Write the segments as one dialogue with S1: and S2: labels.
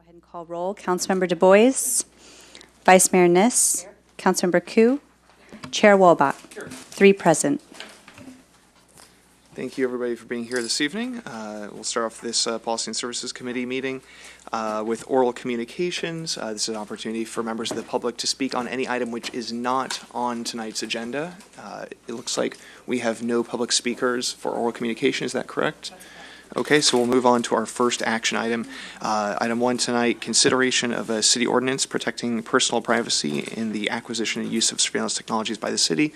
S1: ahead and call roll. Councilmember Du Bois, Vice Mayor Niss, Councilmember Koo, Chair Walbach. Here. 3 present.
S2: Thank you, everybody, for being here this evening. We'll start off this Policy and Services Committee meeting with oral communications. This is an opportunity for members of the public to speak on any item which is not on tonight's agenda. It looks like we have no public speakers for oral communication. Is that correct? Okay, so we'll move on to our first action item. Item 1 tonight, consideration of a city ordinance protecting personal privacy in the acquisition and use of surveillance technologies by the city.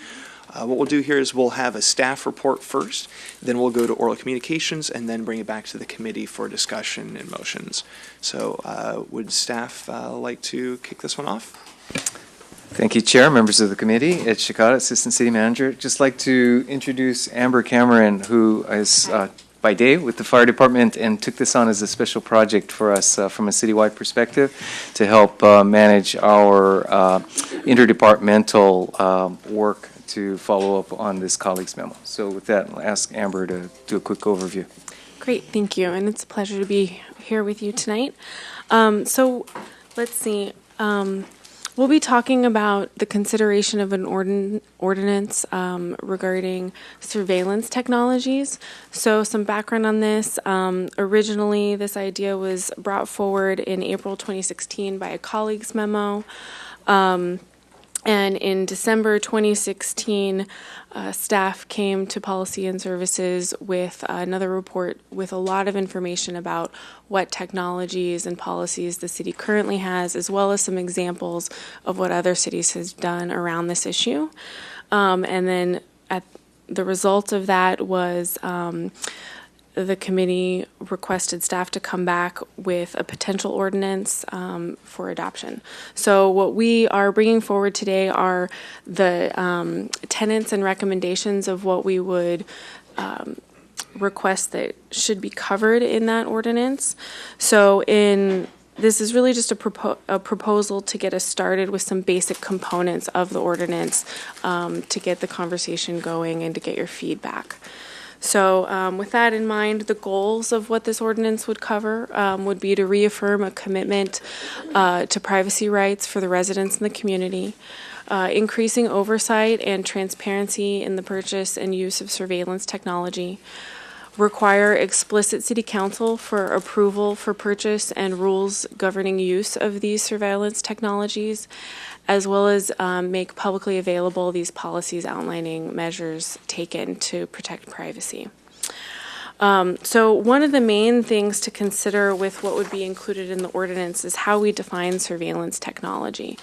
S2: What we'll do here is we'll have a staff report first, then we'll go to oral communications, and then bring it back to the committee for discussion and motions. So would staff like to kick this one off?
S3: Thank you, Chair, members of the committee. Ed Shikata, Assistant City Manager. Just like to introduce Amber Cameron, who is by day with the fire department and took this on as a special project for us from a citywide perspective to help manage our interdepartmental work to follow up on this colleague's memo. So with that, I'll ask Amber to do a quick overview.
S4: Great, thank you. And it's a pleasure to be here with you tonight. So let's see. We'll be talking about the consideration of an ordinance regarding surveillance technologies. So some background on this. Originally, this idea was brought forward in April 2016 by a colleague's memo. And in December 2016, staff came to Policy and Services with another report with a lot of information about what technologies and policies the city currently has, as well as some examples of what other cities has done around this issue. And then the result of that was the committee requested staff to come back with a potential ordinance for adoption. So what we are bringing forward today are the tenets and recommendations of what we would request that should be covered in that ordinance. So this is really just a proposal to get us started with some basic components of the ordinance to get the conversation going and to get your feedback. So with that in mind, the goals of what this ordinance would cover would be to reaffirm a commitment to privacy rights for the residents in the community, increasing oversight and transparency in the purchase and use of surveillance technology, require explicit city council for approval for purchase and rules governing use of these surveillance technologies, as well as make publicly available these policies outlining measures taken to protect privacy. So one of the main things to consider with what would be included in the ordinance is how we define surveillance technology.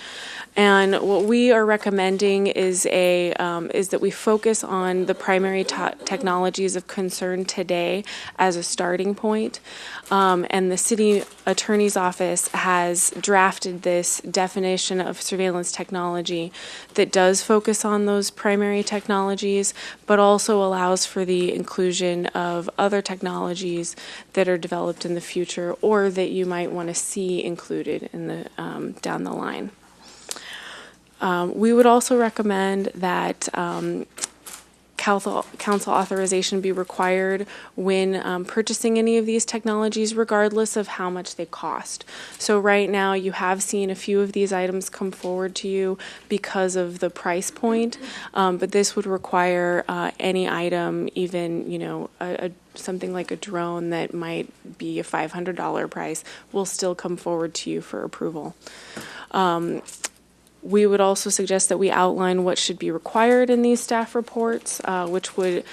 S4: And what we are recommending is that we focus on the primary technologies of concern today as a starting point. And the city attorney's office has drafted this definition of surveillance technology that does focus on those primary technologies, but also allows for the inclusion of other technologies that are developed in the future or that you might want to see included in the down the line. We would also recommend that council authorization be required when purchasing any of these technologies, regardless of how much they cost. So right now, you have seen a few of these items come forward to you because of the price point, but this would require any item, even something like a drone that might be a $500 price, will still come forward to you for approval. We would also suggest that we outline what should be required in these staff reports, which would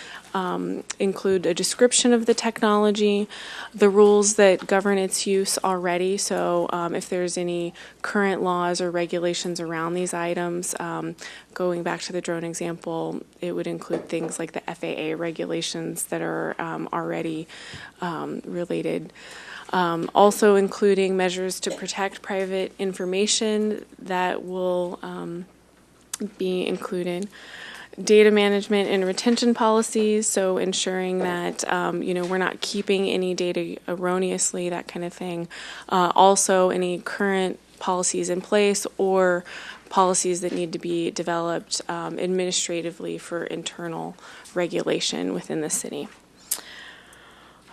S4: include a description of the technology, the rules that govern its use already. So if there's any current laws or regulations around these items, going back to the drone example, it would include things like the FAA regulations that are already related. Also including measures to protect private information that will be included. Data management and retention policies, so ensuring that we're not keeping any data erroneously, that kind of thing. Also any current policies in place or policies that need to be developed administratively for internal regulation within the city.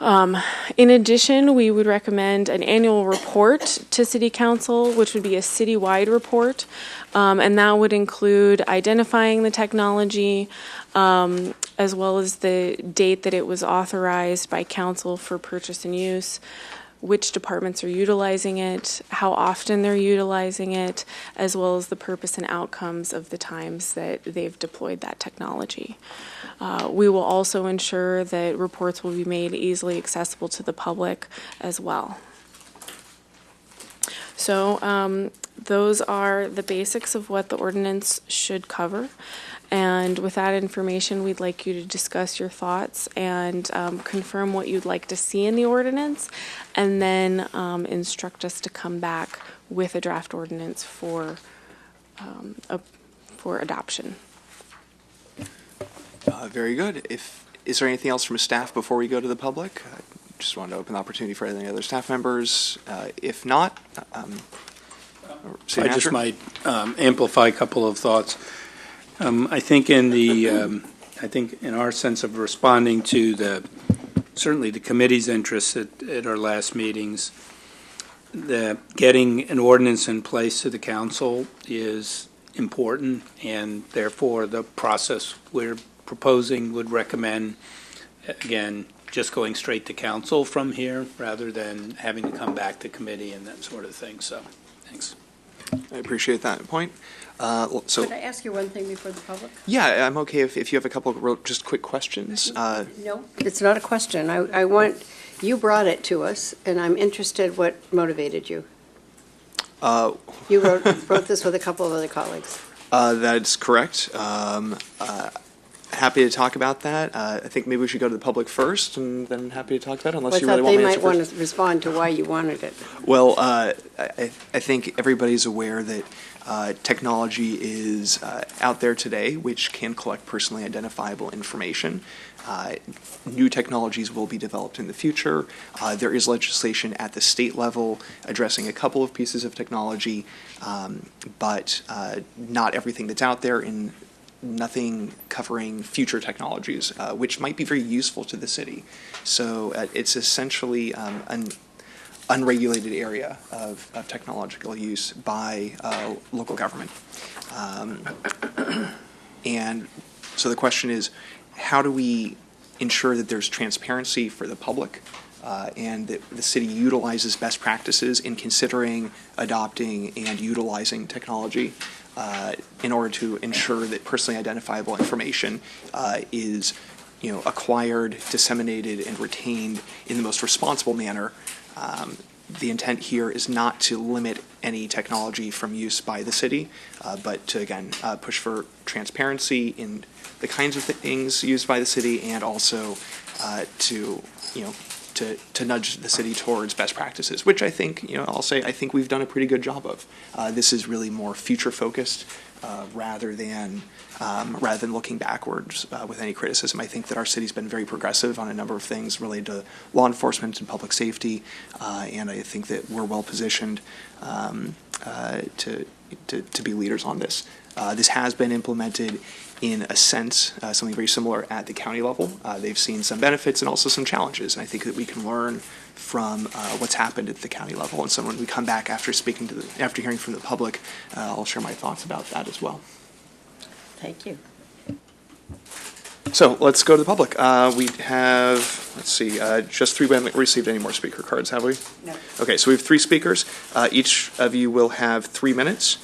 S4: In addition, we would recommend an annual report to City Council, which would be a citywide report, and that would include identifying the technology, as well as the date that it was authorized by Council for purchase and use, which departments are utilizing it, how often they're utilizing it, as well as the purpose and outcomes of the times that they've deployed that technology. We will also ensure that reports will be made easily accessible to the public as well. So those are the basics of what the ordinance should cover. And with that information, we'd like you to discuss your thoughts and confirm what you'd like to see in the ordinance, and then instruct us to come back with a draft ordinance for adoption.
S2: Very good. Is there anything else from staff before we go to the public? I just wanted to open the opportunity for any other staff members. If not,
S5: I just might amplify a couple of thoughts. I think in our sense of responding to certainly the committee's interests at our last meetings, getting an ordinance in place to the council is important, and therefore the process we're proposing would recommend, again, just going straight to council from here rather than having to come back to committee and that sort of thing. So, thanks.
S2: I appreciate that point. So,
S6: Could I ask you one thing before the public?
S2: yeah, I'm okay if you have a couple of just quick questions.
S6: No, it's not a question. I want, you brought it to us, and I'm interested what motivated you. You wrote this with a couple of other colleagues.
S2: That's correct. Happy to talk about that. I think maybe we should go to the public first, and then happy to talk about it, unless you really want me to answer
S6: They might want
S2: first.
S6: to respond to why you wanted it.
S2: Well, I think everybody's aware that technology is out there today, which can collect personally identifiable information. New technologies will be developed in the future. There is legislation at the state level addressing a couple of pieces of technology, but not everything that's out there, and nothing covering future technologies, which might be very useful to the city. So it's essentially an unregulated area of technological use by local government. And so the question is, how do we ensure that there's transparency for the public and that the city utilizes best practices in considering, adopting, and utilizing technology in order to ensure that personally identifiable information is acquired, disseminated, and retained in the most responsible manner. The intent here is not to limit any technology from use by the city, but to, again, push for transparency in the kinds of things used by the city, and also to nudge the city towards best practices, which I think, I'll say, I think we've done a pretty good job of. This is really more future-focused rather than looking backwards with any criticism. I think that our city's been very progressive on a number of things related to law enforcement and public safety, and I think that we're well-positioned to be leaders on this. This has been implemented in a sense, something very similar at the county level. They've seen some benefits and also some challenges, and I think that we can learn from what's happened at the county level. And so when we come back after hearing from the public, I'll share my thoughts about that as well.
S6: Thank you.
S2: So let's go to the public. We have, let's see, just three. We haven't received any more speaker cards, have we?
S6: No.
S2: Okay, so we have three speakers. Each of you will have 3 minutes.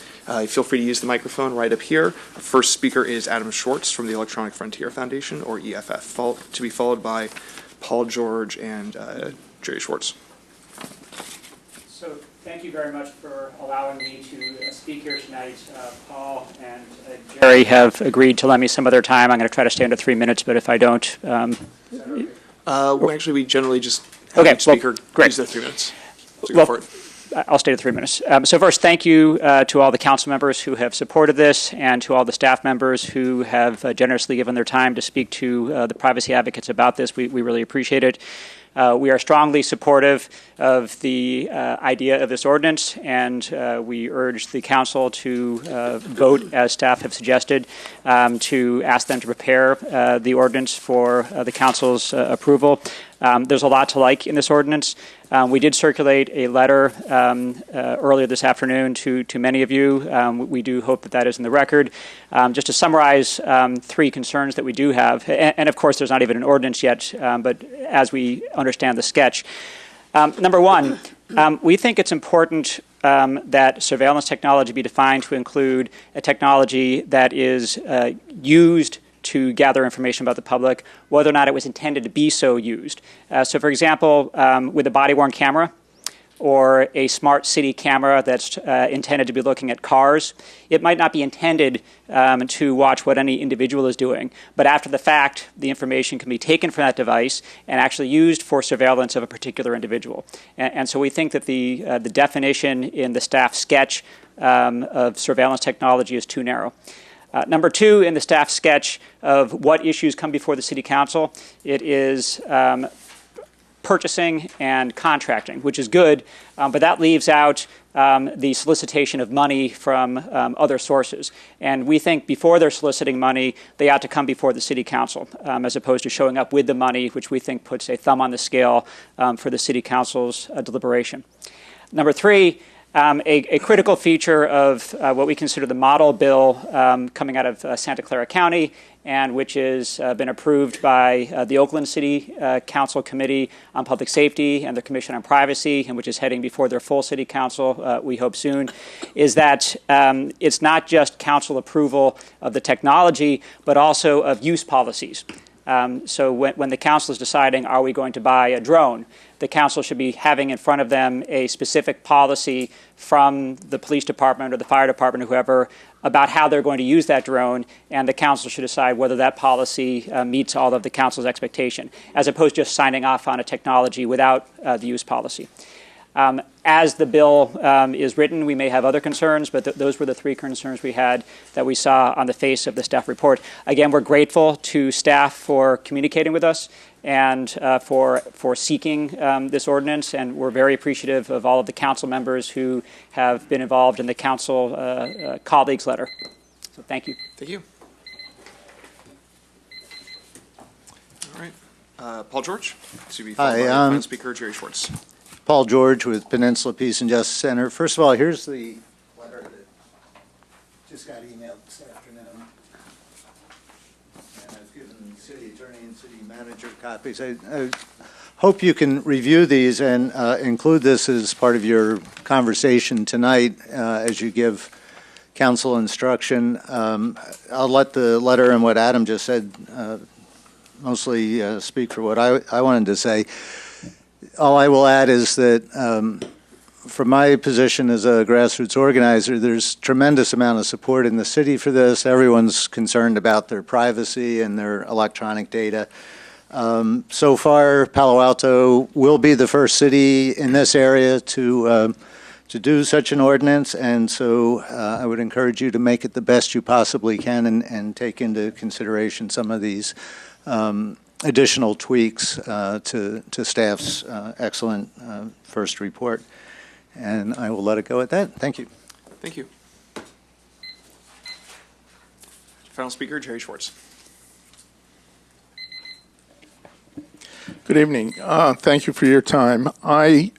S2: Feel free to use the microphone right up here. Our first speaker is Adam Schwartz from the Electronic Frontier Foundation, or EFF, to be followed by Paul George and Jerry Schwartz.
S7: So thank you very much for allowing me to speak here tonight. Paul and Jerry have agreed to lend me some of their time. I'm going to try to stay under 3 minutes, but if I don't...
S2: Well, actually, we generally just have
S7: Okay,
S2: each speaker
S7: great.
S2: use their 3 minutes. So
S7: Well,
S2: go for it.
S7: I'll stay to 3 minutes. So first, thank you to all the council members who have supported this, and to all the staff members who have generously given their time to speak to the privacy advocates about this. We really appreciate it. We are strongly supportive of the idea of this ordinance, and we urge the council to vote, as staff have suggested, to ask them to prepare the ordinance for the council's approval. There's a lot to like in this ordinance. We did circulate a letter earlier this afternoon to many of you. We do hope that that is in the record. Just to summarize 3 concerns that we do have, and of course there's not even an ordinance yet, but as we understand the sketch. Number 1, we think it's important that surveillance technology be defined to include a technology that is used to gather information about the public, whether or not it was intended to be so used. So for example, with a body-worn camera or a smart city camera that's intended to be looking at cars, it might not be intended to watch what any individual is doing, but after the fact, the information can be taken from that device and actually used for surveillance of a particular individual. And so we think that the definition in the staff sketch of surveillance technology is too narrow. Number 2, in the staff sketch of what issues come before the City Council, it is purchasing and contracting, which is good, but that leaves out the solicitation of money from other sources. And we think before they're soliciting money, they ought to come before the City Council, as opposed to showing up with the money, which we think puts a thumb on the scale for the City Council's deliberation. Number 3, a critical feature of what we consider the model bill coming out of Santa Clara County, and which has been approved by the Oakland City Council Committee on Public Safety and the Commission on Privacy, and which is heading before their full City Council, we hope soon, is that it's not just council approval of the technology, but also of use policies. So when the council is deciding, are we going to buy a drone, the council should be having in front of them a specific policy from the police department or the fire department or whoever about how they're going to use that drone, and the council should decide whether that policy meets all of the council's expectation, as opposed to just signing off on a technology without the use policy. As the bill is written, we may have other concerns, but those were the 3 concerns we had that we saw on the face of the staff report. Again, we're grateful to staff for communicating with us and for seeking this ordinance, and we're very appreciative of all of the council members who have been involved in the council colleagues letter. So thank you.
S2: Thank you. All right. Paul George, to be followed by Final Speaker Jerry Schwartz.
S8: Paul George with Peninsula Peace and Justice Center. First of all, here's the letter that just got emailed this afternoon. And I've given the city attorney and city manager copies. I hope you can review these and include this as part of your conversation tonight as you give council instruction. I'll let the letter and what Adam just said mostly speak for what I wanted to say. All I will add is that from my position as a grassroots organizer, there's tremendous amount of support in the city for this. Everyone's concerned about their privacy and their electronic data. So far, Palo Alto will be the first city in this area to do such an ordinance, and so I would encourage you to make it the best you possibly can and take into consideration some of these additional tweaks to staff's excellent first report. And I will let it go at that. Thank you.
S2: Thank you. Final Speaker Jerry Schwartz.
S9: Good evening. Thank you for your time. I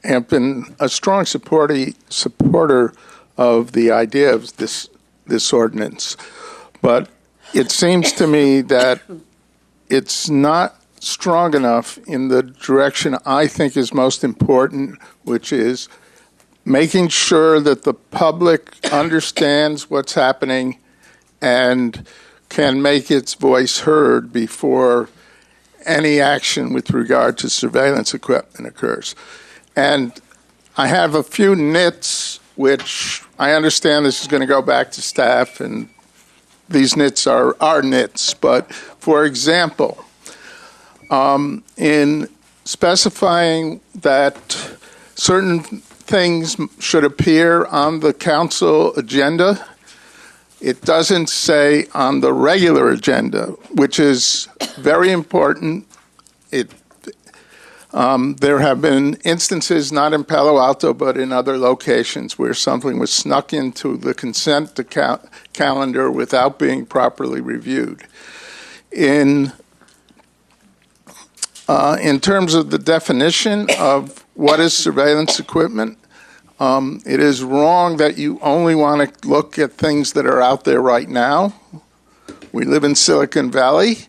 S9: have been a strong supporter of the idea of this ordinance, but it seems to me that it's not strong enough in the direction I think is most important, which is making sure that the public understands what's happening and can make its voice heard before any action with regard to surveillance equipment occurs. And I have a few nits, which I understand this is going to go back to staff, and these nits are our nits. But for example, in specifying that certain things should appear on the council agenda, it doesn't say on the regular agenda, which is very important. There have been instances, not in Palo Alto, but in other locations, where something was snuck into the consent calendar without being properly reviewed. In In terms of the definition of what is surveillance equipment, it is wrong that you only want to look at things that are out there right now. We live in Silicon Valley,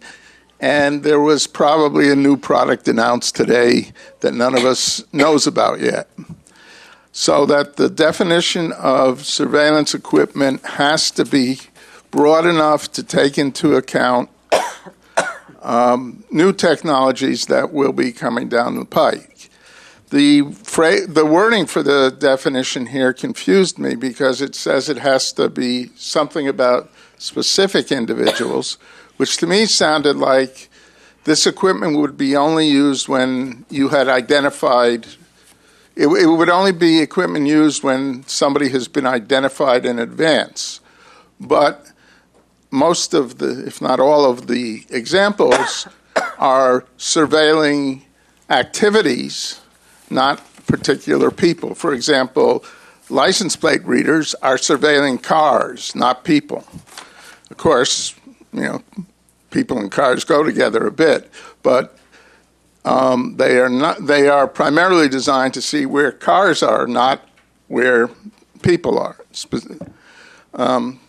S9: and there was probably a new product announced today that none of us knows about yet. So that the definition of surveillance equipment has to be broad enough to take into account new technologies that will be coming down the pike. The wording for the definition here confused me because it says it has to be something about specific individuals, which to me sounded like this equipment would be only used when you had identified. It would only be equipment used when somebody has been identified in advance. But most of the, if not all of the examples are surveilling activities, not particular people. For example, license plate readers are surveilling cars, not people. Of course, people and cars go together a bit, but they are primarily designed to see where cars are, not where people are.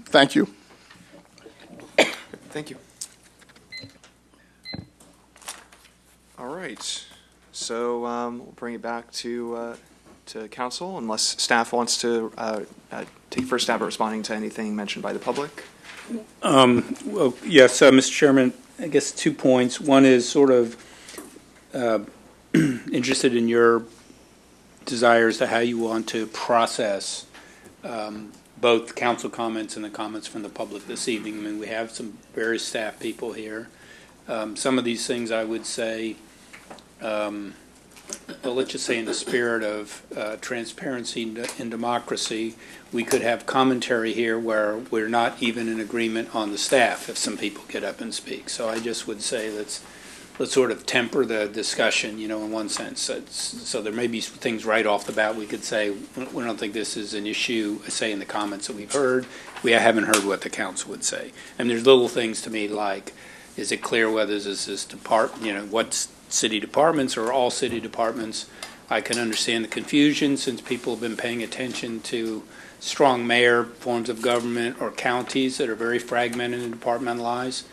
S9: Thank you.
S2: Thank you. All right. So we'll bring it back to council, unless staff wants to take first stab at responding to anything mentioned by the public.
S5: Well, yes, Mr. Chairman, I guess 2 points. One is sort of interested in your desires to how you want to process both council comments and the comments from the public this evening. I mean, we have some various staff people here. Some of these things I would say, well, let's just say in the spirit of transparency and democracy, we could have commentary here where we're not even in agreement on the staff if some people get up and speak. So I just would say let's sort of temper the discussion, in one sense. So there may be things right off the bat we could say, we don't think this is an issue, say in the comments that we've heard. We haven't heard what the council would say. And there's little things to me like, is it clear whether this is what's city departments or all city departments? I can understand the confusion since people have been paying attention to strong mayor forms of government or counties that are very fragmented and departmentalized.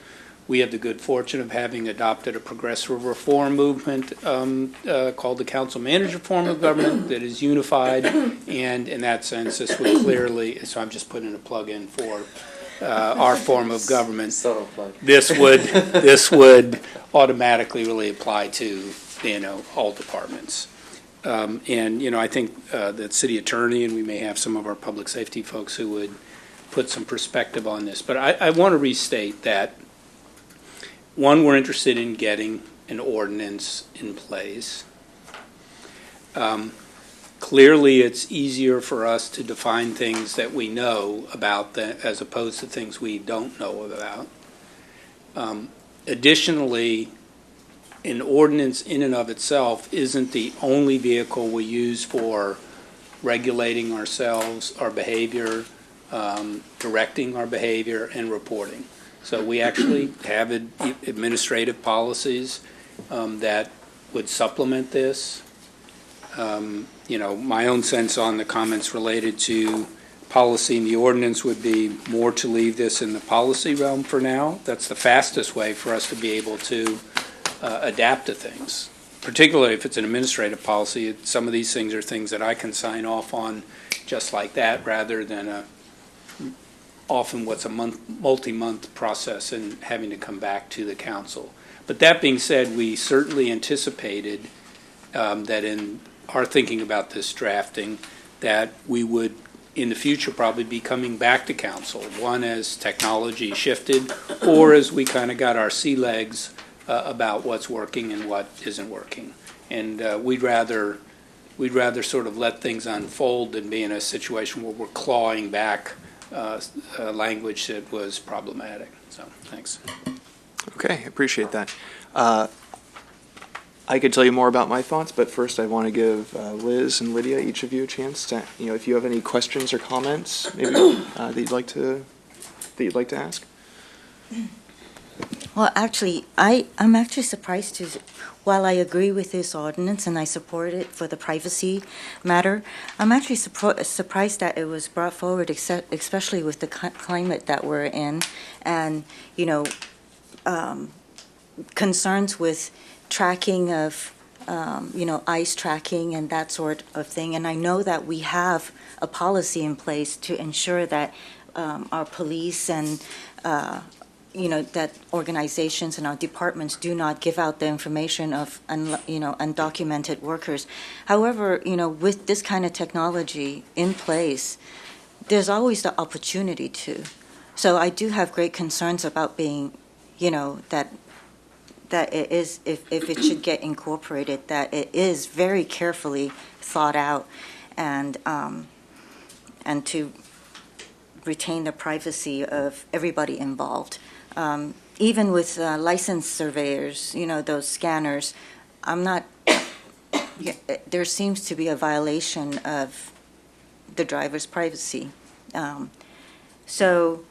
S5: We have the good fortune of having adopted a progressive reform movement called the council manager form of government that is unified, and in that sense, this would clearly, so I'm just putting a plug in for our form of government.
S3: Subtle plug.
S5: This would automatically really apply to, all departments. And, I think that city attorney, and we may have some of our public safety folks who would put some perspective on this. But I want to restate that, one, we're interested in getting an ordinance in place. Clearly, it's easier for us to define things that we know about as opposed to things we don't know about. Additionally, an ordinance in and of itself isn't the only vehicle we use for regulating ourselves, our behavior, directing our behavior, and reporting. So we actually have administrative policies that would supplement this. My own sense on the comments related to policy and the ordinance would be more to leave this in the policy realm for now. That's the fastest way for us to be able to adapt to things, particularly if it's an administrative policy. Some of these things are things that I can sign off on just like that rather than often what's a multi-month process and having to come back to the council. But that being said, we certainly anticipated that in our thinking about this drafting, that we would in the future probably be coming back to council, one as technology shifted or as we kind of got our sea legs about what's working and what isn't working. And we'd rather sort of let things unfold than be in a situation where we're clawing back language that was problematic. So, thanks.
S2: Okay, appreciate that. I could tell you more about my thoughts, but first I want to give Liz and Lydia, each of you, a chance to, if you have any questions or comments, maybe that you'd like to ask.
S10: Well, actually, I'm actually surprised while I agree with this ordinance and I support it for the privacy matter, I'm actually surprised that it was brought forward, especially with the climate that we're in and, concerns with tracking of, ice tracking and that sort of thing. And I know that we have a policy in place to ensure that our police and that organizations and our departments do not give out the information of, undocumented workers. However, with this kind of technology in place, there's always the opportunity to. So I do have great concerns about being, that it is, if it should get incorporated, that it is very carefully thought out and to retain the privacy of everybody involved. Even with licensed surveyors, those scanners, there seems to be a violation of the driver's privacy. So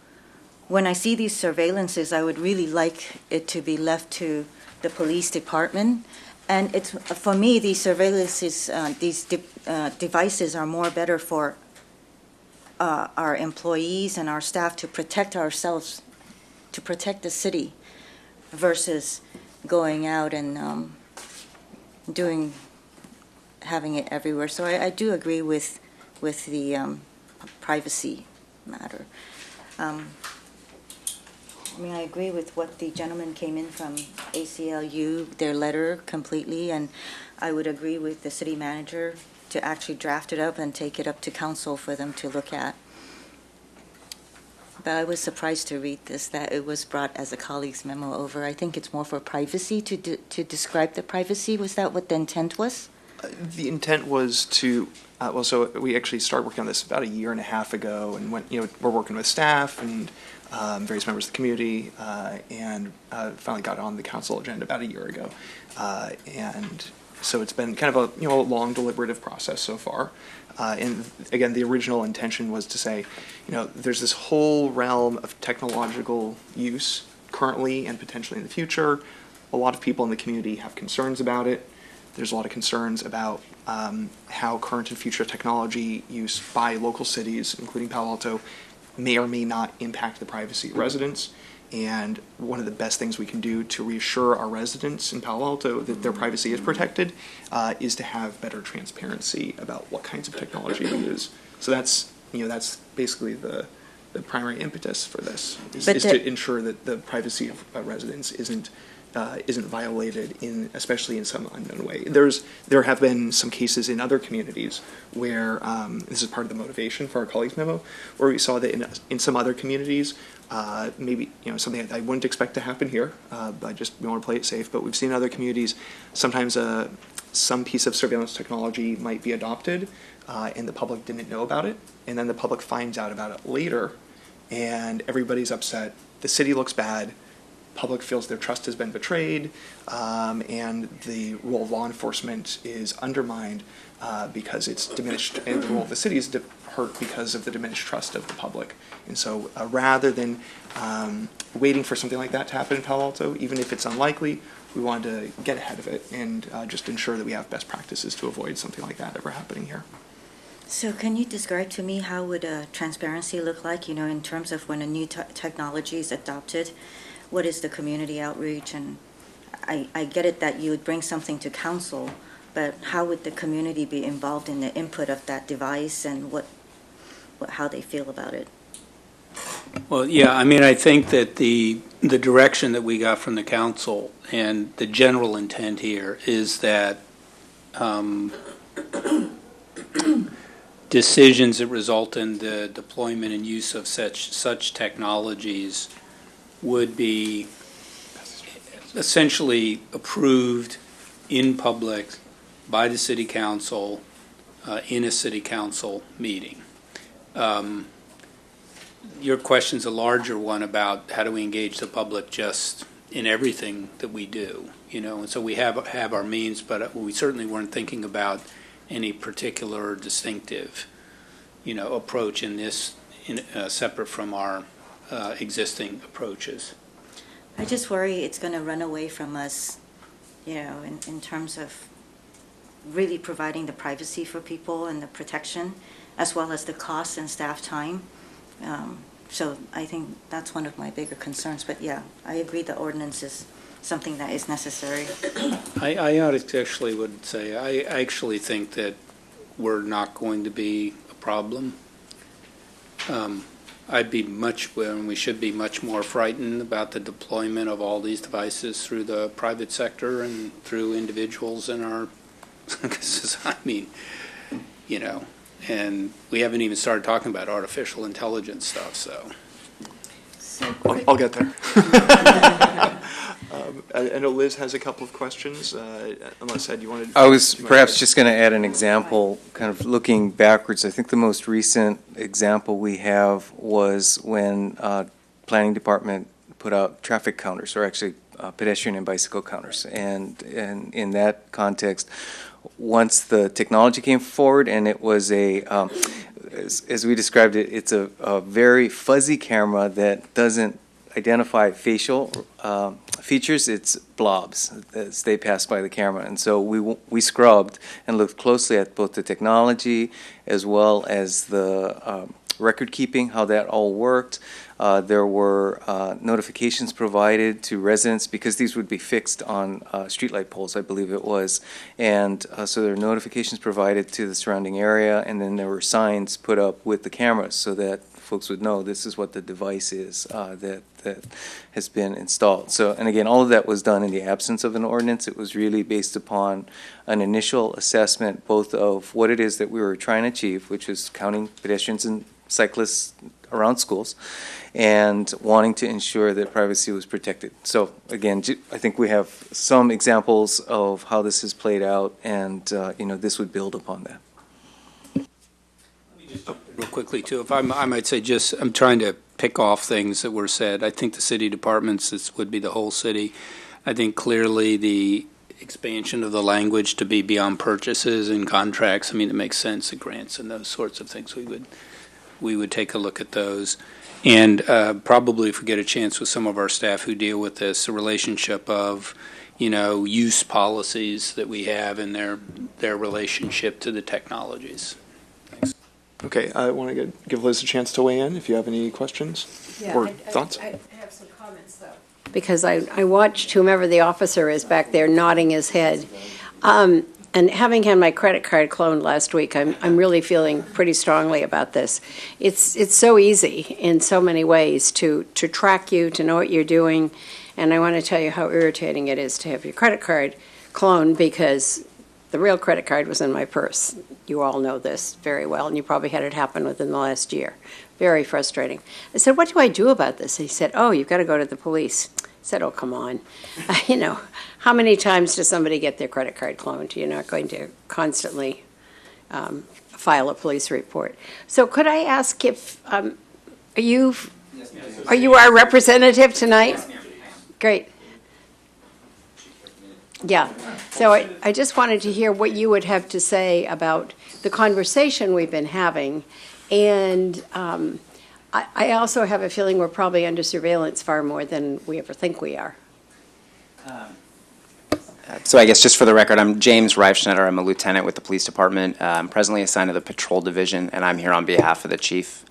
S10: when I see these surveillances, I would really like it to be left to the police department. And it's, for me, these surveillances, these devices are more better for our employees and our staff to protect ourselves, to protect the city, versus going out and having it everywhere. So I do agree with the privacy matter. I agree with what the gentleman came in from ACLU, their letter completely, and I would agree with the city manager to actually draft it up and take it up to council for them to look at. But I was surprised to read this, that it was brought as a colleague's memo over. I think it's more for privacy, to describe the privacy. Was that what the intent was?
S2: The intent was to, so we actually started working on this about a year and a half ago, and we're working with staff and various members of the community, and finally got it on the council agenda about a year ago. And so it's been kind of a long deliberative process so far. And again, the original intention was to say, there's this whole realm of technological use currently and potentially in the future. A lot of people in the community have concerns about it. There's a lot of concerns about how current and future technology use by local cities, including Palo Alto, may or may not impact the privacy of residents. And one of the best things we can do to reassure our residents in Palo Alto that their privacy is protected is to have better transparency about what kinds of technology we use. So that's basically the primary impetus for this is to ensure that the privacy of residents isn't violated, especially in some unknown way. There have been some cases in other communities where this is part of the motivation for our colleagues memo, where we saw that in some other communities, maybe something I wouldn't expect to happen here, but we want to play it safe. But we've seen in other communities sometimes some piece of surveillance technology might be adopted, and the public didn't know about it, and then the public finds out about it later, and everybody's upset. The city looks bad. Public feels their trust has been betrayed, and the role of law enforcement is undermined because it's diminished, and the role of the city is hurt because of the diminished trust of the public. And so rather than waiting for something like that to happen in Palo Alto, even if it's unlikely, we wanted to get ahead of it and just ensure that we have best practices to avoid something like that ever happening here.
S10: So can you describe to me how would transparency look like, in terms of when a new technology is adopted? What is the community outreach? And I get it that you would bring something to council, but how would the community be involved in the input of that device and how they feel about it?
S5: Well, yeah, I think that the direction that we got from the council and the general intent here is that decisions that result in the deployment and use of such technologies would be essentially approved in public by the city council in a city council meeting. Your question's a larger one about how do we engage the public just in everything that we do, and so we have our means, but we certainly weren't thinking about any particular distinctive, approach in this, separate from our existing approaches.
S10: I just worry it's going to run away from us, in terms of really providing the privacy for people and the protection, as well as the cost and staff time. So I think that's one of my bigger concerns. But yeah, I agree the ordinance is something that is necessary.
S5: I actually would say, I actually think that we're not going to be a problem. We should be much more frightened about the deployment of all these devices through the private sector and through individuals in our, and we haven't even started talking about artificial intelligence stuff, so.
S2: I'll get there. I know Liz has a couple of questions, unless Ed, you wanted.
S3: I was perhaps just going to add an example, kind of looking backwards. I think the most recent example we have was when Planning Department put out traffic counters, or actually pedestrian and bicycle counters. And in that context, once the technology came forward, and it was as we described it, it's a very fuzzy camera that doesn't identify facial features. It's blobs as they pass by the camera. And so we scrubbed and looked closely at both the technology as well as the record keeping, how that all worked. There were notifications provided to residents because these would be fixed on streetlight poles, I believe it was. And so there were notifications provided to the surrounding area, and then there were signs put up with the cameras so that folks would know this is what the device is that has been installed. So, and again, all of that was done in the absence of an ordinance. It was really based upon an initial assessment both of what it is that we were trying to achieve, which is counting pedestrians and cyclists around schools, and wanting to ensure that privacy was protected. So again, I think we have some examples of how this has played out, and this would build upon that.
S5: Real quickly, too, if I might say, I'm trying to pick off things that were said. I think the city departments, this would be the whole city. I think clearly the expansion of the language to be beyond purchases and contracts, it makes sense, the grants and those sorts of things, we would take a look at those. And probably if we get a chance with some of our staff who deal with this, the relationship of, use policies that we have and their relationship to the technologies.
S2: Okay, I want to give Liz a chance to weigh in if you have any questions or thoughts.
S6: I have some comments, though. Because I watched whomever the officer is back there nodding his head. And having had my credit card cloned last week, I'm really feeling pretty strongly about this. It's so easy in so many ways to track you, to know what you're doing. And I want to tell you how irritating it is to have your credit card cloned, because the real credit card was in my purse. You all know this very well, and you probably had it happen within the last year. Very frustrating. I said, what do I do about this? He said, oh, you've got to go to the police. I said, oh, come on. How many times does somebody get their credit card cloned? You're not going to constantly file a police report. So could I ask if, are you our representative tonight? Yes, great. Yeah, so I just wanted to hear what you would have to say about the conversation we've been having. And I also have a feeling we're probably under surveillance far more than we ever think we are.
S11: So I guess just for the record, I'm James Reifschneider. I'm a lieutenant with the police department. I'm presently assigned to the patrol division, and I'm here on behalf of the chief.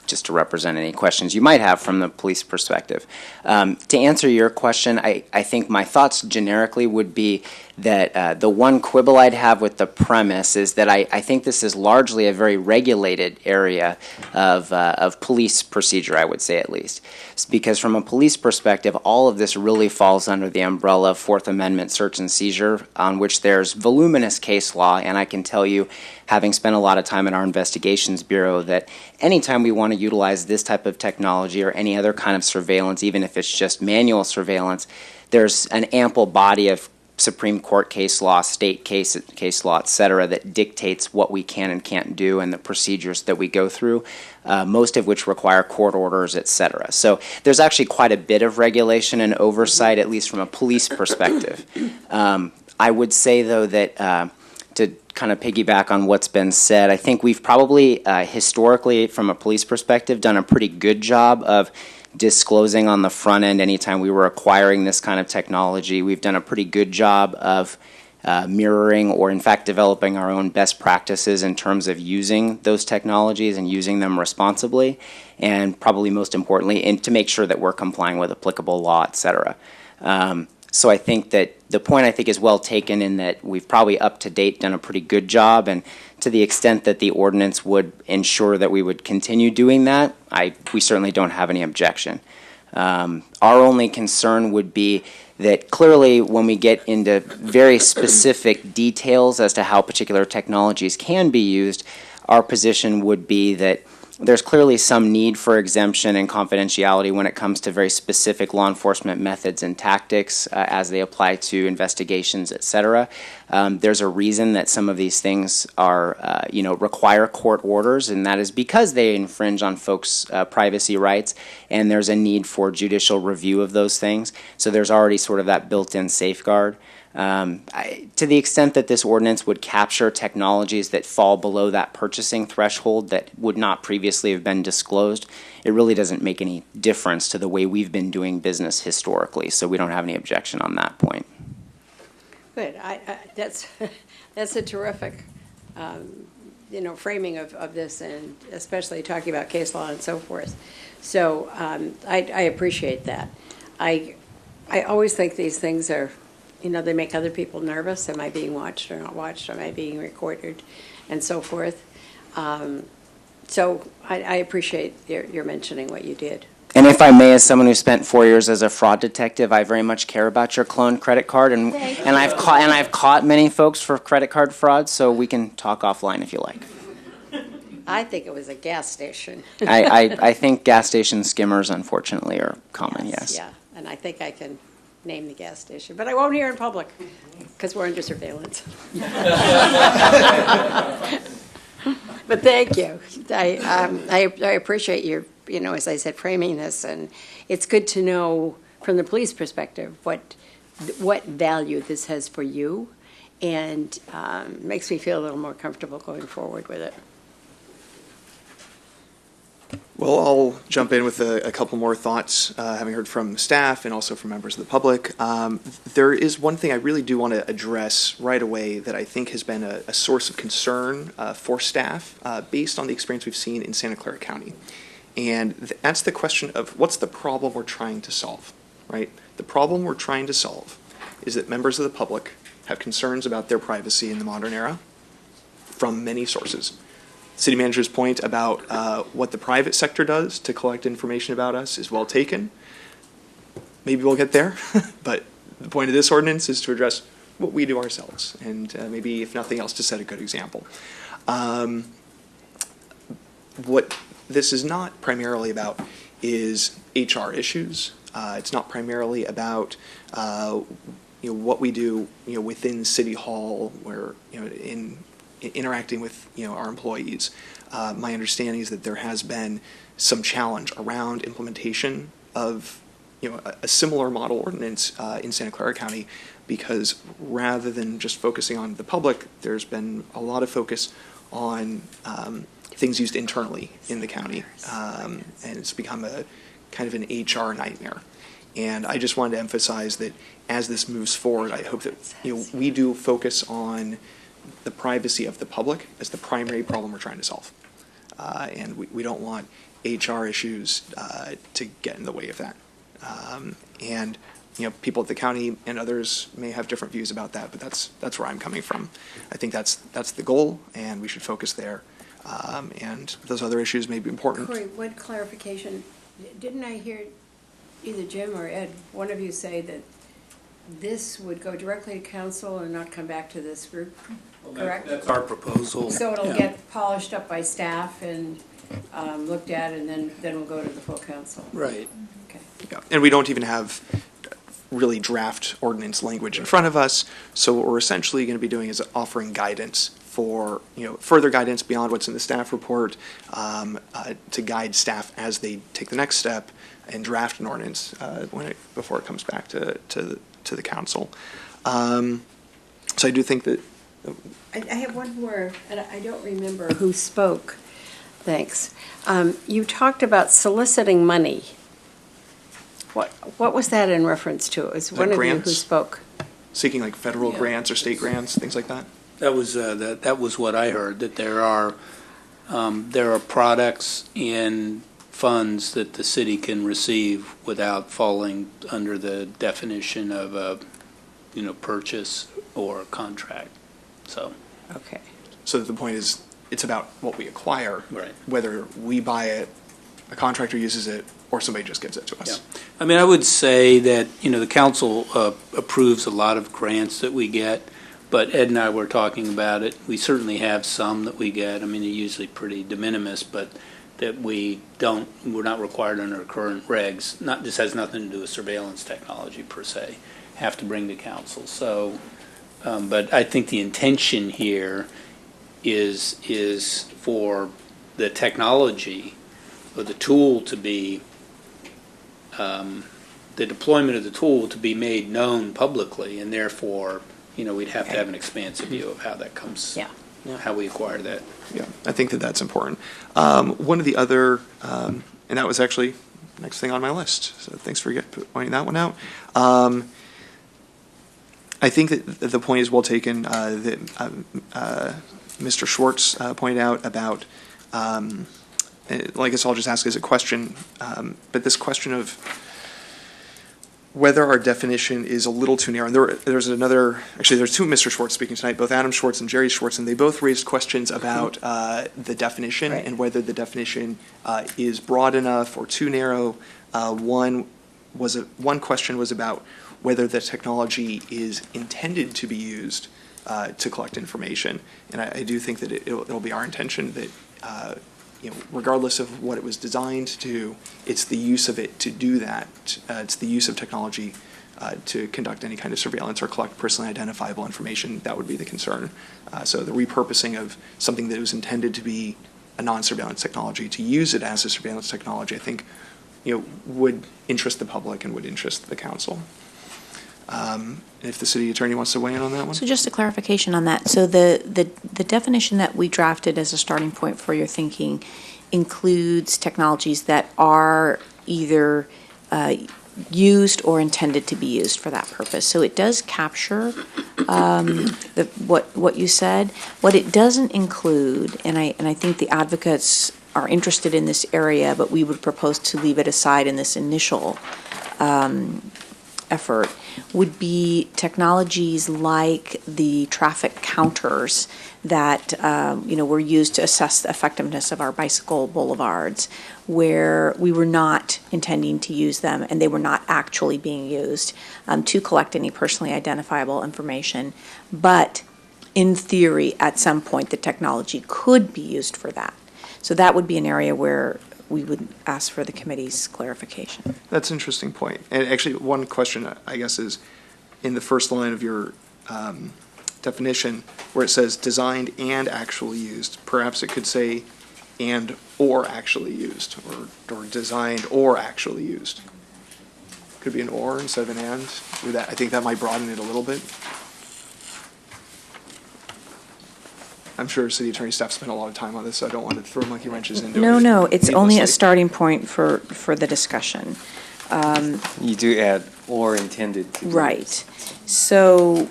S11: Just to represent any questions you might have from the police perspective. To answer your question, I think my thoughts generically would be that the one quibble I'd have with the premise is that I think this is largely a very regulated area of police procedure, I would say at least. Because from a police perspective, all of this really falls under the umbrella of Fourth Amendment search and seizure, on which there's voluminous case law, and I can tell you, having spent a lot of time in our investigations bureau, that anytime we want to utilize this type of technology or any other kind of surveillance, even if it's just manual surveillance, there's an ample body of Supreme Court case law, state case law, et cetera, that dictates what we can and can't do and the procedures that we go through, most of which require court orders, et cetera. So there's actually quite a bit of regulation and oversight, at least from a police perspective. I would say, though, that to kind of piggyback on what's been said, I think we've probably historically, from a police perspective, done a pretty good job of disclosing on the front end anytime we were acquiring this kind of technology. We've done a pretty good job of mirroring or in fact developing our own best practices in terms of using those technologies and using them responsibly, and probably most importantly, and to make sure that we're complying with applicable law, et cetera. So I think that the point I think is well taken in that we've probably up to date done a pretty good job, and to the extent that the ordinance would ensure that we would continue doing that, we certainly don't have any objection. Our only concern would be that clearly when we get into very specific details as to how particular technologies can be used, our position would be that there's clearly some need for exemption and confidentiality when it comes to very specific law enforcement methods and tactics as they apply to investigations, et cetera. There's a reason that some of these things are, require court orders, and that is because they infringe on folks' privacy rights, and there's a need for judicial review of those things. So there's already sort of that built-in safeguard. To the extent that this ordinance would capture technologies that fall below that purchasing threshold that would not previously have been disclosed, it really doesn't make any difference to the way we've been doing business historically, so we don't have any objection on that point.
S6: Good. That's a terrific, framing of this, and especially talking about case law and so forth. So I appreciate that. I always think these things are, they make other people nervous. Am I being watched or not watched? Am I being recorded? And so forth. So I appreciate your mentioning what you did.
S11: And if I may, as someone who spent 4 years as a fraud detective, I very much care about your cloned credit card, and I've caught many folks for credit card fraud. So we can talk offline if you like.
S6: I think it was a gas station.
S11: I think gas station skimmers, unfortunately, are common. Yes.
S6: Yeah, and I think I can name the gas station, but I won't here in public because we're under surveillance. But thank you. I appreciate your, as I said, framing this, and it's good to know from the police perspective what value this has for you, and makes me feel a little more comfortable going forward with it.
S2: Well, I'll jump in with a couple more thoughts, having heard from staff and also from members of the public. There is one thing I really do want to address right away that I think has been a source of concern for staff based on the experience we've seen in Santa Clara County. And that's the question of what's the problem we're trying to solve, right? The problem we're trying to solve is that members of the public have concerns about their privacy in the modern era from many sources. City manager's point about what the private sector does to collect information about us is well taken. Maybe we'll get there, but the point of this ordinance is to address what we do ourselves, and maybe, if nothing else, to set a good example. What this is not primarily about is HR issues. It's not primarily about what we do within City Hall, where in interacting with our employees. My understanding is that there has been some challenge around implementation of a similar model ordinance in Santa Clara County, because rather than just focusing on the public, there's been a lot of focus on things used internally in the county, and it's become a kind of an HR nightmare. And I just wanted to emphasize that as this moves forward, I hope that we do focus on the privacy of the public as the primary problem we're trying to solve. And we don't want HR issues to get in the way of that. And people at the county and others may have different views about that, but that's where I'm coming from. I think that's the goal, and we should focus there. And those other issues may be important.
S6: Corey, one clarification. Didn't I hear either Jim or Ed, one of you, say that this would go directly to council and not come back to this group?
S5: Well,
S6: correct?
S5: That's our proposal.
S6: So it'll get polished up by staff and looked at, and then we'll go to the full council.
S5: Right.
S6: Okay.
S2: Yeah. And we don't even have really draft ordinance language in front of us. So what we're essentially going to be doing is offering guidance for further guidance beyond what's in the staff report to guide staff as they take the next step and draft an ordinance before it comes back to the council. So I do think that.
S6: I have one more, and I don't remember who spoke. Thanks. You talked about soliciting money What was that in reference to? It was one of you who
S2: grants?
S6: spoke.
S2: Seeking like federal grants or state grants, things like that?
S5: That was what I heard, that there are products and funds that the city can receive without falling under the definition of a, purchase or contract. So,
S6: Okay.
S2: So the point is, it's about what we acquire.
S5: Right.
S2: Whether we buy it, a contractor uses it, or somebody just gives it to us.
S5: yeah. I mean, I would say that, the council approves a lot of grants that we get, but Ed and I were talking about it. We certainly have some that we get. I mean, they're usually pretty de minimis, but that we're not required under current regs. This has nothing to do with surveillance technology per se, have to bring to council. So, but I think the intention here is for the technology or the tool to be, the deployment of the tool to be made known publicly, and therefore, we'd have to have an expansive view of how that comes, how we acquire that.
S2: Yeah, I think that that's important. One of the other, and that was actually the next thing on my list, so thanks for pointing that one out. I think that the point is well taken, that Mr. Schwartz pointed out about, I guess I'll just ask as a question, but this question of whether our definition is a little too narrow. And there's two Mr. Schwartz speaking tonight, both Adam Schwartz and Jerry Schwartz, and they both raised questions about the definition and whether the definition is broad enough or too narrow. One question was about whether the technology is intended to be used to collect information. And I do think that it'll be our intention that regardless of what it was designed to do, it's the use of it to do that. It's the use of technology to conduct any kind of surveillance or collect personally identifiable information. That would be the concern. So the repurposing of something that was intended to be a non-surveillance technology, to use it as a surveillance technology, I think would interest the public and would interest the council. If the city attorney wants to weigh in on that one.
S12: So just a clarification on that. So the definition that we drafted as a starting point for your thinking includes technologies that are either used or intended to be used for that purpose. So it does capture what you said. What it doesn't include, and I think the advocates are interested in this area, but we would propose to leave it aside in this initial effort, would be technologies like the traffic counters that were used to assess the effectiveness of our bicycle boulevards, where we were not intending to use them and they were not actually being used to collect any personally identifiable information. But in theory, at some point, the technology could be used for that. So that would be an area where we would ask for the committee's clarification.
S2: That's an interesting point. And actually, one question, I guess, is in the first line of your definition, where it says designed and actually used, perhaps it could say and or actually used, or designed or actually used. Could be an or instead of an and. I think that might broaden it a little bit. I'm sure city attorney staff spent a lot of time on this, so I don't want to throw monkey wrenches into it.
S12: No, it's only a
S2: needlessly.
S12: starting point for the discussion.
S3: You do add or intended to.
S12: Right. So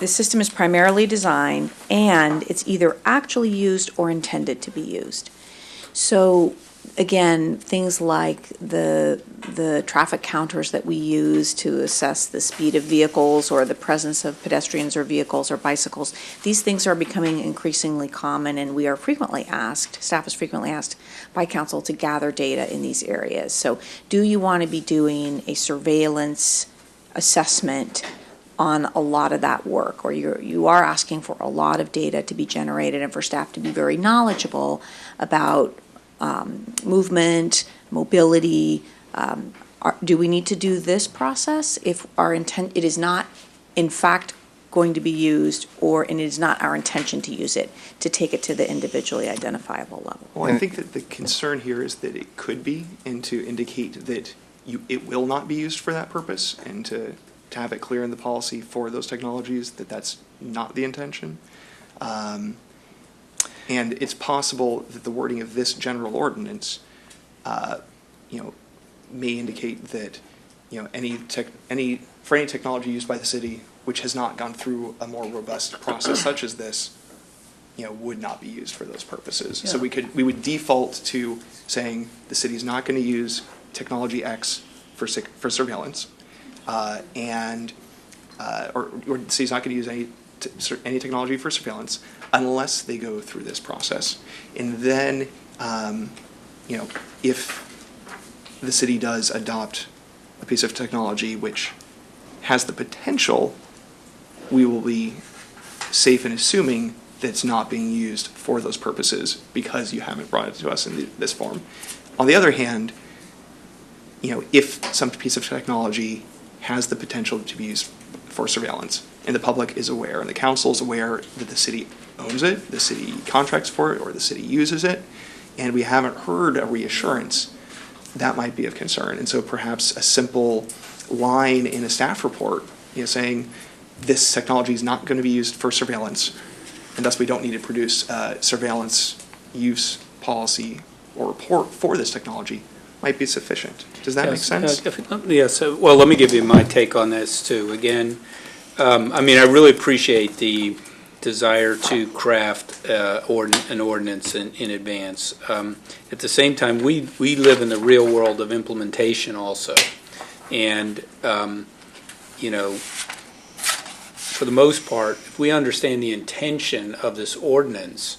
S12: the system is primarily designed and it's either actually used or intended to be used. So again, things like the traffic counters that we use to assess the speed of vehicles or the presence of pedestrians or vehicles or bicycles, these things are becoming increasingly common, and we are frequently asked, staff is frequently asked by council to gather data in these areas. So do you want to be doing a surveillance assessment on a lot of that work, or you are asking for a lot of data to be generated and for staff to be very knowledgeable about movement, mobility. Do we need to do this process if our intent, it is not in fact going to be used, or it is not our intention to use it, to take it to the individually identifiable level?
S2: Well, I think that the concern here is that it could be, and to indicate that it will not be used for that purpose, and to have it clear in the policy for those technologies that that's not the intention. And it's possible that the wording of this general ordinance, may indicate that, for any technology used by the city which has not gone through a more robust process such as this, would not be used for those purposes. So we would default to saying the city's not going to use technology X for surveillance, or the city's not going to use any technology for surveillance unless they go through this process. And then, if the city does adopt a piece of technology which has the potential, we will be safe in assuming that it's not being used for those purposes because you haven't brought it to us in this form. On the other hand, if some piece of technology has the potential to be used for surveillance, and the public is aware, and the council is aware that the city owns it, the city contracts for it, or the city uses it, and we haven't heard a reassurance, that might be of concern. And so perhaps a simple line in a staff report, saying this technology is not going to be used for surveillance, and thus we don't need to produce surveillance use policy or report for this technology, might be sufficient. Does that make sense?
S5: Yes. Well, let me give you my take on this too. Again, I really appreciate the desire to craft an ordinance in advance. At the same time, we live in the real world of implementation also, and for the most part, if we understand the intention of this ordinance,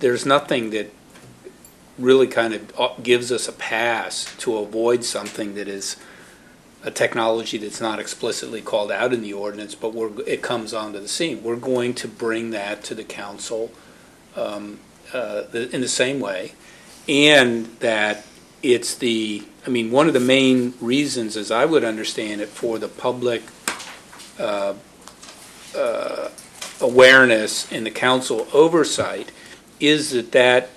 S5: there's nothing that really kind of gives us a pass to avoid something that is a technology that's not explicitly called out in the ordinance, but it comes onto the scene. We're going to bring that to the council in the same way, and that it's one of the main reasons, as I would understand it, for the public awareness and the council oversight is that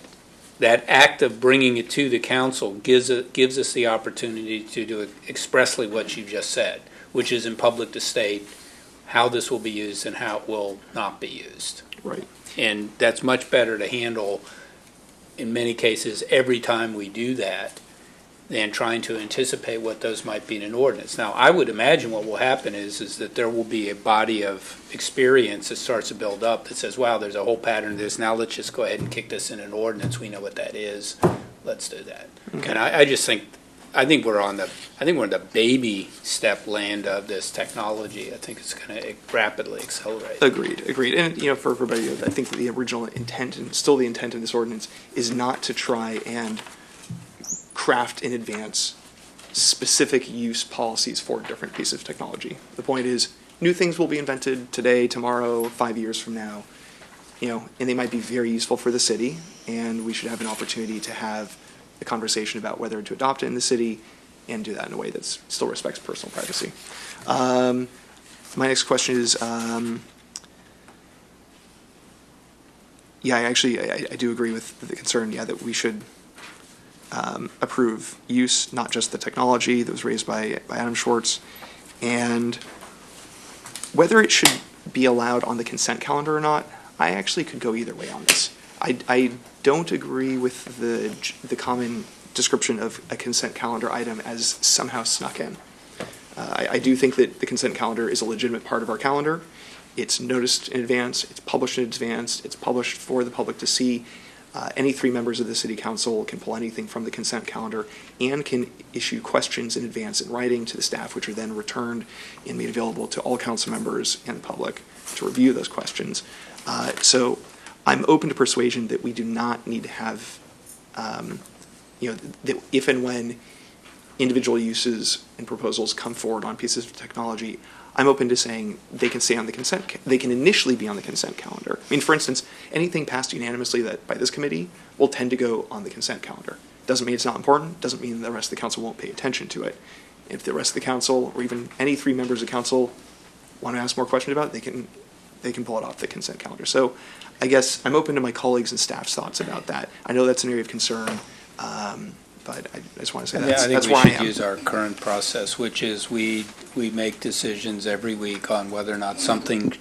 S5: act of bringing it to the council gives us the opportunity to do expressly what you just said, which is in public to state how this will be used and how it will not be used.
S2: Right.
S5: And that's much better to handle, in many cases, every time we do that, than trying to anticipate what those might be in an ordinance. Now, I would imagine what will happen is that there will be a body of experience that starts to build up that says, wow, there's a whole pattern of this. Now let's just go ahead and kick this in an ordinance. We know what that is. Let's do that.
S2: Okay.
S5: And I think we're in the baby step land of this technology. I think it's going to rapidly accelerate.
S2: Agreed. And, for everybody, I think the original intent, and still the intent of this ordinance, is not to try and craft in advance specific use policies for different pieces of technology. The point is, new things will be invented today, tomorrow, 5 years from now, and they might be very useful for the city, and we should have an opportunity to have a conversation about whether to adopt it in the city and do that in a way that still respects personal privacy. My next question is, I do agree with the concern, that we should approve use, not just the technology that was raised by Adam Schwartz, and whether it should be allowed on the consent calendar or not. I actually could go either way on this. I don't agree with the common description of a consent calendar item as somehow snuck in. I do think that the consent calendar is a legitimate part of our calendar. It's noticed in advance, it's published in advance, it's published for the public to see. Any 3 members of the city council can pull anything from the consent calendar and can issue questions in advance in writing to the staff, which are then returned and made available to all council members and the public to review those questions. So I'm open to persuasion that we do not need to have, that if and when individual uses and proposals come forward on pieces of technology, I'm open to saying they can stay on the they can initially be on the consent calendar. For instance, anything passed unanimously by this committee will tend to go on the consent calendar. Doesn't mean it's not important, doesn't mean the rest of the council won't pay attention to it. If the rest of the council, or even any 3 members of council, want to ask more questions about it, they can pull it off the consent calendar. So I guess I'm open to my colleagues and staff's thoughts about that. I know that's an area of concern, but I just want to say that's where I am.
S5: I think we should use our current process, which is we make decisions every week on whether or not something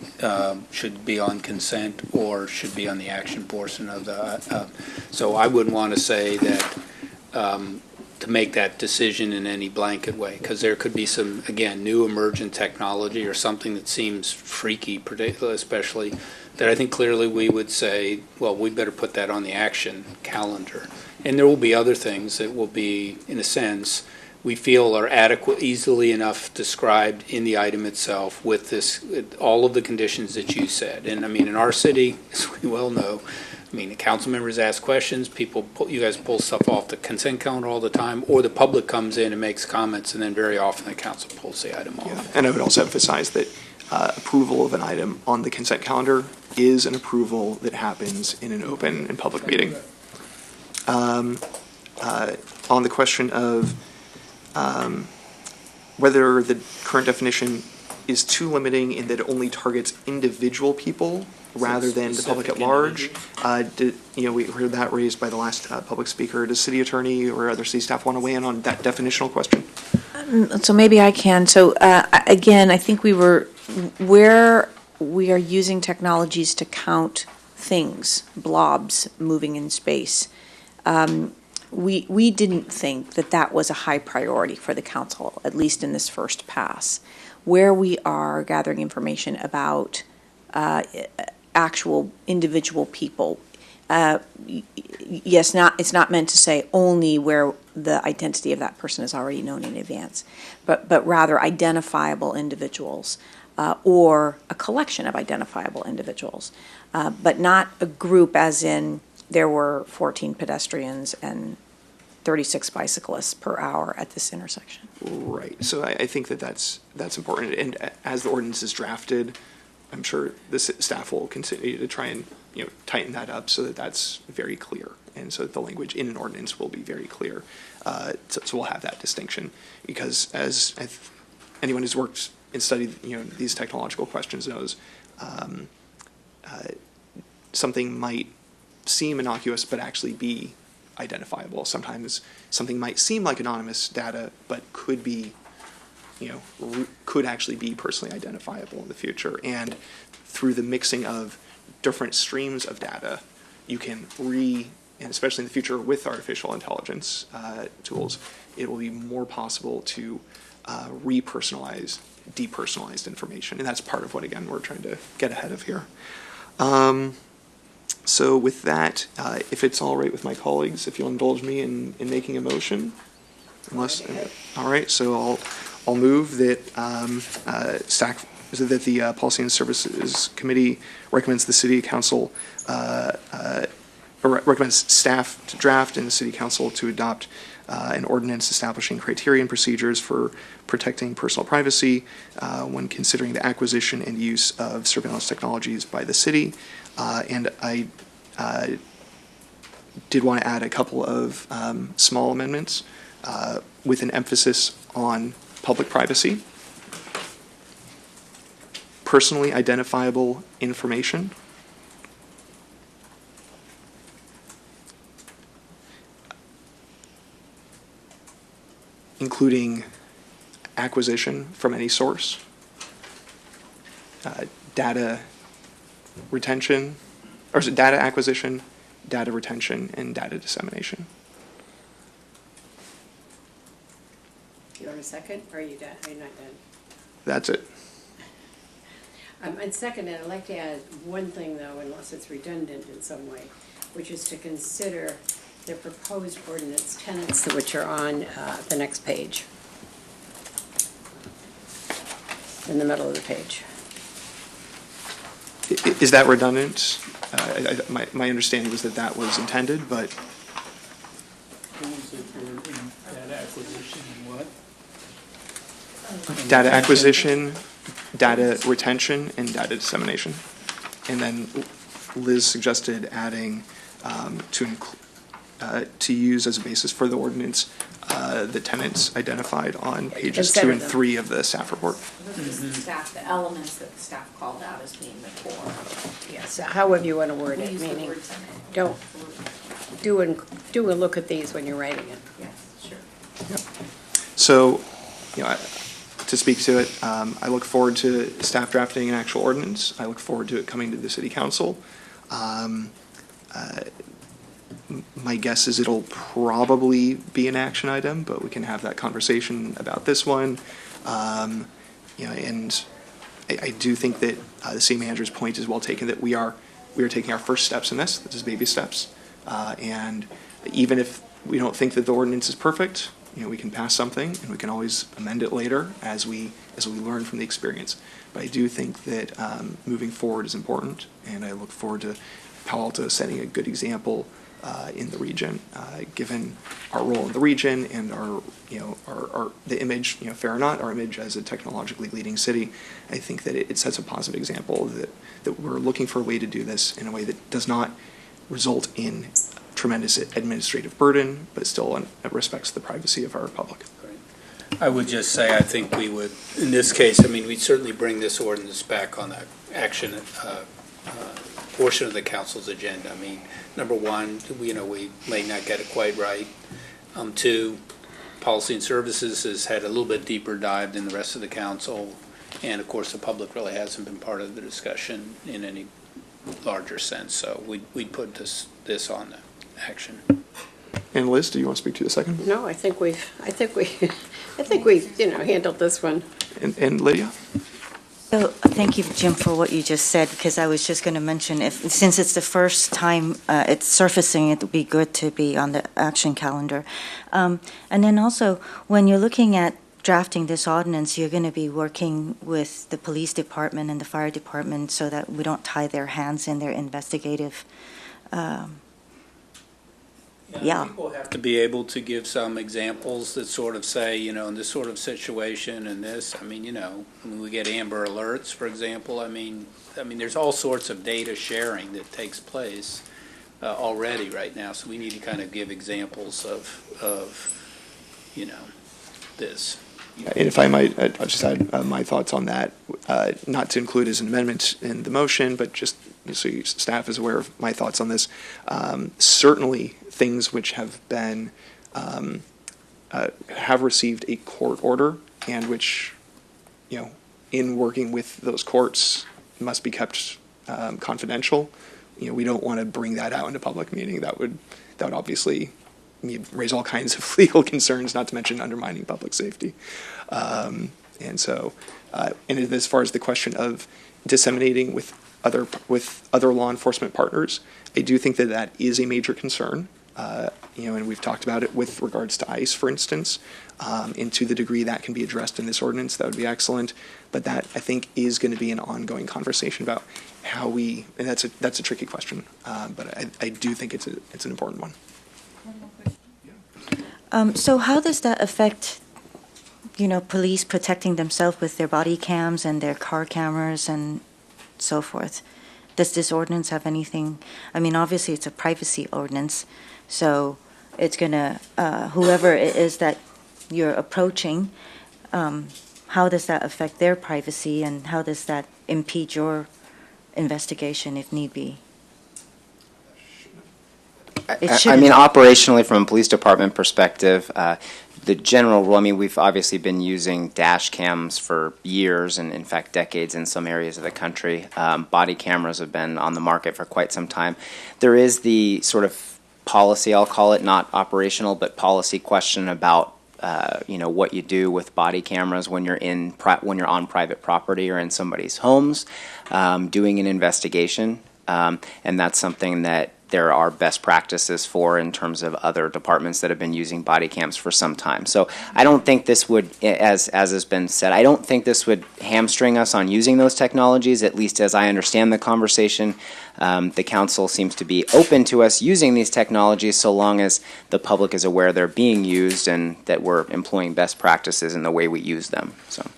S5: should be on consent or should be on the action portion of the. So I wouldn't want to say that to make that decision in any blanket way, because there could be some, again, new emergent technology or something that seems freaky, particularly, especially, that I think clearly we would say, well, we better put that on the action calendar. And there will be other things that will be, in a sense, we feel are adequate, easily enough described in the item itself with this, all of the conditions that you said. And I mean, in our city, as we well know, I mean, the council members ask questions, you guys pull stuff off the consent calendar all the time, or the public comes in and makes comments, and then very often the council pulls the item off.
S2: Yeah. And I would also emphasize that approval of an item on the consent calendar is an approval that happens in an open and public meeting. On the question of whether the current definition is too limiting in that it only targets individual people rather than the public at large. We heard that raised by the last public speaker. Does city attorney or other city staff want to weigh in on that definitional question?
S12: So maybe I can. So again, I think where we are using technologies to count things, blobs moving in space. We didn't think that was a high priority for the council, at least in this first pass. Where we are gathering information about actual individual people, yes, it's not meant to say only where the identity of that person is already known in advance, but rather identifiable individuals or a collection of identifiable individuals, but not a group as in there were 14 pedestrians and 36 bicyclists per hour at this intersection.
S2: Right. So I think that's important. And as the ordinance is drafted, I'm sure the staff will continue to try and tighten that up so that that's very clear, and so that the language in an ordinance will be very clear. So we'll have that distinction, because as anyone who's worked and studied these technological questions knows, something might seem innocuous but actually be identifiable. Sometimes something might seem like anonymous data but could be could actually be personally identifiable in the future. And through the mixing of different streams of data, you can and especially in the future with artificial intelligence tools, it will be more possible to repersonalize depersonalized information. And that's part of what, again, we're trying to get ahead of here. So with that, if it's all right with my colleagues, if you'll indulge me in making a motion, all right, so I'll move that that the Policy and Services Committee recommends the City Council, or recommends staff to draft and the City Council to adopt an ordinance establishing criteria and procedures for protecting personal privacy when considering the acquisition and use of surveillance technologies by the city. And I did want to add a couple of small amendments with an emphasis on public privacy, personally identifiable information, including acquisition from any source, data retention, or is it data acquisition, data retention, and data dissemination.
S6: You want a second, or are you done? Are you not done?
S2: That's it.
S6: And second, and I'd like to add one thing, though, unless it's redundant in some way, which is to consider the proposed ordinance tenets, which are on the next page, in the middle of the page.
S2: Is that redundant? My understanding was that was intended, but.
S5: Data acquisition and what?
S2: Data acquisition, data retention, and data dissemination. And then Liz suggested adding to use as a basis for the ordinance the tenants identified on pages 2 and 3 of the staff report.
S12: The elements that the staff called out as being the core.
S6: Yes, however you want to word it, meaning, don't do a look at these when you're writing it.
S12: Yes, sure.
S2: Yep. So, to speak to it, I look forward to staff drafting an actual ordinance. I look forward to it coming to the City Council. My guess is it'll probably be an action item, but we can have that conversation about this one. And I do think that the city manager's point is well taken, that we are taking our first steps in this. This is baby steps. And even if we don't think that the ordinance is perfect, we can pass something and we can always amend it later as we learn from the experience. But I do think that moving forward is important, and I look forward to Palo Alto setting a good example in the region, given our role in the region and our the image, fair or not, our image as a technologically leading city. I think that it sets a positive example that we're looking for a way to do this in a way that does not result in tremendous administrative burden, but still respects the privacy of our public.
S5: I would just say, I think we would, in this case, we'd certainly bring this ordinance back on the action portion of the council's agenda. Number one, we may not get it quite right. Two, Policy and Services has had a little bit deeper dive than the rest of the council, and of course the public really hasn't been part of the discussion in any larger sense. So we'd put this on the action.
S2: And Liz, do you want to speak to the second?
S6: No, I think we handled this one.
S2: And Lydia?
S10: So, thank you, Jim, for what you just said, because I was just going to mention, since it's the first time it's surfacing, it would be good to be on the action calendar. And then also, when you're looking at drafting this ordinance, you're going to be working with the police department and the fire department so that we don't tie their hands in their investigative.
S5: People have to be able to give some examples that sort of say, in this sort of situation and this, when we get Amber Alerts, for example, there's all sorts of data sharing that takes place already right now. So we need to kind of give examples of this.
S2: And if I might, I'll just add my thoughts on that, not to include as an amendment in the motion, but just so staff is aware of my thoughts on this. Certainly, things which have been have received a court order and which, in working with those courts, must be kept confidential. We don't want to bring that out into public meeting. That would obviously raise all kinds of legal concerns, not to mention undermining public safety. And as far as the question of disseminating with other law enforcement partners, I do think that is a major concern. And we've talked about it with regards to ICE, for instance, and to the degree that can be addressed in this ordinance, that would be excellent. But that, I think, is going to be an ongoing conversation about how and that's a tricky question, but I do think it's an important one.
S10: So how does that affect, police protecting themselves with their body cams and their car cameras and so forth? Does this ordinance have anything? Obviously it's a privacy ordinance, so it's going to, whoever it is that you're approaching, how does that affect their privacy, and how does that impede your investigation if need be?
S11: Operationally, from a police department perspective, the general rule, we've obviously been using dash cams for years and, in fact, decades in some areas of the country. Body cameras have been on the market for quite some time. There is the sort of policy, I'll call it, not operational, but policy question about, what you do with body cameras when you're on private property or in somebody's homes, doing an investigation. And that's something that there are best practices for in terms of other departments that have been using body cams for some time. So I don't think this would, as has been said, I don't think this would hamstring us on using those technologies, at least as I understand the conversation. The council seems to be open to us using these technologies so long as the public is aware they're being used and that we're employing best practices in the way we use them. So.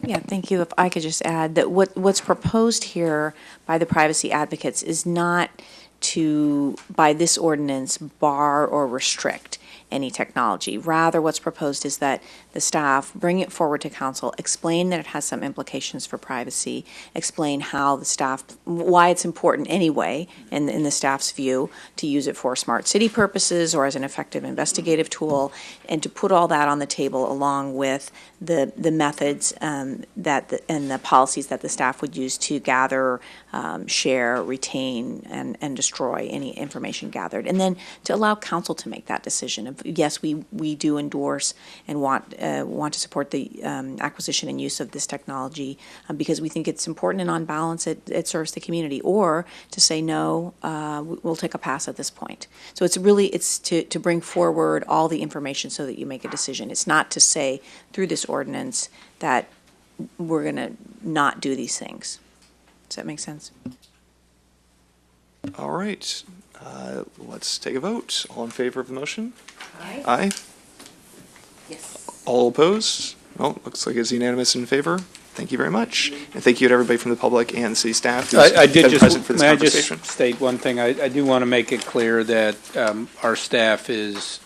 S12: Yeah, thank you. If I could just add that what's proposed here by the privacy advocates is not to, by this ordinance, bar or restrict any technology. Rather, what's proposed is that the staff bring it forward to council, explain that it has some implications for privacy, explain how the staff, why it's important anyway, in the staff's view, to use it for smart city purposes or as an effective investigative tool, and to put all that on the table along with the methods and the policies that the staff would use to gather, share, retain, and destroy destroy any information gathered. And then to allow council to make that decision of, yes, we do endorse and want to support the acquisition and use of this technology because we think it's important, and on balance it serves the community, or to say no, we'll take a pass at this point. So it's to bring forward all the information so that you make a decision. It's not to say through this ordinance that we're going to not do these things. Does that make sense?
S2: All right, let's take a vote. All in favor of the motion?
S12: Aye.
S2: Aye.
S12: Yes.
S2: All opposed? Well, looks like it's unanimous in favor. Thank you very much. And thank you to everybody from the public and the city staff who's
S5: I did
S2: been present for this
S5: may I
S2: conversation.
S5: just state one thing? I do want to make it clear that our staff is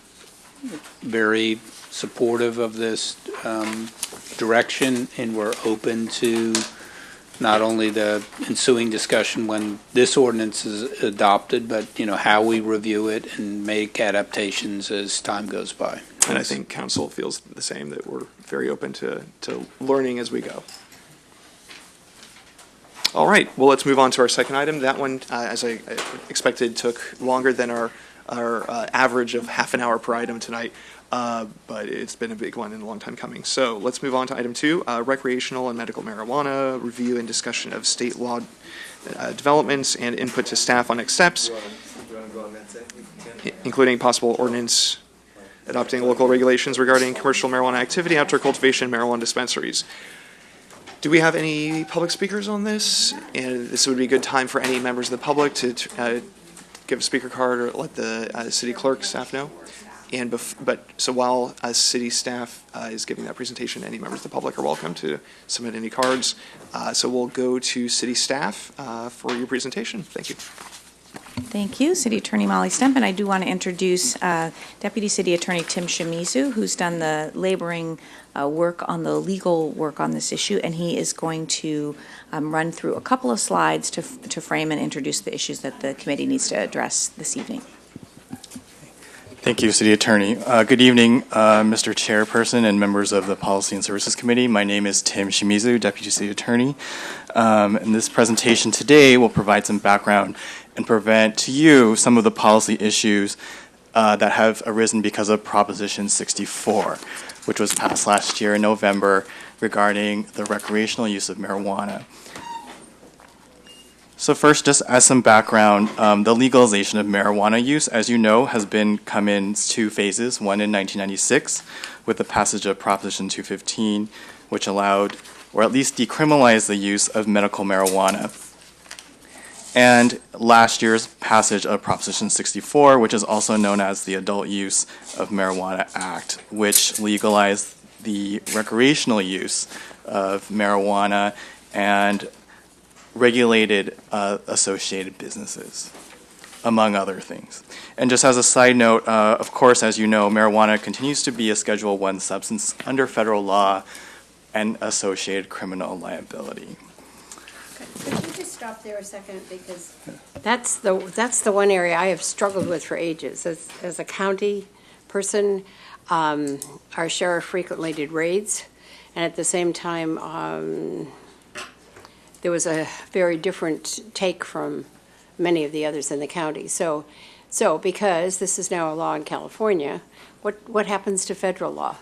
S5: very supportive of this direction, and we're open to not only the ensuing discussion when this ordinance is adopted, but, how we review it and make adaptations as time goes by.
S2: And I think council feels the same, that we're very open to learning as we go. All right, well, let's move on to our second item. That one, as I expected, took longer than our average of half an hour per item tonight, but it's been a big one and a long time coming. So let's move on to item 2, recreational and medical marijuana, review and discussion of state law developments and input to staff on next steps, including possible ordinance adopting local regulations regarding commercial marijuana activity, outdoor cultivation, marijuana dispensaries. Do we have any public speakers on this? And this would be a good time for any members of the public to give a speaker card or let the city clerk staff know. And so while city staff is giving that presentation, any members of the public are welcome to submit any cards. So we'll go to city staff for your presentation. Thank you.
S12: Thank you, City Attorney Molly Stemp, and I do want to introduce Deputy City Attorney Tim Shimizu, who's done the laboring work on the legal work on this issue, and he is going to run through a couple of slides to frame and introduce the issues that the committee needs to address this evening.
S13: Thank you, City Attorney. Good evening, Mr. Chairperson and members of the Policy and Services Committee. My name is Tim Shimizu, Deputy City Attorney. And this presentation today will provide some background and present to you some of the policy issues that have arisen because of Proposition 64, which was passed last year in November regarding the recreational use of marijuana. So first, just as some background, the legalization of marijuana use, as you know, has come in 2 phases. One in 1996 with the passage of Proposition 215, which allowed, or at least decriminalized, the use of medical marijuana. And last year's passage of Proposition 64, which is also known as the Adult Use of Marijuana Act, which legalized the recreational use of marijuana and regulated associated businesses, among other things. And just as a side note, of course, as you know, marijuana continues to be a Schedule I substance under federal law and associated criminal liability.
S6: Could you just stop there a second, because that's the one area I have struggled with for ages. As a county person, our sheriff frequently did raids, and at the same time, there was a very different take from many of the others in the county. So because this is now a law in California, what happens to federal law?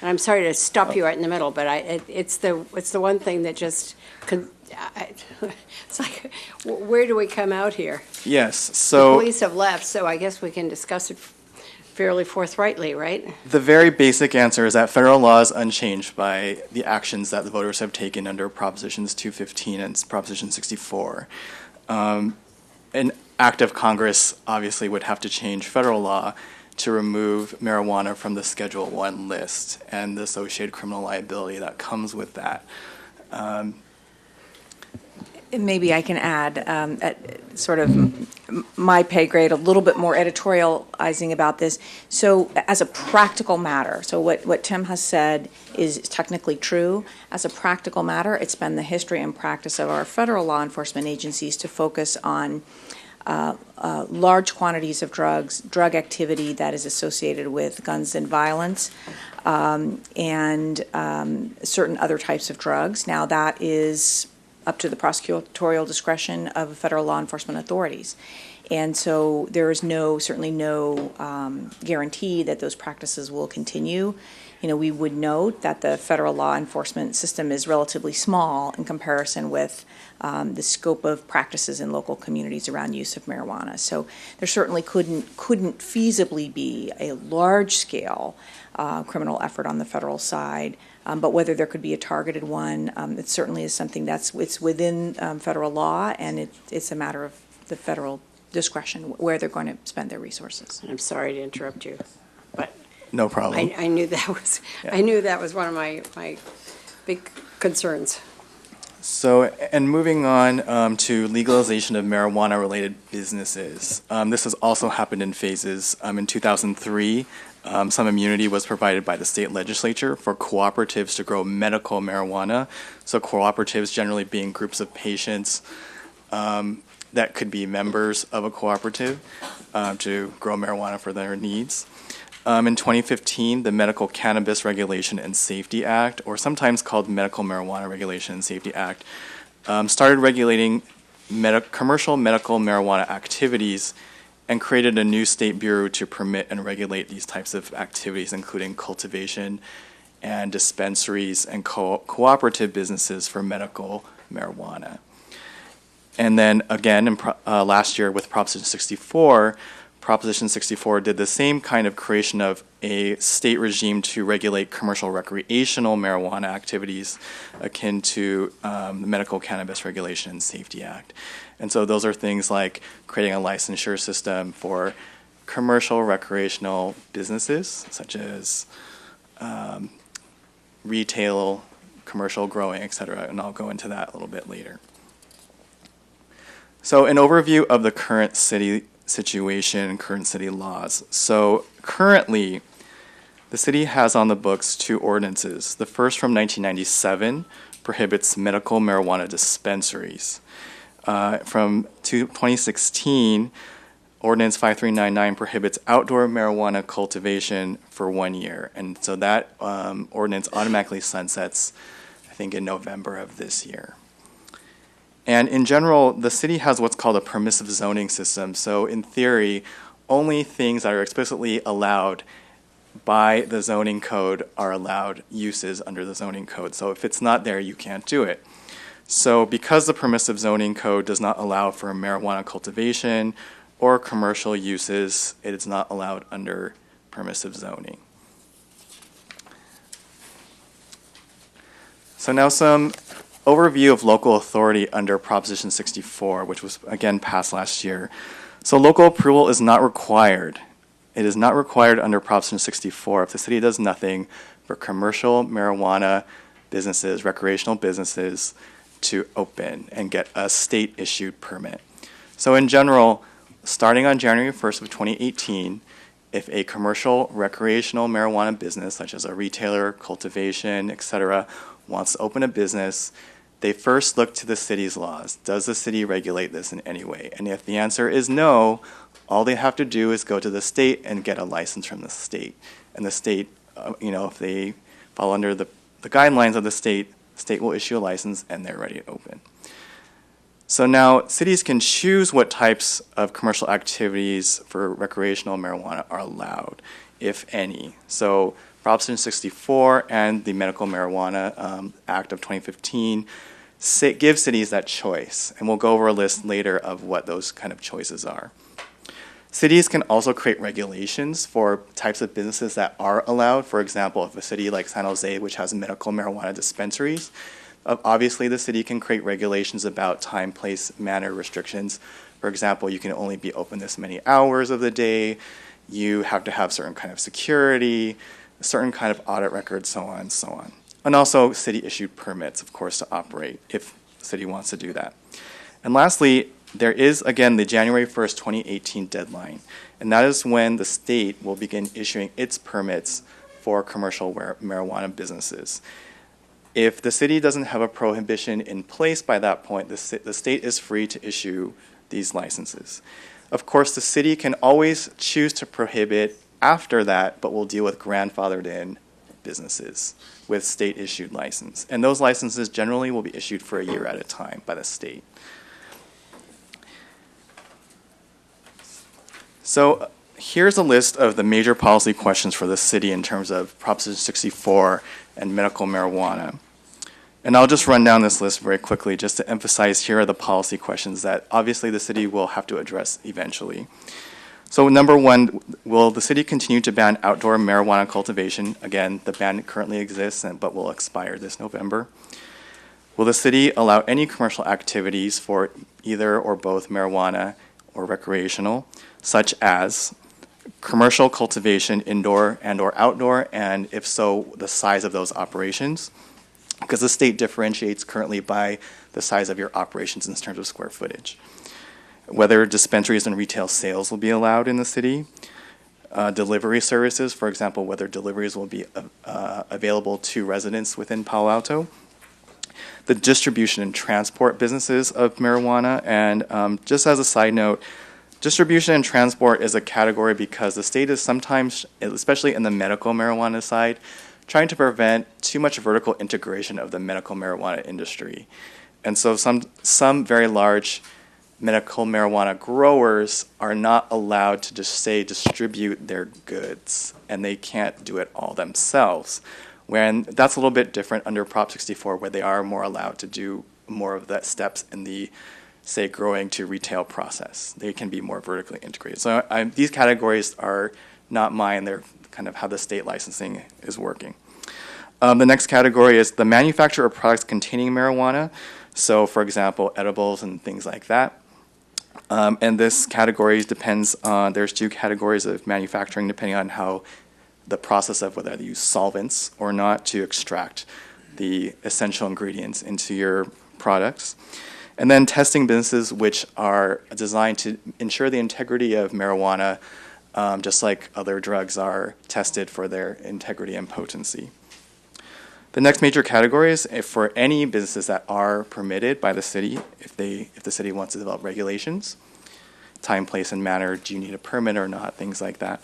S6: And I'm sorry to stop you right in the middle, but it's the one thing that just it's like, where do we come out here?
S13: Yes, so
S6: The police have left, so I guess we can discuss it fairly forthrightly, right?
S13: the very basic answer is that federal law is unchanged by the actions that the voters have taken under Propositions 215 and Proposition 64. An act of Congress obviously would have to change federal law to remove marijuana from the Schedule I list and the associated criminal liability that comes with that.
S12: Maybe I can add, at sort of my pay grade, a little bit more editorializing about this. So as a practical matter, so what Tim has said is technically true. As a practical matter, it's been the history and practice of our federal law enforcement agencies to focus on large quantities of drugs, drug activity that is associated with guns and violence, and certain other types of drugs. Now that is up to the prosecutorial discretion of federal law enforcement authorities. And so there is certainly no guarantee that those practices will continue. We would note that the federal law enforcement system is relatively small in comparison with the scope of practices in local communities around use of marijuana. So there certainly couldn't feasibly be a large-scale criminal effort on the federal side. But whether there could be a targeted one, it certainly is something it's within federal law, and it's a matter of the federal discretion where they're going to spend their resources.
S6: I'm sorry to interrupt you, but
S13: No problem.
S6: I knew that was
S13: Yeah.
S6: I knew that was one of my big concerns.
S13: So, and moving on to legalization of marijuana-related businesses. This has also happened in phases. In 2003, some immunity was provided by the state legislature for cooperatives to grow medical marijuana. So cooperatives generally being groups of patients that could be members of a cooperative to grow marijuana for their needs. In 2015, the Medical Cannabis Regulation and Safety Act, or sometimes called Medical Marijuana Regulation and Safety Act, started regulating commercial medical marijuana activities and created a new state bureau to permit and regulate these types of activities, including cultivation and dispensaries and cooperative businesses for medical marijuana. And then again, last year with Proposition 64, Proposition 64 did the same kind of creation of a state regime to regulate commercial recreational marijuana activities akin to the Medical Cannabis Regulation and Safety Act. And so those are things like creating a licensure system for commercial recreational businesses, such as retail, commercial growing, et cetera, and I'll go into that a little bit later. So an overview of the current city situation, current city laws. So currently, the city has on the books 2 ordinances. The first from 1997 prohibits medical marijuana dispensaries. From 2016, Ordinance 5399 prohibits outdoor marijuana cultivation for 1 year. And so that ordinance automatically sunsets, I think, in November of this year. And in general, the city has what's called a permissive zoning system. So in theory, only things that are explicitly allowed by the zoning code are allowed uses under the zoning code. So if it's not there, you can't do it. So because the permissive zoning code does not allow for marijuana cultivation or commercial uses, it is not allowed under permissive zoning. So now some overview of local authority under Proposition 64, which was again passed last year. So local approval is not required. It is not required under Proposition 64 if the city does nothing for commercial marijuana businesses, recreational businesses to open and get a state-issued permit. So in general, starting on January 1st of 2018, if a commercial recreational marijuana business, such as a retailer, cultivation, et cetera, wants to open a business, they first look to the city's laws. Does the city regulate this in any way? And if the answer is no, all they have to do is go to the state and get a license from the state. And the state, if they fall under the guidelines of the state will issue a license and they're ready to open. So now cities can choose what types of commercial activities for recreational marijuana are allowed, if any. So Proposition 64 and the Medical Marijuana Act of 2015 give cities that choice, and we'll go over a list later of what those kind of choices are. Cities can also create regulations for types of businesses that are allowed. For example, if a city like San Jose, which has medical marijuana dispensaries, obviously the city can create regulations about time, place, manner restrictions. For example, you can only be open this many hours of the day, you have to have certain kind of security, a certain kind of audit record, so on and so on. And also city-issued permits, of course, to operate if the city wants to do that. And lastly, there is, again, the January 1st, 2018 deadline. And that is when the state will begin issuing its permits for commercial marijuana businesses. If the city doesn't have a prohibition in place by that point, the state is free to issue these licenses. Of course, the city can always choose to prohibit after that, but will deal with grandfathered in businesses with state-issued license. And those licenses generally will be issued for a year at a time by the state. So here's a list of the major policy questions for the city in terms of Proposition 64 and medical marijuana. And I'll just run down this list very quickly just to emphasize here are the policy questions that obviously the city will have to address eventually. So number one, will the city continue to ban outdoor marijuana cultivation? Again, the ban currently exists but will expire this November. Will the city allow any commercial activities for either or both marijuana or recreational, such as commercial cultivation indoor and or outdoor, and if so, the size of those operations? Because the state differentiates currently by the size of your operations in terms of square footage. Whether dispensaries and retail sales will be allowed in the city. Delivery services, for example, whether deliveries will be available to residents within Palo Alto. The distribution and transport businesses of marijuana. And just as a side note, distribution and transport is a category because the state is sometimes, especially in the medical marijuana side, trying to prevent too much vertical integration of the medical marijuana industry. And so some very large medical marijuana growers are not allowed to just say distribute their goods, and they can't do it all themselves. When that's a little bit different under Prop 64, where they are more allowed to do more of the steps in the, say, growing to retail process. They can be more vertically integrated. So these categories are not mine, they're kind of how the state licensing is working. The next category is the manufacture of products containing marijuana. So, for example, edibles and things like that. And this category depends on, there's two categories of manufacturing depending on how the process of whether they use solvents or not to extract the essential ingredients into your products. And then testing businesses which are designed to ensure the integrity of marijuana, just like other drugs are tested for their integrity and potency. The next major category is for any businesses that are permitted by the city, if the city wants to develop regulations, time, place, and manner, do you need a permit or not, things like that.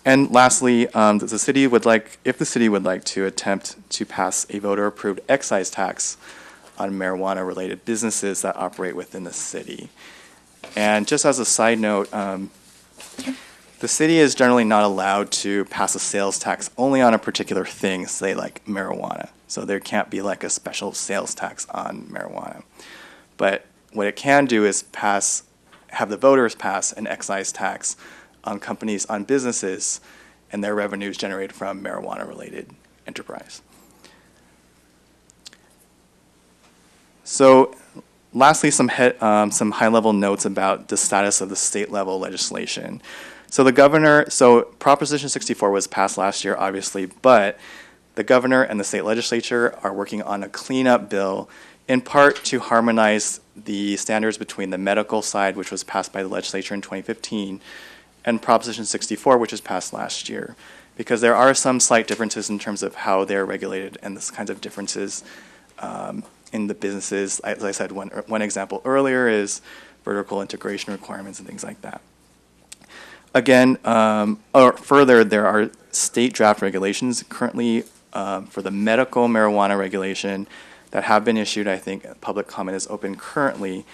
S13: And lastly, if the city would like to attempt to pass a voter-approved excise tax on marijuana-related businesses that operate within the city. And just as a side note, the city is generally not allowed to pass a sales tax only on a particular thing, say like marijuana. So there can't be like a special sales tax on marijuana. But what it can do is have the voters pass an excise tax on companies, on businesses, and their revenues generated from marijuana-related enterprise. So lastly, some high-level notes about the status of the state-level legislation. So Proposition 64 was passed last year, obviously, but the governor and the state legislature are working on a cleanup bill, in part to harmonize the standards between the medical side, which was passed by the legislature in 2015, and Proposition 64, which was passed last year, because there are some slight differences in terms of how they're regulated and this kinds of differences in the businesses. As I said, one example earlier is vertical integration requirements and things like that. Again, or further, there are state draft regulations currently for the medical marijuana regulation that have been issued. I think public comment is open currently.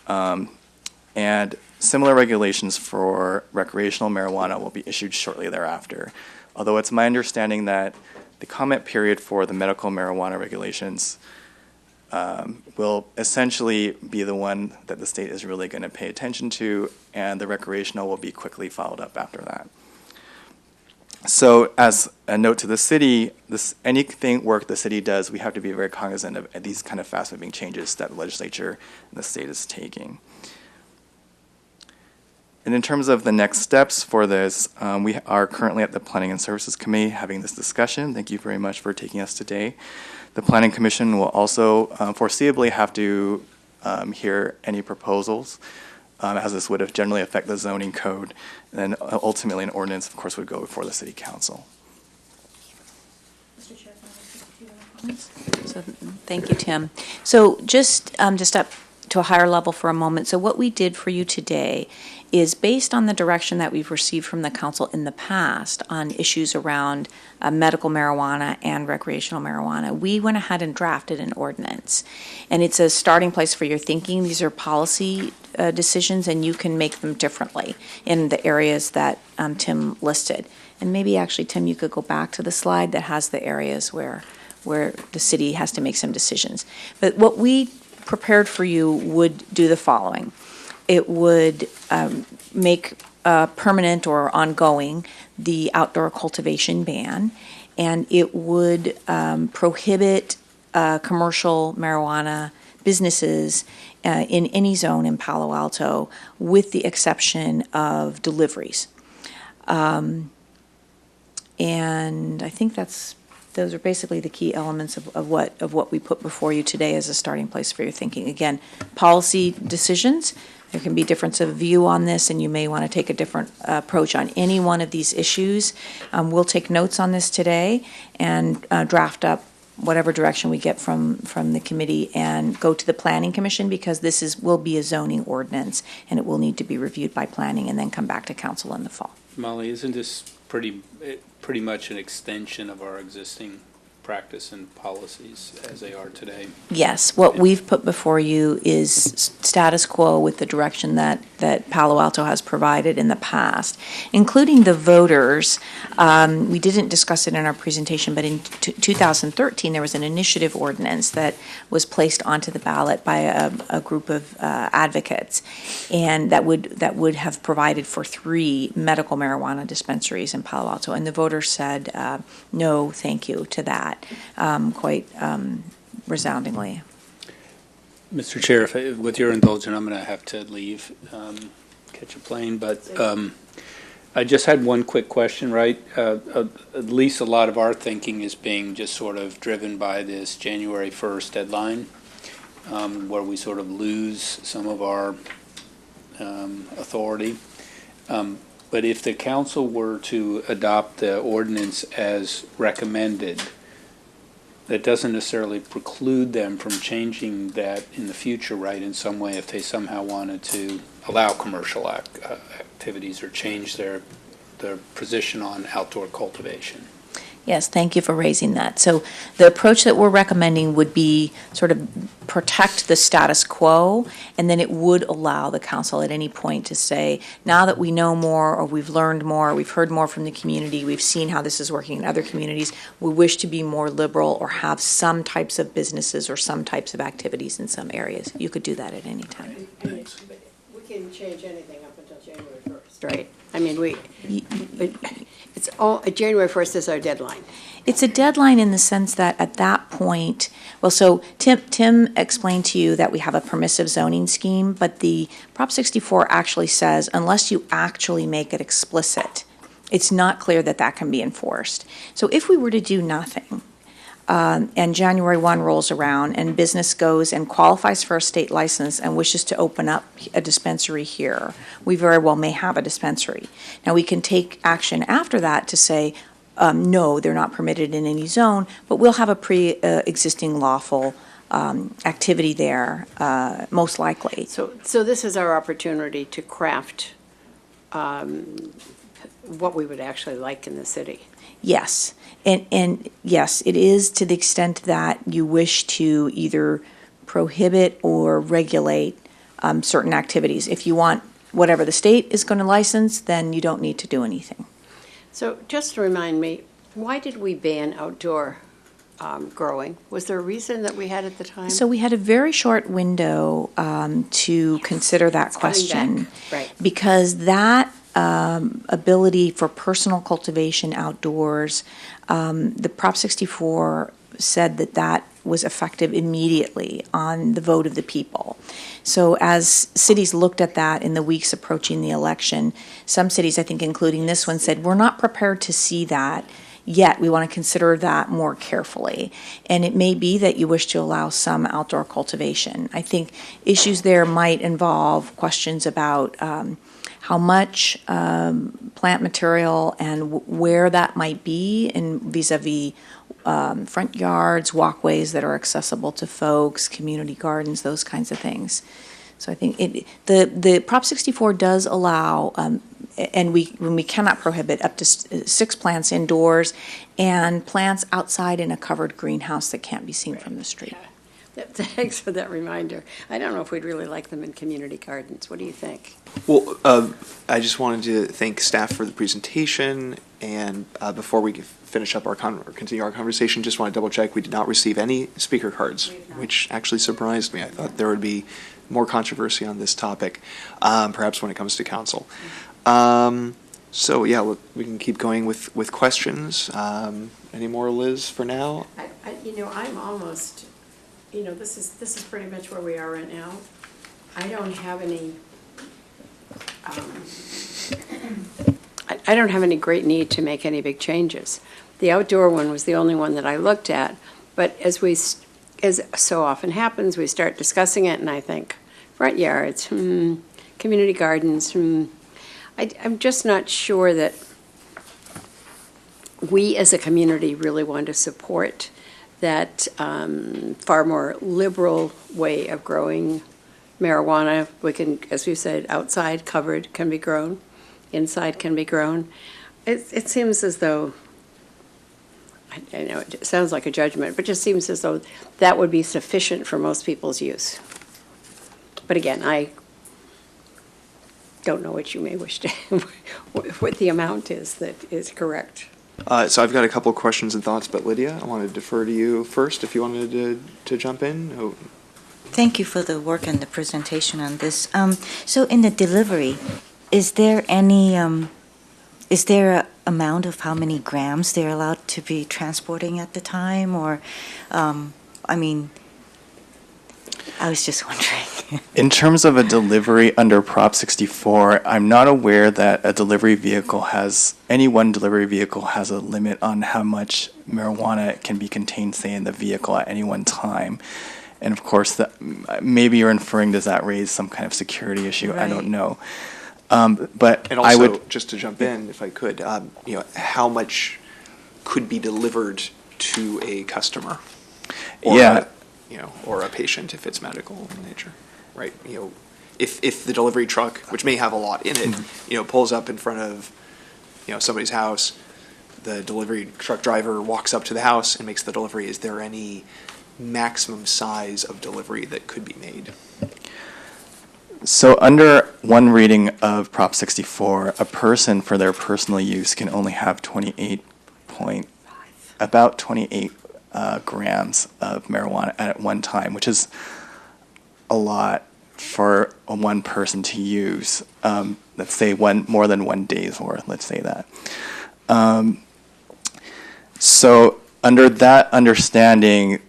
S13: And similar regulations for recreational marijuana will be issued shortly thereafter. Although it's my understanding that the comment period for the medical marijuana regulations will essentially be the one that the state is really going to pay attention to, and the recreational will be quickly followed up after that. So as a note to the city, anything work the city does, we have to be very cognizant of these kind of fast-moving changes that the legislature and the state is taking. And in terms of the next steps for this, we are currently at the Planning and Services Committee having this discussion. Thank you very much for taking us today. The Planning Commission will also foreseeably have to hear any proposals, as this would generally affect the zoning code. And then ultimately an ordinance, of course, would go before the City Council.
S12: Mr. Chair, so, thank you, Tim. So just to step to a higher level for a moment. So what we did for you today is based on the direction that we've received from the council in the past on issues around medical marijuana and recreational marijuana, we went ahead and drafted an ordinance. And it's a starting place for your thinking. These are policy decisions, and you can make them differently in the areas that Tim listed. And maybe actually, Tim, you could go back to the slide that has the areas where the city has to make some decisions. But what we prepared for you would do the following. It would make permanent or ongoing the outdoor cultivation ban, and it would prohibit commercial marijuana businesses in any zone in Palo Alto, with the exception of deliveries. And I think those are basically the key elements of what we put before you today as a starting place for your thinking. Again, policy decisions. There can be difference of view on this, and you may want to take a different approach on any one of these issues. We'll take notes on this today and draft up whatever direction we get from the committee and go to the Planning Commission, because this will be a zoning ordinance, and it will need to be reviewed by planning and then come back to council in the fall.
S5: Molly, isn't this pretty much an extension of our existing practice and policies as they are today?
S12: Yes, what we've put before you is status quo with the direction that Palo Alto has provided in the past, including the voters. We didn't discuss it in our presentation, but in 2013, there was an initiative ordinance that was placed onto the ballot by a group of advocates, and that would have provided for 3 medical marijuana dispensaries in Palo Alto, and the voters said no, thank you to that. Quite resoundingly.
S5: Mr. Chair, with your indulgence, I'm going to have to leave, catch a plane, but I just had one quick question, right? At least a lot of our thinking is being just sort of driven by this January 1st deadline, where we sort of lose some of our authority. But if the council were to adopt the ordinance as recommended, that doesn't necessarily preclude them from changing that in the future, right, in some way, if they somehow wanted to allow commercial activities or change their position on outdoor cultivation.
S12: Yes, thank you for raising that. So the approach that we're recommending would be sort of protect the status quo, and then it would allow the council at any point to say, now that we know more, or we've learned more, we've heard more from the community, we've seen how this is working in other communities, we wish to be more liberal or have some types of businesses or some types of activities in some areas. You could do that at any time.
S6: We can change anything up until January 1st, right? I mean, it's all, January 1st is our deadline.
S12: It's a deadline in the sense that at that point, well, so Tim explained to you that we have a permissive zoning scheme, but the Prop 64 actually says unless you actually make it explicit, it's not clear that that can be enforced. So if we were to do nothing, and January 1 rolls around and business goes and qualifies for a state license and wishes to open up a dispensary here, we very well may have a dispensary. Now, we can take action after that to say, no, they're not permitted in any zone, but we'll have a pre-existing lawful activity there, most likely.
S6: So this is our opportunity to craft what we would actually like in the city.
S12: Yes, and yes, it is to the extent that you wish to either prohibit or regulate certain activities. If you want whatever the state is going to license, then you don't need to do anything.
S6: So just to remind me, why did we ban outdoor growing? Was there a reason that we had at the time?
S12: So we had a very short window to consider that question.
S6: Right.
S12: Because that ability for personal cultivation outdoors, the Prop 64 said that was effective immediately on the vote of the people. So as cities looked at that in the weeks approaching the election, some cities, I think including this one, said, we're not prepared to see that yet. We want to consider that more carefully. And it may be that you wish to allow some outdoor cultivation. I think issues there might involve questions about how much plant material and where that might be, and vis-a-vis front yards, walkways that are accessible to folks, community gardens, those kinds of things. So I think the Prop 64 does allow, and when we cannot prohibit, up to 6 plants indoors and plants outside in a covered greenhouse that can't be seen from the street.
S6: Thanks for that reminder. I don't know if we'd really like them in community gardens. What do you think?
S2: Well, I just wanted to thank staff for the presentation, and before we finish up or continue our conversation, just want to double check, we did not receive any speaker cards, which actually surprised me. I thought there would be more controversy on this topic, perhaps when it comes to council. So yeah, we can keep going with questions. Any more, Liz, for now?
S6: I'm almost, this is pretty much where we are right now. I don't have any, I don't have any great need to make any big changes. The outdoor one was the only one that I looked at, but as so often happens, we start discussing it, and I think front yards, community gardens, I'm just not sure that we as a community really want to support that far more liberal way of growing marijuana. We can, as we said, outside covered can be grown, inside can be grown. It seems as though, I know it sounds like a judgment, but it just seems as though that would be sufficient for most people's use. But again, I don't know what you may wish to, what the amount is that is correct.
S2: So I've got a couple of questions and thoughts, but Lydia, I want to defer to you first if you wanted to jump in. Oh.
S10: Thank you for the work and the presentation on this. So in the delivery, is there any, is there an amount of how many grams they're allowed to be transporting at the time? Or, I mean, I was just wondering.
S13: In terms of a delivery under Prop 64, I'm not aware that a delivery vehicle any one delivery vehicle has a limit on how much marijuana can be contained, say, in the vehicle at any one time. And of course, maybe you're inferring, does that raise some kind of security issue? Right. I don't know. But
S2: and also,
S13: I would,
S2: just to jump in, if I could, how much could be delivered to a customer? Or or a patient if it's medical in nature, right? If the delivery truck, which may have a lot in it, pulls up in front of, somebody's house, the delivery truck driver walks up to the house and makes the delivery. Is there any maximum size of delivery that could be made?
S13: So under one reading of Prop 64, a person for their personal use can only have about 28 grams of marijuana at one time, which is a lot for one person to use. Let's say more than 1 day's worth, let's say that. So under that understanding,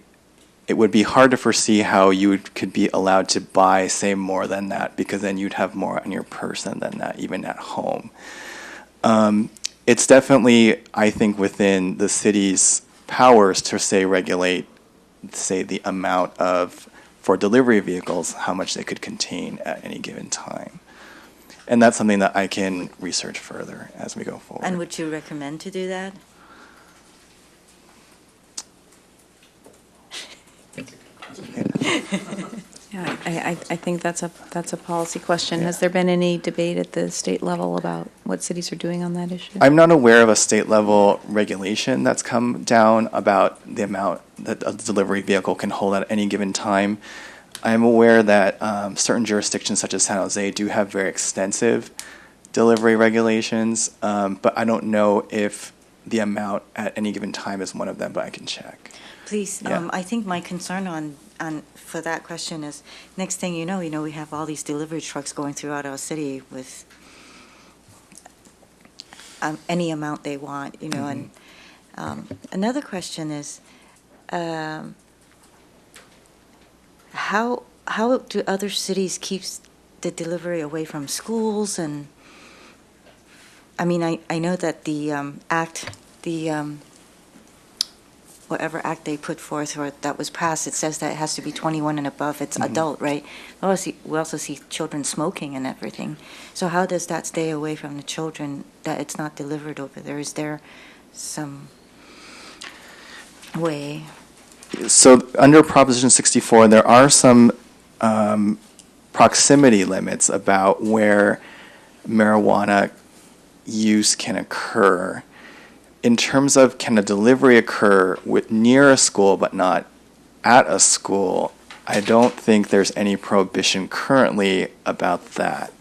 S13: it would be hard to foresee how you could be allowed to buy, say, more than that, because then you'd have more on your person than that, even at home. It's definitely, I think, within the city's powers to, say, regulate, say, the amount for delivery vehicles, how much they could contain at any given time. And that's something that I can research further as we go forward.
S10: And would you recommend to do that?
S12: Yeah, I think that's a policy question. Yeah. Has there been any debate at the state level about what cities are doing on that issue?
S13: I'm not aware of a state level regulation that's come down about the amount that a delivery vehicle can hold at any given time. I'm aware that certain jurisdictions such as San Jose do have very extensive delivery regulations, but I don't know if the amount at any given time is one of them, but I can check.
S10: Please,
S13: Yeah.
S10: I think my concern for that question is, next thing you know, we have all these delivery trucks going throughout our city with any amount they want,
S13: Mm-hmm.
S10: And another question is, how do other cities keep the delivery away from schools? And I mean, I know that the whatever act they put forth or that was passed, it says that it has to be 21 and above. It's adult, right? We also see children smoking and everything. So how does that stay away from the children, that it's not delivered over there? Is there some...
S12: Way.
S13: So under Proposition 64, there are some proximity limits about where marijuana use can occur. In terms of can a delivery occur near a school but not at a school, I don't think there's any prohibition currently about that.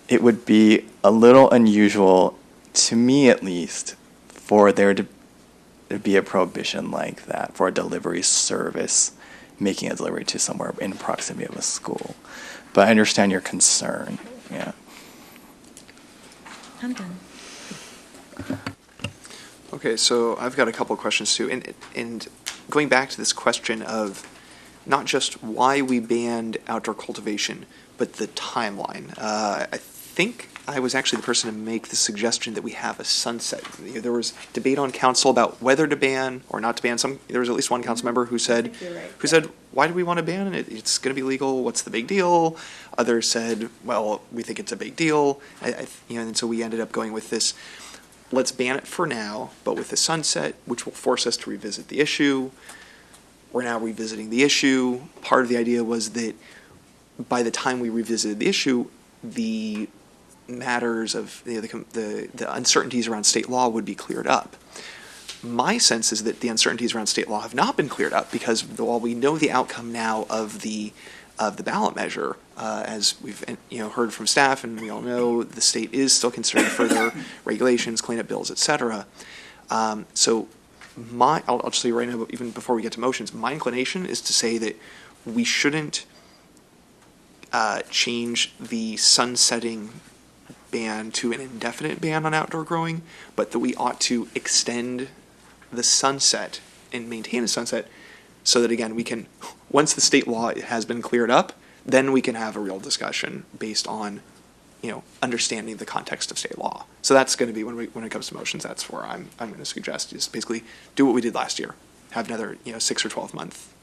S13: It would be a little unusual, to me at least, for there to be a prohibition like that for a delivery service making a delivery to somewhere in proximity of a school. But I understand your concern, yeah.
S12: I'm done.
S2: Okay, so I've got a couple of questions too. And going back to this question of not just why we banned outdoor cultivation, but the timeline. I think I was actually the person to make the suggestion that we have a sunset. There was debate on council about whether to ban or not to ban. There was at least one council member who said, why do we want to ban it? It's going to be legal. What's the big deal? Others said, well, we think it's a big deal. And so we ended up going with this. Let's ban it for now, but with the sunset, which will force us to revisit the issue. We're now revisiting the issue. Part of the idea was that by the time we revisited the issue, the matters of the uncertainties around state law would be cleared up. My sense is that the uncertainties around state law have not been cleared up because while we know the outcome now of the ballot measure, as we've heard from staff and we all know, the state is still considering further regulations, cleanup bills, et cetera. So I'll just say right now, even before we get to motions, my inclination is to say that we shouldn't change the sunsetting ban to an indefinite ban on outdoor growing, but that we ought to extend the sunset and maintain a sunset so that, again, we can, once the state law has been cleared up, then we can have a real discussion based on, understanding the context of state law. So that's going to be, when it comes to motions, that's where I'm going to suggest is basically do what we did last year, have another, 6 or 12 month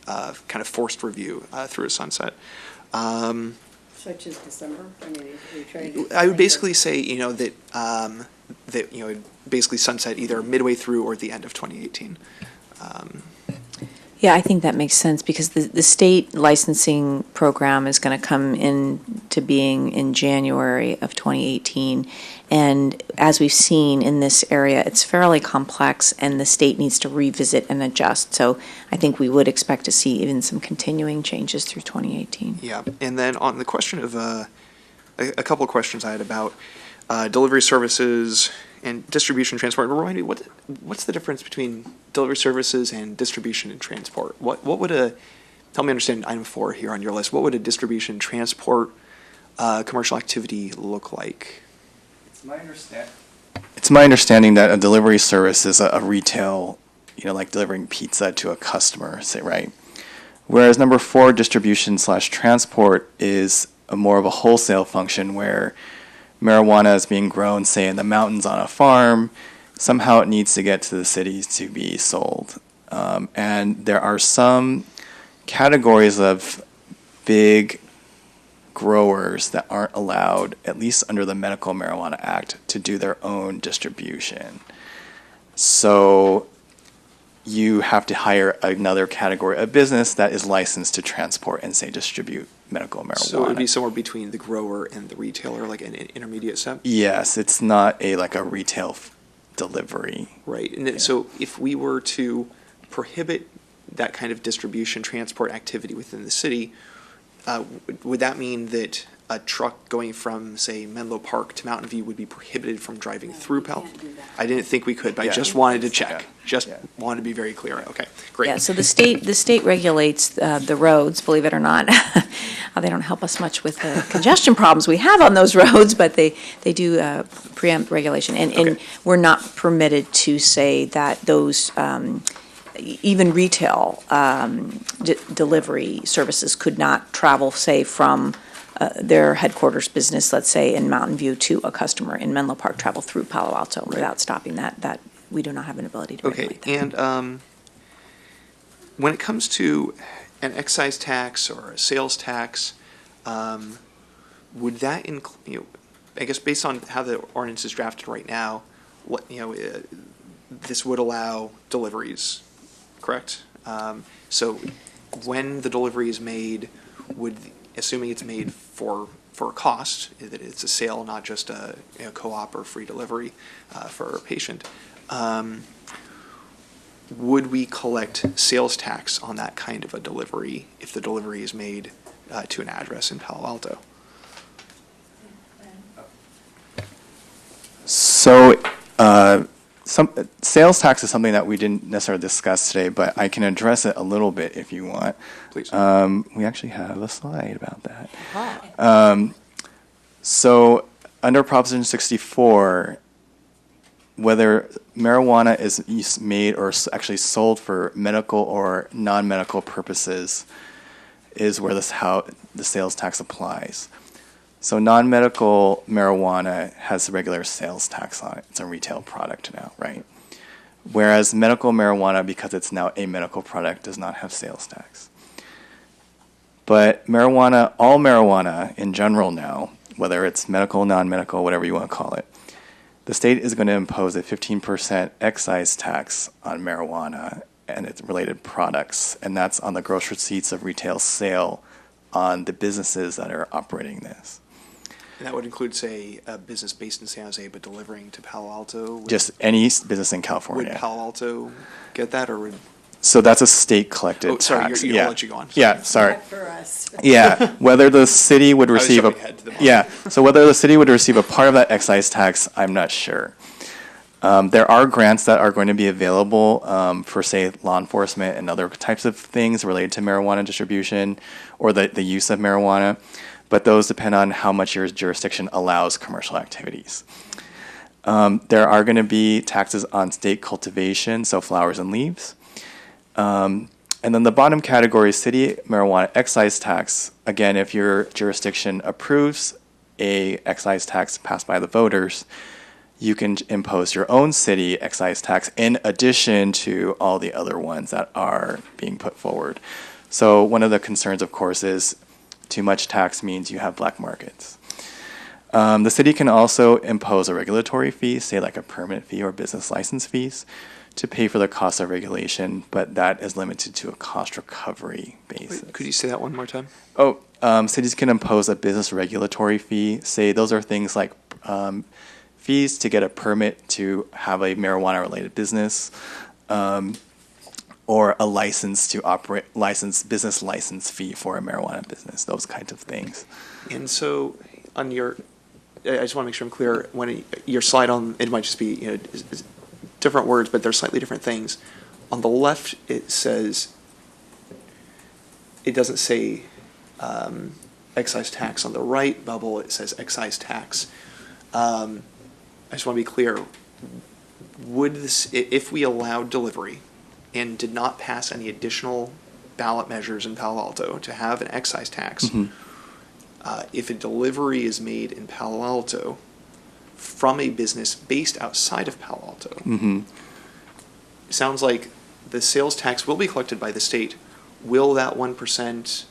S2: kind of forced review through a sunset.
S6: Such as December?
S2: I would basically say, that basically sunset either midway through or at the end of 2018.
S12: Yeah, I think that makes sense because the state licensing program is going to come into being in January of 2018. And as we've seen in this area, it's fairly complex and the state needs to revisit and adjust. So I think we would expect to see even some continuing changes through 2018.
S2: Yeah, and then on the question of a couple of questions I had about delivery services and distribution transport. Remind me, what's the difference between delivery services and distribution and transport? What would help me understand item 4 here on your list, what would a distribution transport commercial activity look like?
S13: It's my understanding that a delivery service is a retail, like delivering pizza to a customer, say, right? Whereas number 4, distribution/transport is more of a wholesale function where marijuana is being grown, say, in the mountains on a farm. Somehow it needs to get to the cities to be sold. And there are some categories of big growers that aren't allowed, at least under the Medical Marijuana Act, to do their own distribution. So you have to hire another category of business that is licensed to transport and, say, distribute medical marijuana.
S2: So it would be somewhere between the grower and the retailer, like an intermediate step?
S13: Yes, it's not like a retail delivery.
S2: Right. And so if we were to prohibit that kind of distribution transport activity within the city, would that mean that a truck going from, say, Menlo Park to Mountain View would be prohibited from driving through Palo? I didn't think we could, but I just wanted to check. Wanted to be very clear. Okay, great.
S12: Yeah, so the state regulates the roads, believe it or not. They don't help us much with the congestion problems we have on those roads, but they do preempt regulation. And we're not permitted to say that those even retail delivery services could not travel, say, from their headquarters business, let's say in Mountain View, to a customer in Menlo Park, travel through Palo Alto without stopping that. We do not have an ability to regulate that.
S2: And when it comes to an excise tax or a sales tax, would that include, I guess based on how the ordinance is drafted right now, this would allow deliveries, correct? So when the delivery is made, assuming it's made for a cost, that it's a sale, not just a co-op or free delivery for a patient, would we collect sales tax on that kind of a delivery if the delivery is made to an address in Palo Alto?
S13: So, some sales tax is something that we didn't necessarily discuss today, but I can address it a little bit if you want.
S2: Please.
S13: We actually have a slide about that. So, under Proposition 64, whether marijuana is made or actually sold for medical or non-medical purposes is where how the sales tax applies. So non-medical marijuana has regular sales tax on it. It's a retail product now, right? Whereas medical marijuana, because it's now a medical product, does not have sales tax. But marijuana, all marijuana in general now, whether it's medical, non-medical, whatever you want to call it, the state is going to impose a 15% excise tax on marijuana and its related products, and that's on the gross receipts of retail sale on the businesses that are operating this.
S2: And that would include, say, a business based in San Jose but delivering to Palo Alto?
S13: Just any business in California.
S2: Would Palo Alto get that, or would?
S13: So that's a state-collected tax.
S2: Sorry, I'll let you go on. Sorry.
S13: Yeah, sorry.
S6: For us.
S13: Yeah, whether the city would receive so whether the city would receive a part of that excise tax, I'm not sure. There are grants that are going to be available for, say, law enforcement and other types of things related to marijuana distribution or the use of marijuana, but those depend on how much your jurisdiction allows commercial activities. There are going to be taxes on state cultivation, so flowers and leaves. And then the bottom category, city marijuana excise tax. Again, if your jurisdiction approves a excise tax passed by the voters, you can impose your own city excise tax in addition to all the other ones that are being put forward. So one of the concerns, of course, is too much tax means you have black markets. The city can also impose a regulatory fee, say like a permit fee or business license fees, to pay for the cost of regulation, but that is limited to a cost recovery basis.
S2: Wait, could you say that one more time?
S13: Cities can impose a business regulatory fee. Say those are things like fees to get a permit to have a marijuana-related business, or a license to operate, business license fee for a marijuana business, those kinds of things.
S2: And so on your, I just want to make sure I'm clear, when your slide on, it might just be, different words, but they're slightly different things. On the left, it says, it doesn't say excise tax. On the right bubble, it says excise tax. I just want to be clear. Would this, if we allowed delivery and did not pass any additional ballot measures in Palo Alto to have an excise tax, if a delivery is made in Palo Alto from a business based outside of Palo Alto, it sounds like the sales tax will be collected by the state. Will that 1%,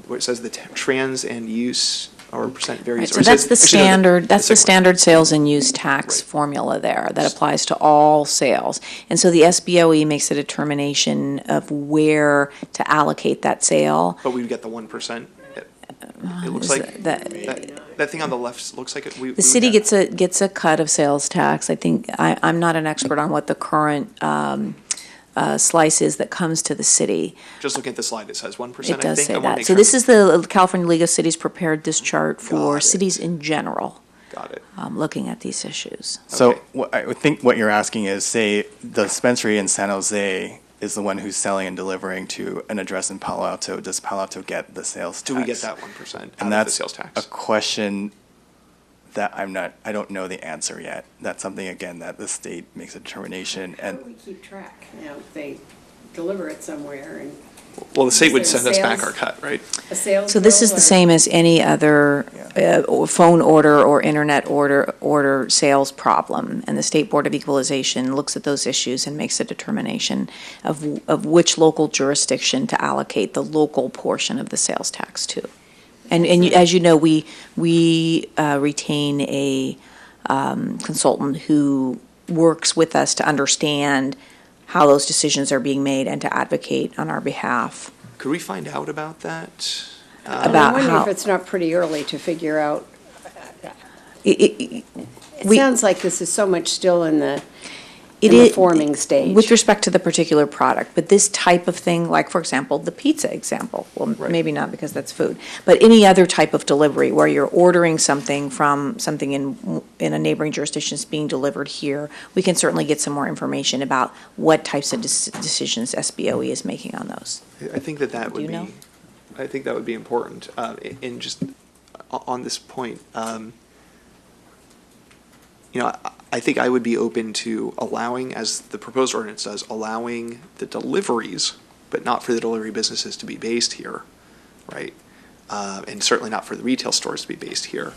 S2: where it says the trans and use or percent varies?
S12: Right, so that's the standard. That's the standard sales and use tax formula there that applies to all sales. And so the SBOE makes a determination of where to allocate that sale.
S2: But we would get the 1%. It looks like that thing on the left looks like it.
S12: The city gets a cut of sales tax. I think I'm not an expert on what the current slice is that comes to the city.
S2: Just looking at the slide, it says 1%.
S12: It does say that. So this is the California League of Cities prepared this chart for cities in general.
S2: Got it.
S12: Looking at these issues.
S13: So I would think what you're asking is, say, the dispensary in San Jose is the one who's selling and delivering to an address in Palo Alto. Does Palo Alto get the sales tax?
S2: Do we get that 1% out
S13: And
S2: of
S13: that's
S2: the sales tax?
S13: a question that I don't know the answer yet. That's something, again, that the state makes a determination.
S6: How do we keep track? If they deliver it somewhere and.
S2: Well, the state would send us back our cut, right?
S6: A sales.
S12: So this is the same as any other phone order or internet order sales problem, and the State Board of Equalization looks at those issues and makes a determination of which local jurisdiction to allocate the local portion of the sales tax to. And as you know, we retain a consultant who works with us to understand how those decisions are being made and to advocate on our behalf.
S2: Could we find out about that?
S6: And I'm wondering if it's not pretty early to figure out. It sounds like this is so much still in the forming stage.
S12: With respect to the particular product, but this type of thing, like, for example, the pizza example, well,
S2: Right.
S12: maybe not because that's food, but any other type of delivery where you're ordering something from something in a neighboring jurisdiction is being delivered here, we can certainly get some more information about what types of decisions SBOE is making on those.
S2: I think that would
S12: you
S2: be.
S12: know?
S2: I think that would be important. And just on this point, I think I would be open to allowing, as the proposed ordinance does, allowing the deliveries, but not for the delivery businesses to be based here, right? And certainly not for the retail stores to be based here.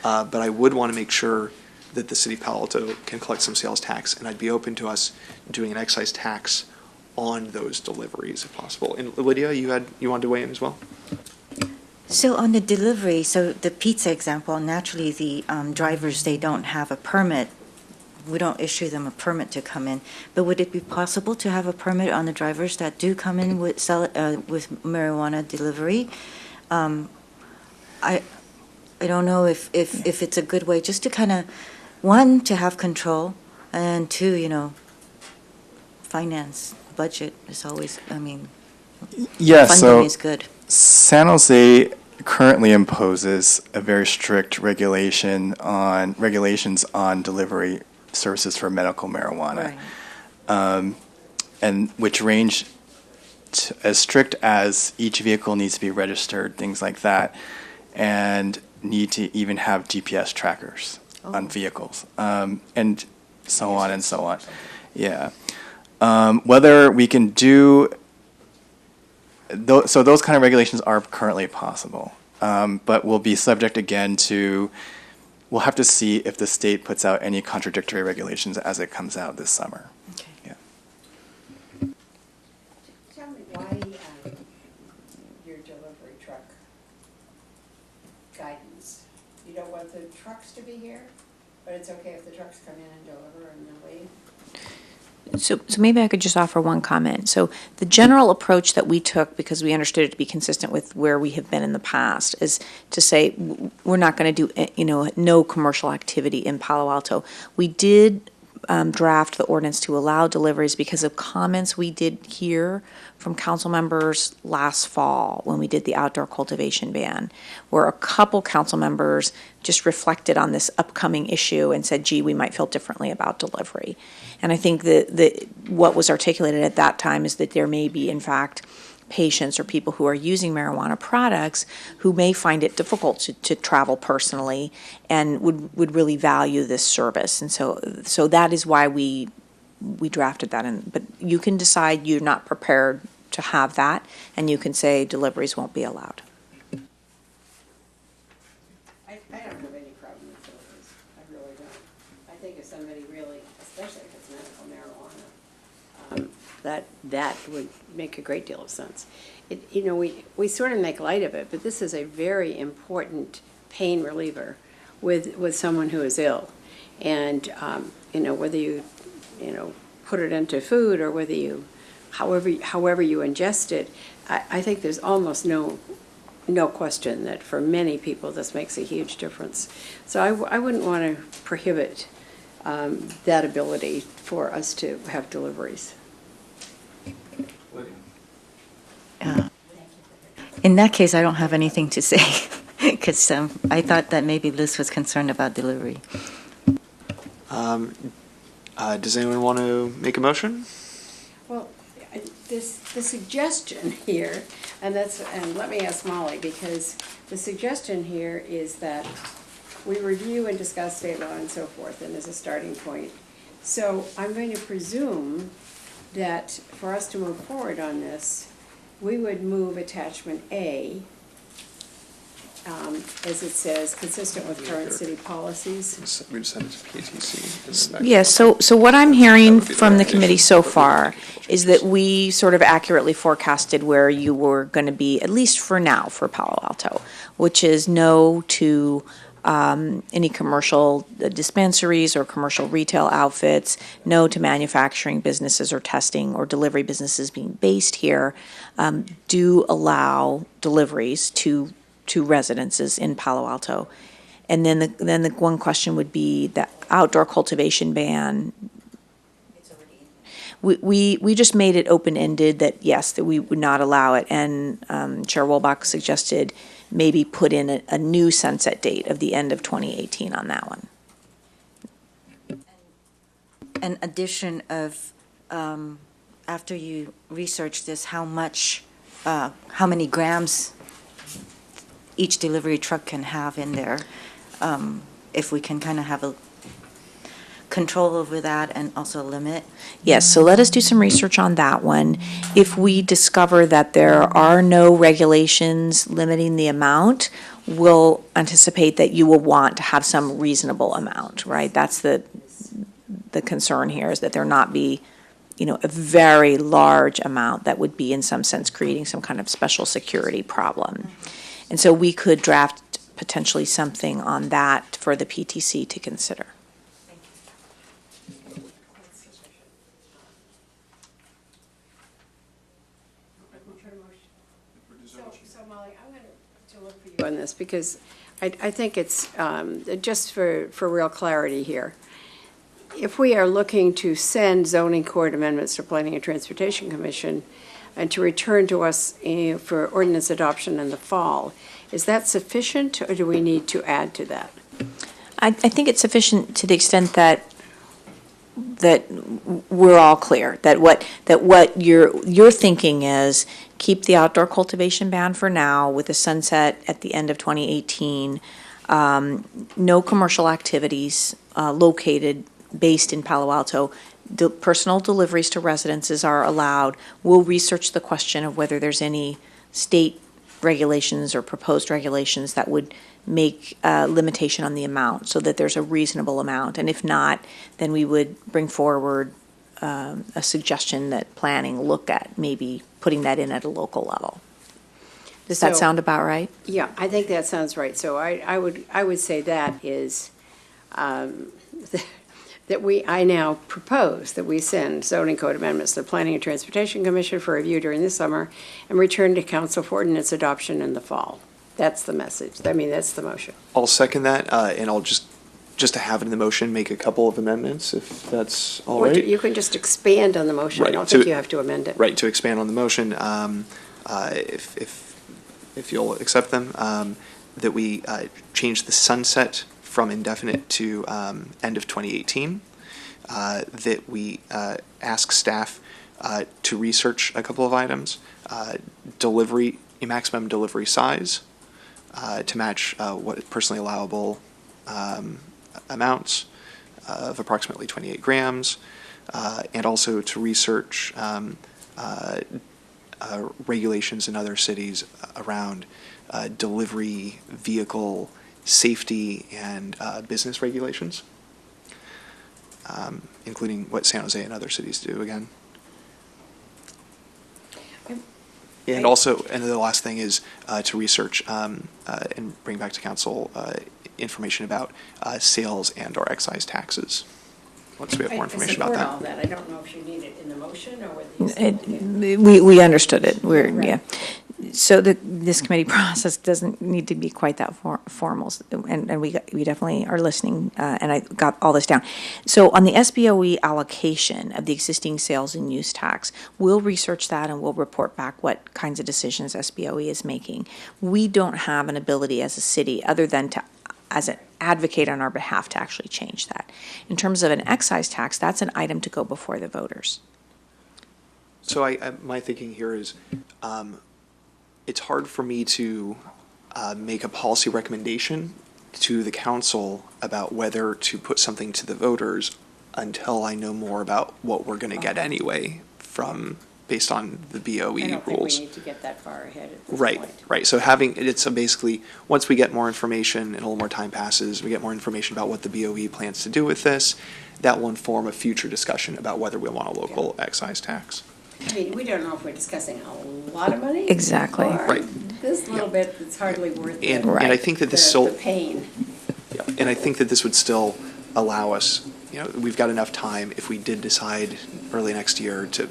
S2: But I would want to make sure that the city of Palo Alto can collect some sales tax, and I'd be open to us doing an excise tax on those deliveries if possible. And Lydia, you wanted to weigh in as well?
S10: So on the delivery, so the pizza example, naturally the drivers, they don't have a permit. We don't issue them a permit to come in. But would it be possible to have a permit on the drivers that do come in with marijuana delivery? I don't know if it's a good way just to kind of, one, to have control, and two, finance, budget is always,
S13: Yeah,
S10: funding
S13: so
S10: is good.
S13: San Jose currently imposes a very strict regulations on delivery services for medical marijuana, and which range as strict as each vehicle needs to be registered, things like that, and need to even have GPS trackers on vehicles, and so on and so on. Yeah. Whether we can do so those kind of regulations are currently possible, but will be subject again to, we'll have to see if the state puts out any contradictory regulations as it comes out this summer.
S10: Okay.
S13: Yeah.
S6: Tell me why your delivery truck guidance. You don't want the trucks to be here, but it's okay if the trucks come in and deliver and then leave?
S12: So maybe I could just offer one comment. So the general approach that we took, because we understood it to be consistent with where we have been in the past, is to say we're not going to do, no commercial activity in Palo Alto. We did draft the ordinance to allow deliveries because of comments we did hear from council members last fall when we did the outdoor cultivation ban, where a couple council members just reflected on this upcoming issue and said, gee, we might feel differently about delivery. And I think that what was articulated at that time is that there may be, in fact, patients or people who are using marijuana products who may find it difficult to travel personally and would really value this service. And so that is why we drafted that in. But you can decide you're not prepared to have that, and you can say deliveries won't be allowed.
S6: I don't have any problem with deliveries. I really don't. I think if somebody really, especially if it's medical marijuana, that would make a great deal of sense. We sort of make light of it, but this is a very important pain reliever with someone who is ill. And, whether you, put it into food or whether you, however you ingest it, I think there's almost no question that for many people this makes a huge difference. So I wouldn't want to prohibit that ability for us to have deliveries.
S10: In that case, I don't have anything to say, because I thought that maybe Liz was concerned about delivery.
S2: Does anyone want to make a motion?
S6: Well, the suggestion here, and let me ask Molly, because the suggestion here is that we review and discuss state law and so forth, and as a starting point. So I'm going to presume that for us to move forward on this, we would move attachment A, as it says, consistent with current city policies.
S2: We just send it to PATC.
S12: Yes, so what I'm hearing from the committee so far is that we sort of accurately forecasted where you were going to be, at least for now, for Palo Alto, which is no to any commercial dispensaries or commercial retail outfits, no to manufacturing businesses or testing or delivery businesses being based here, do allow deliveries to residences in Palo Alto. And then the one question would be the outdoor cultivation ban. We just made it open-ended that, yes, that we would not allow it. And Chair Wolbach suggested maybe put in a new sunset date of the end of 2018 on that one.
S10: An addition of, after you research this, how many grams each delivery truck can have in there, if we can kind of have a control over that and also limit?
S12: Yes, so let us do some research on that one. If we discover that there are no regulations limiting the amount, we'll anticipate that you will want to have some reasonable amount, right? That's the concern here, is that there not be, a very large amount that would be in some sense creating some kind of special security problem. And so we could draft potentially something on that for the PTC to consider.
S6: On this, because I think it's just for real clarity here. If we are looking to send zoning court amendments to Planning and Transportation Commission and to return to us for ordinance adoption in the fall, is that sufficient, or do we need to add to that?
S12: I think it's sufficient to the extent that we're all clear that what your thinking is, keep the outdoor cultivation ban for now with a sunset at the end of 2018. No commercial activities located based in Palo Alto. Personal deliveries to residences are allowed. We'll research the question of whether there's any state regulations or proposed regulations that would make a limitation on the amount so that there's a reasonable amount. And if not, then we would bring forward a suggestion that planning look at maybe putting that in at a local level. Does that sound about right?
S6: Yeah, I think that sounds right. So I would say that is I now propose that we send zoning code amendments to the Planning and Transportation Commission for review during the summer and return to council for ordinance adoption in the fall. That's the message. I mean, that's the motion.
S2: I'll second that, and I'll just to have it in the motion, make a couple of amendments, if that's all right.
S6: You can just expand on the motion.
S2: Right,
S6: I don't think you have to amend it.
S2: Right, to expand on the motion, if you'll accept them, that we change the sunset from indefinite to end of 2018, that we ask staff to research a couple of items, maximum delivery size to match what personally allowable amounts of approximately 28 grams, and also to research regulations in other cities around delivery vehicle safety and business regulations, including what San Jose and other cities do again. And also, and the last thing is to research and bring back to council information about sales and or excise taxes. Once we have more information about that.
S6: I support all that. I don't know if you need it in the motion or whether
S12: We understood it. Yeah. So this committee process doesn't need to be quite that formal, and we definitely are listening, and I got all this down. So on the SBOE allocation of the existing sales and use tax, we'll research that and we'll report back what kinds of decisions SBOE is making. We don't have an ability as a city, other than to, as an advocate on our behalf, to actually change that. In terms of an excise tax, that's an item to go before the voters.
S2: So my thinking here is, it's hard for me to make a policy recommendation to the council about whether to put something to the voters until I know more about what we're going to get anyway based on the BOE rules.
S6: I don't think we need to get that far ahead at this
S2: point. Right. So it's basically, once we get more information and a little more time passes, we get more information about what the BOE plans to do with this, that will inform a future discussion about whether we want a local excise tax.
S6: I mean, we don't know if we're discussing a lot of money.
S12: Exactly.
S6: Or
S2: right.
S6: This little bit that's hardly worth
S2: and I think that
S6: the pain.
S2: And I think that this would still allow us, we've got enough time if we did decide early next year to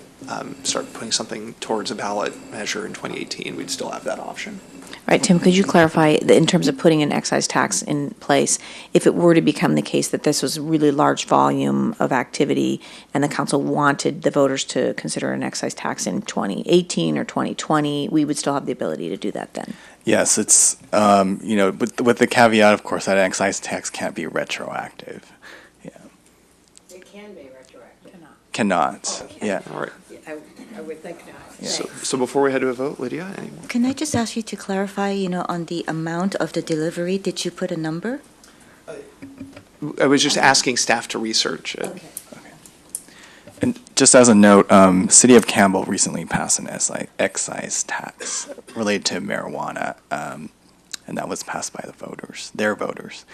S2: start putting something towards a ballot measure in 2018, we'd still have that option.
S12: Right, Tim, could you clarify, in terms of putting an excise tax in place, if it were to become the case that this was a really large volume of activity and the council wanted the voters to consider an excise tax in 2018 or 2020, we would still have the ability to do that then?
S13: Yes, it's, with the caveat, of course, that an excise tax can't be retroactive. Yeah.
S6: It can be retroactive.
S13: Cannot, yeah.
S2: All right.
S6: I would think not.
S2: So before we head to a vote, Lydia, any more?
S10: Can I just ask you to clarify, on the amount of the delivery? Did you put a number?
S2: I was just asking staff to research it.
S10: Okay.
S13: And just as a note, City of Campbell recently passed an excise tax related to marijuana, and that was passed by their voters.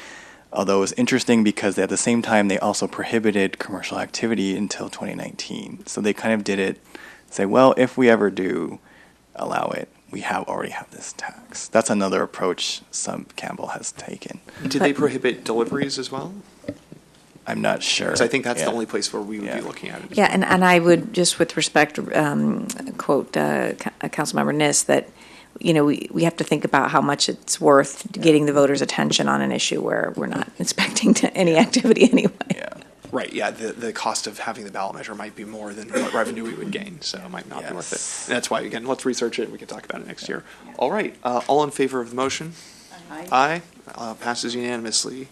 S13: Although it was interesting because at the same time, they also prohibited commercial activity until 2019. So they kind of did it, say, well, if we ever do allow it, we already have this tax. That's another approach Campbell has taken.
S2: Did they prohibit deliveries as well?
S13: I'm not sure.
S2: Because I think that's the only place where we would be looking at it.
S12: Yeah, and I would, just with respect, quote Councilmember Niss, that, we have to think about how much it's worth getting the voters' attention on an issue where we're not expecting any activity anyway.
S13: Yeah.
S2: Right, yeah, the cost of having the ballot measure might be more than what revenue we would gain, so it might not be worth it. And that's why, again, let's research it, and we can talk about it next year. All right, all in favor of the motion? Aye. Passes unanimously.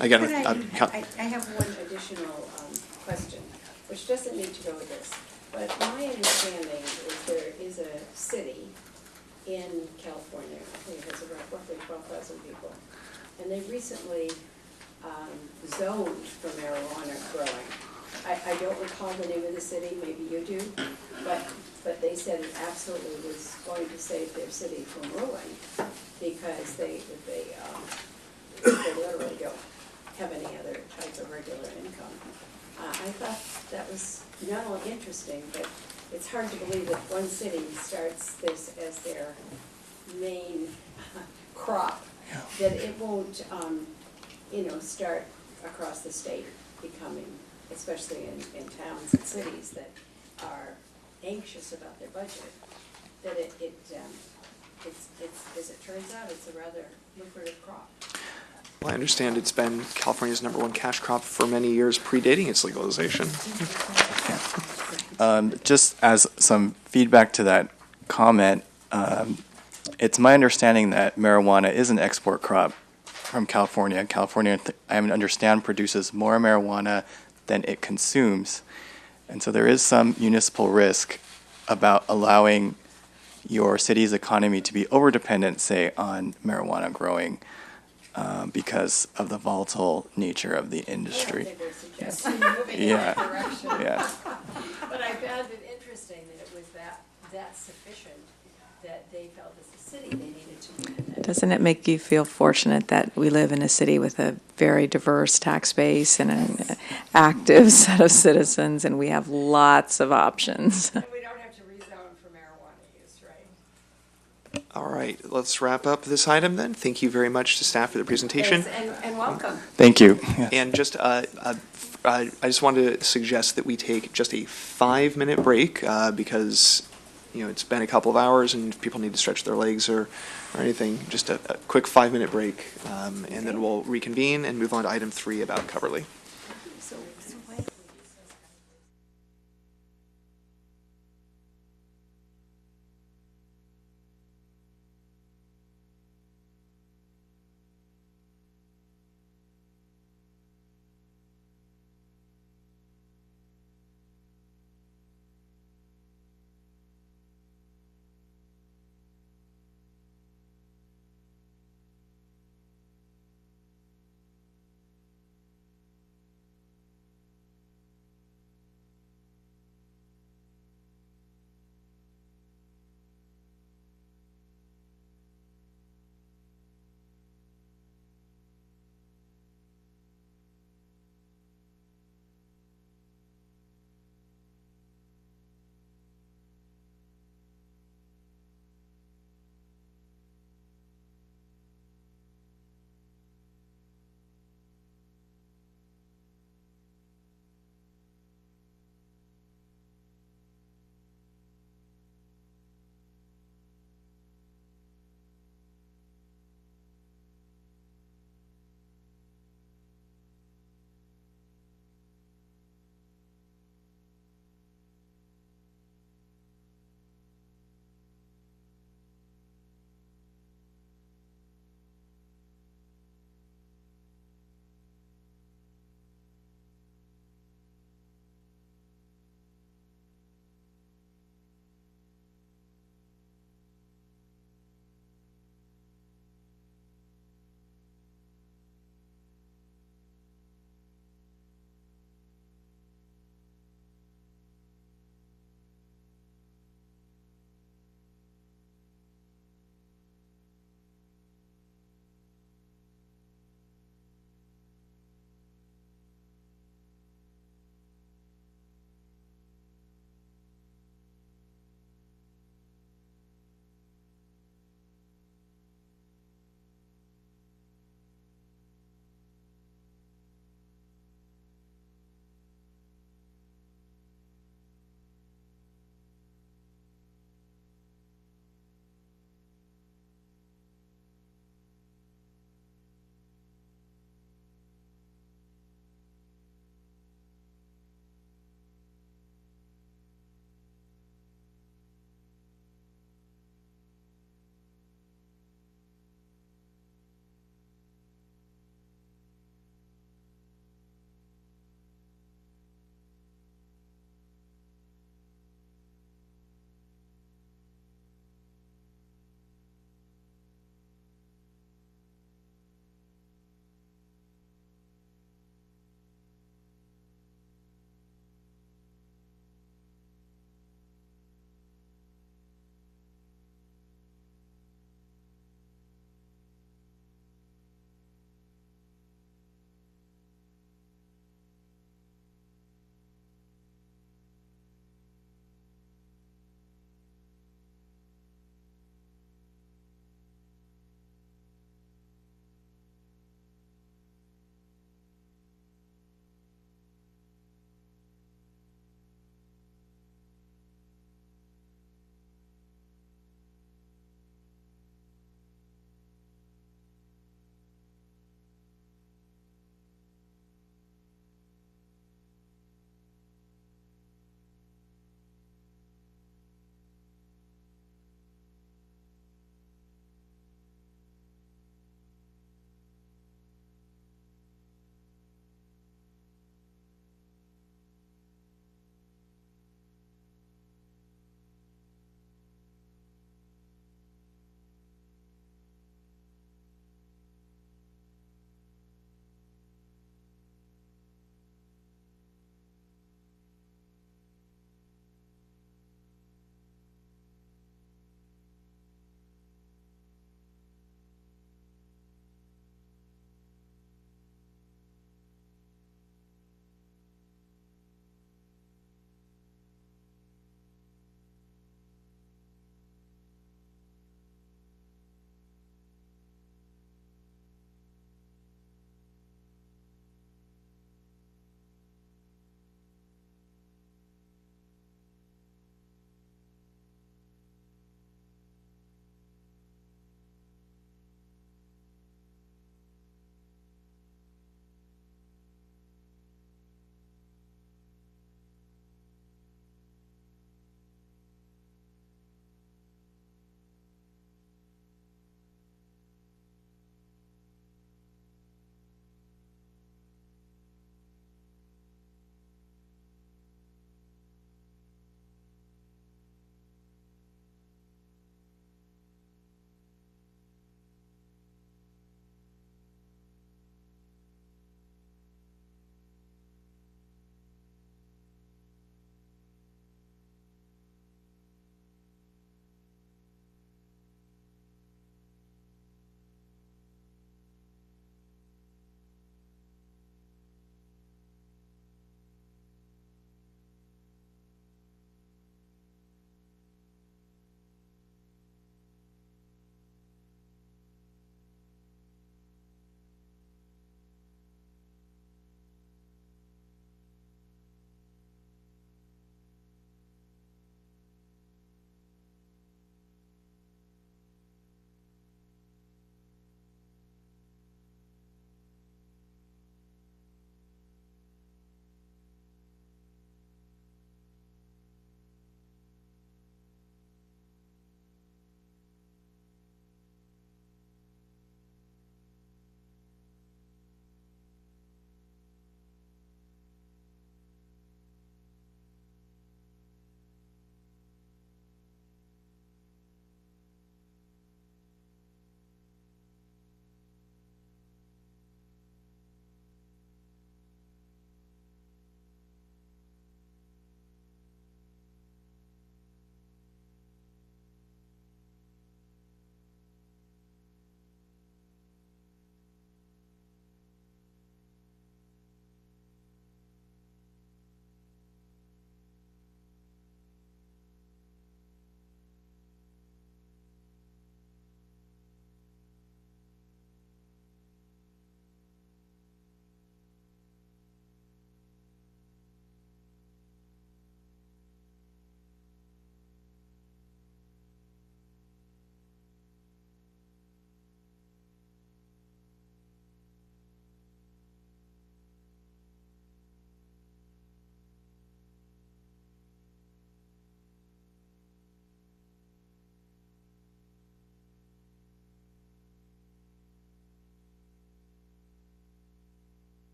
S2: Again,
S6: I have one additional question, which doesn't need to go with this, but my understanding is there is a city in California, I think it has around roughly 12,000 people, and they recently zoned for marijuana growing. I don't recall the name of the city, maybe you do, but they said it absolutely was going to save their city from ruin because they literally don't have any other type of regular income. I thought that was not only interesting, but it's hard to believe that one city starts this as their main crop, that it won't, start across the state becoming, especially in towns and cities that are anxious about their budget, that as it turns out, it's a rather lucrative crop.
S2: well, I understand it's been California's #1 cash crop for many years predating its legalization.
S13: Just as some feedback to that comment, it's my understanding that marijuana is an export crop from California. California, I understand, produces more marijuana than it consumes. And so there is some municipal risk about allowing your city's economy to be over-dependent, say, on marijuana growing because of the volatile nature of the industry.
S6: I don't think we're suggesting moving in that direction.
S13: Yeah.
S6: But I found it interesting that it was that sufficient that they felt as a city they needed to move in that.
S12: Doesn't it make you feel fortunate that we live in a city with a very diverse tax base and an active set of citizens, and we have lots of options?
S6: And we don't have to rezone for marijuana use, right?
S2: All right, let's wrap up this item then. Thank you very much to staff for the presentation.
S6: Yes, and welcome.
S13: Thank you.
S2: And just, I just wanted to suggest that we take just a 5-minute break because, it's been a couple of hours and if people need to stretch their legs or anything, just a quick 5-minute break. And then we'll reconvene and move on to item 3 about Coverly.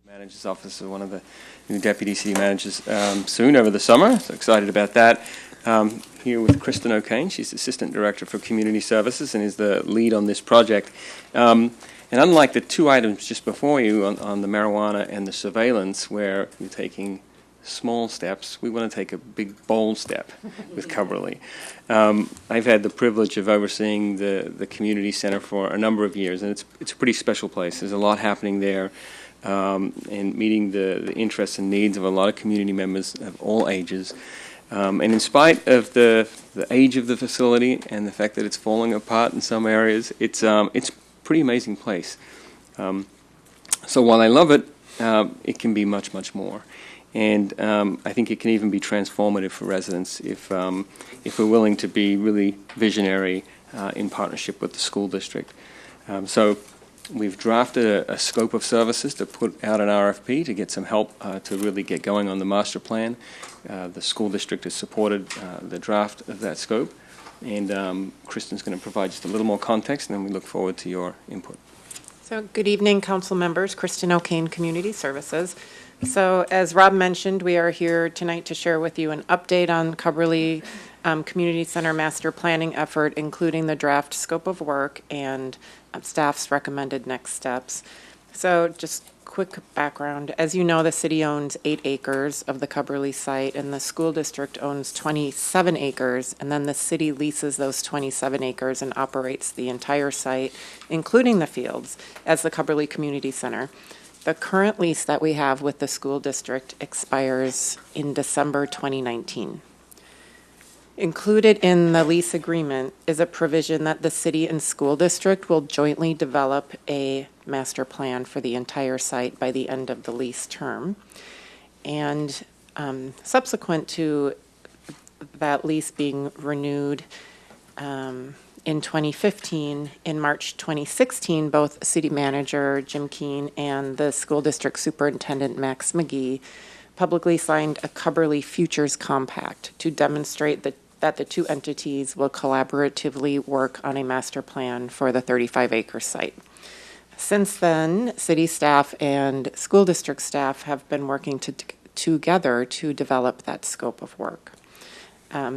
S14: Manager's office of one of the new deputy city managers soon over the summer, so excited about that. Here with Kristen O'Kane, she's Assistant Director for Community Services and is the lead on this project. And unlike the two items just before you on the marijuana and the surveillance, where you're taking small steps, we want to take a big, bold step with Cubberley. I've had the privilege of overseeing the community center for a number of years, and it's a pretty special place. There's a lot happening there. And meeting the interests and needs of a lot of community members of all ages. And in spite of the age of the facility and the fact that it's falling apart in some areas, it's a pretty amazing place. So while I love it, it can be much, much more. And I think it can even be transformative for residents if we're willing to be really visionary in partnership with the school district. So we've drafted a scope of services to put out an RFP to get some help to really get going on the master plan. The school district has supported the draft of that scope, and Kristen's going to provide just a little more context, and then we look forward to your input.
S15: So good evening, council members. Kristen O'Kane, Community Services. So as Rob mentioned, we are here tonight to share with you an update on Cubberley Community Center master planning effort, including the draft scope of work and staff's recommended next steps. So just quick background. As you know, the city owns 8 acres of the Cubberley site, and the school district owns 27 acres, and then the city leases those 27 acres and operates the entire site, including the fields, as the Cubberley Community Center. The current lease that we have with the school district expires in December 2019. Included in the lease agreement is a provision that the city and school district will jointly develop a master plan for the entire site by the end of the lease term. And subsequent to that lease being renewed in 2015, in March 2016, both city manager Jim Keene and the school district superintendent Max McGee publicly signed a Cubberley Futures Compact to demonstrate that the two entities will collaboratively work on a master plan for the 35-acre site. Since then, city staff and school district staff have been working together to develop that scope of work.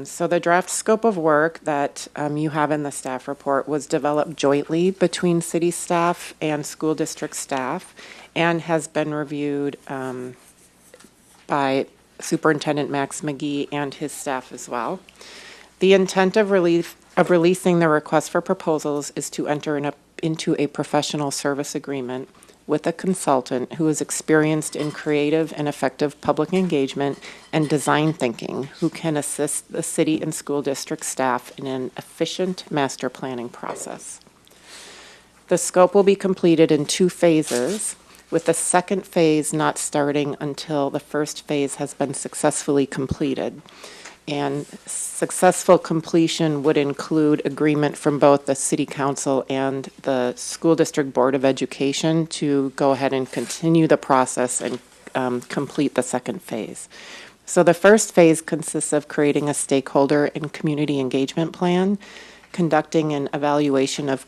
S15: So the draft scope of work that you have in the staff report was developed jointly between city staff and school district staff and has been reviewed by Superintendent Max McGee and his staff as well. The intent of releasing the request for proposals is to enter into a professional service agreement with a consultant who is experienced in creative and effective public engagement and design thinking, who can assist the city and school district staff in an efficient master planning process. The scope will be completed in 2 phases, with the second phase not starting until the first phase has been successfully completed. And successful completion would include agreement from both the City Council and the School District Board of Education to go ahead and continue the process and complete the second phase. So the first phase consists of creating a stakeholder and community engagement plan, conducting an evaluation of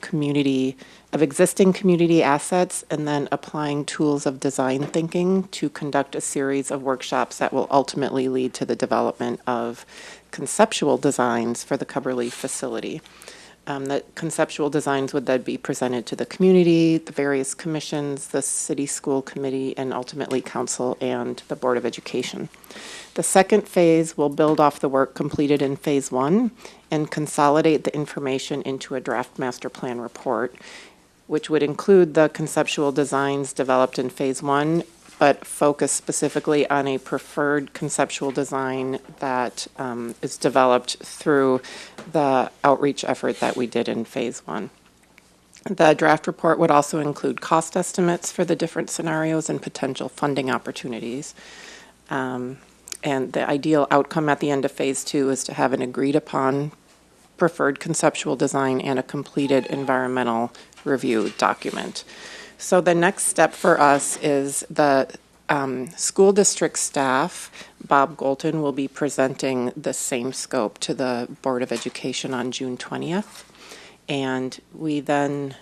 S15: existing community assets, and then applying tools of design thinking to conduct a series of workshops that will ultimately lead to the development of conceptual designs for the Cubberley facility. The conceptual designs would then be presented to the community, the various commissions, the city school committee, and ultimately council and the Board of Education. The second phase will build off the work completed in phase 1 and consolidate the information into a draft master plan report, which would include the conceptual designs developed in phase 1, but focus specifically on a preferred conceptual design that is developed through the outreach effort that we did in phase 1. The draft report would also include cost estimates for the different scenarios and potential funding opportunities. And the ideal outcome at the end of phase 2 is to have an agreed upon preferred conceptual design and a completed environmental review document. So the next step for us is the school district staff, Bob Golton, will be presenting the same scope to the Board of Education on June 20th. And we then...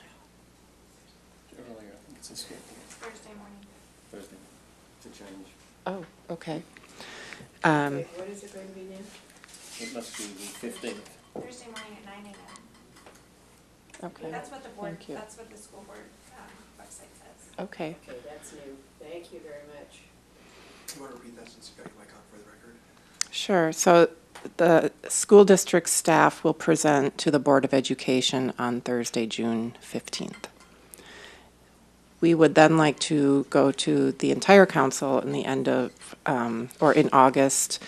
S14: Thursday morning.
S15: Okay.
S4: What is it going to be now?
S14: It must be the 15th.
S16: Thursday morning at 9 a.m.
S15: Okay.
S16: That's what the board,
S15: Thank you.
S16: that's what the school board website says.
S15: Okay.
S6: Okay, that's new. Thank you very much.
S2: Do you want to repeat that since you got your mic on for the record?
S15: Sure. So the school district staff will present to the Board of Education on Thursday, June 15th. We would then like to go to the entire council in the end of, or in August,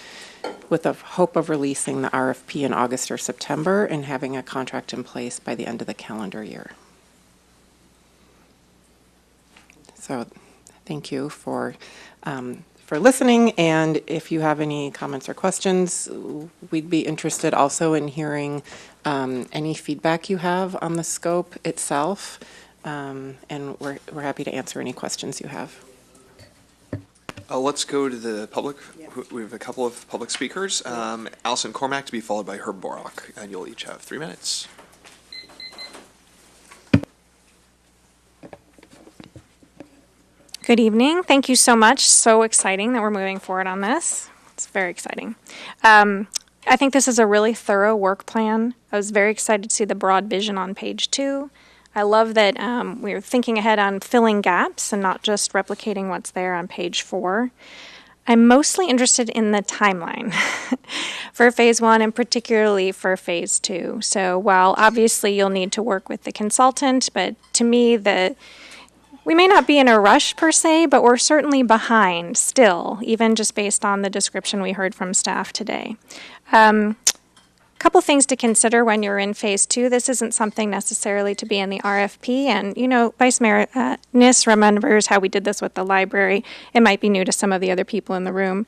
S15: with the hope of releasing the RFP in August or September and having a contract in place by the end of the calendar year. So thank you for listening, and if you have any comments or questions, we'd be interested also in hearing any feedback you have on the scope itself, and we're happy to answer any questions you have.
S2: Let's go to the public. We have a couple of public speakers. Allison Cormack to be followed by Herb Borok, and you'll each have 3 minutes.
S16: Good evening. Thank you so much. So exciting that we're moving forward on this. It's very exciting. I think this is a really thorough work plan. I was very excited to see the broad vision on page 2. I love that we're thinking ahead on filling gaps and not just replicating what's there on page 4. I'm mostly interested in the timeline for phase 1 and particularly for phase 2. So while obviously you'll need to work with the consultant, but to me we may not be in a rush per se, but we're certainly behind still, even just based on the description we heard from staff today. Couple things to consider when you're in phase 2. This isn't something necessarily to be in the RFP, and Vice Mayor Niss remembers how we did this with the library. It might be new to some of the other people in the room.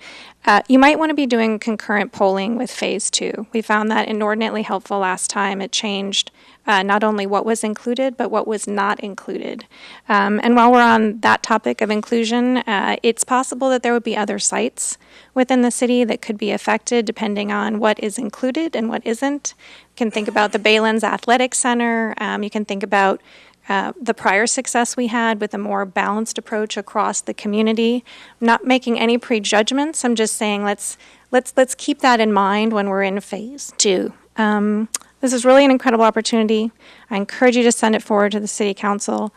S16: You might want to be doing concurrent polling with phase 2. We found that inordinately helpful last time. It changed not only what was included, but what was not included. And while we're on that topic of inclusion, it's possible that there would be other sites within the city that could be affected depending on what is included and what isn't. You can think about the Baylands Athletic Center. You can think about the prior success we had with a more balanced approach across the community. I'm not making any prejudgments. I'm just saying let's keep that in mind when we're in phase 2. This is really an incredible opportunity. I encourage you to send it forward to the City Council.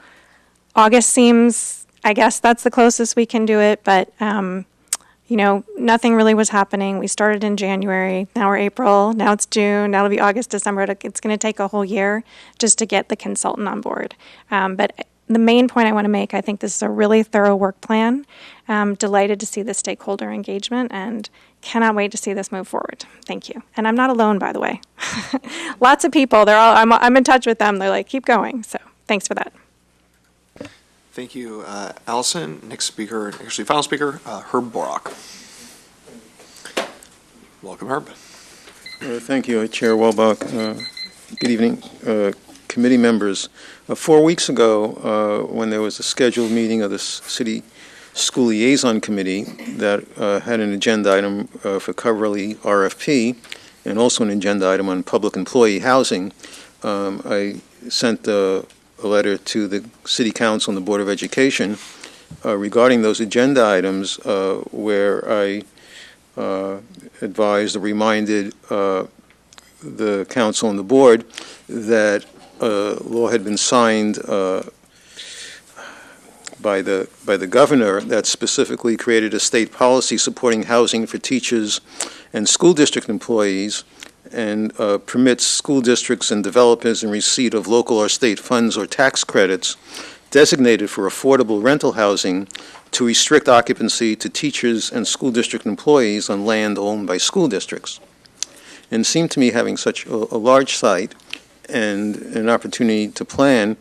S16: August seems, I guess that's the closest we can do it, but nothing really was happening. We started in January, now we're April, now it's June, now it'll be August, December. It's going to take a whole year just to get the consultant on board. But the main point I want to make, I think this is a really thorough work plan. Delighted to see the stakeholder engagement and cannot wait to see this move forward. Thank you. And I'm not alone, by the way. Lots of people, I'm in touch with them. They're like, keep going. So thanks for that.
S2: Thank you, Allison. Next speaker, actually final speaker, Herb Borok. Welcome, Herb.
S17: Thank you, Chair Welbach. Good evening, committee members. 4 weeks ago, when there was a scheduled meeting of the City School Liaison Committee that had an agenda item for Coverly RFP and also an agenda item on public employee housing, I sent a letter to the City Council and the Board of Education regarding those agenda items where I advised or reminded the Council and the Board that law had been signed by the governor that specifically created a state policy supporting housing for teachers and school district employees and permits school districts and developers in receipt of local or state funds or tax credits designated for affordable rental housing to restrict occupancy to teachers and school district employees on land owned by school districts. And it seemed to me, having such a large site and an opportunity to plan,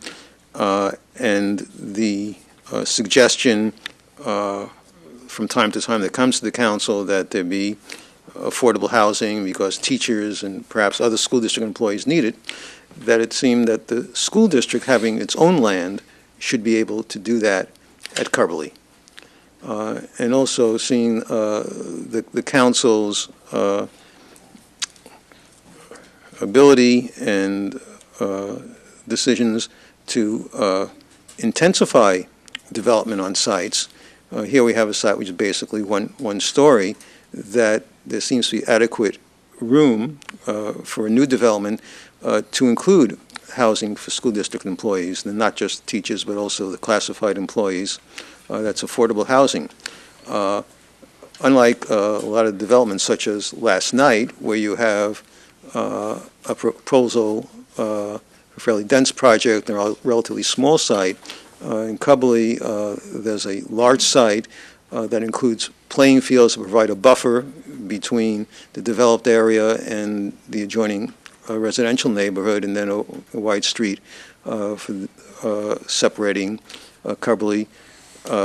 S17: and the suggestion from time to time that comes to the council that there be affordable housing because teachers and perhaps other school district employees need it, that it seemed that the school district, having its own land, should be able to do that at Coverly. And also seeing the council's ability and decisions to intensify development on sites Here we have a site which is basically one story, that there seems to be adequate room for a new development to include housing for school district employees, and not just teachers, but also the classified employees. That's affordable housing. Unlike a lot of developments such as last night, where you have a proposal, a fairly dense project, and a relatively small site, in Cubberley, there's a large site that includes playing fields to provide a buffer between the developed area and the adjoining residential neighborhood, and then a wide street for separating Cubberley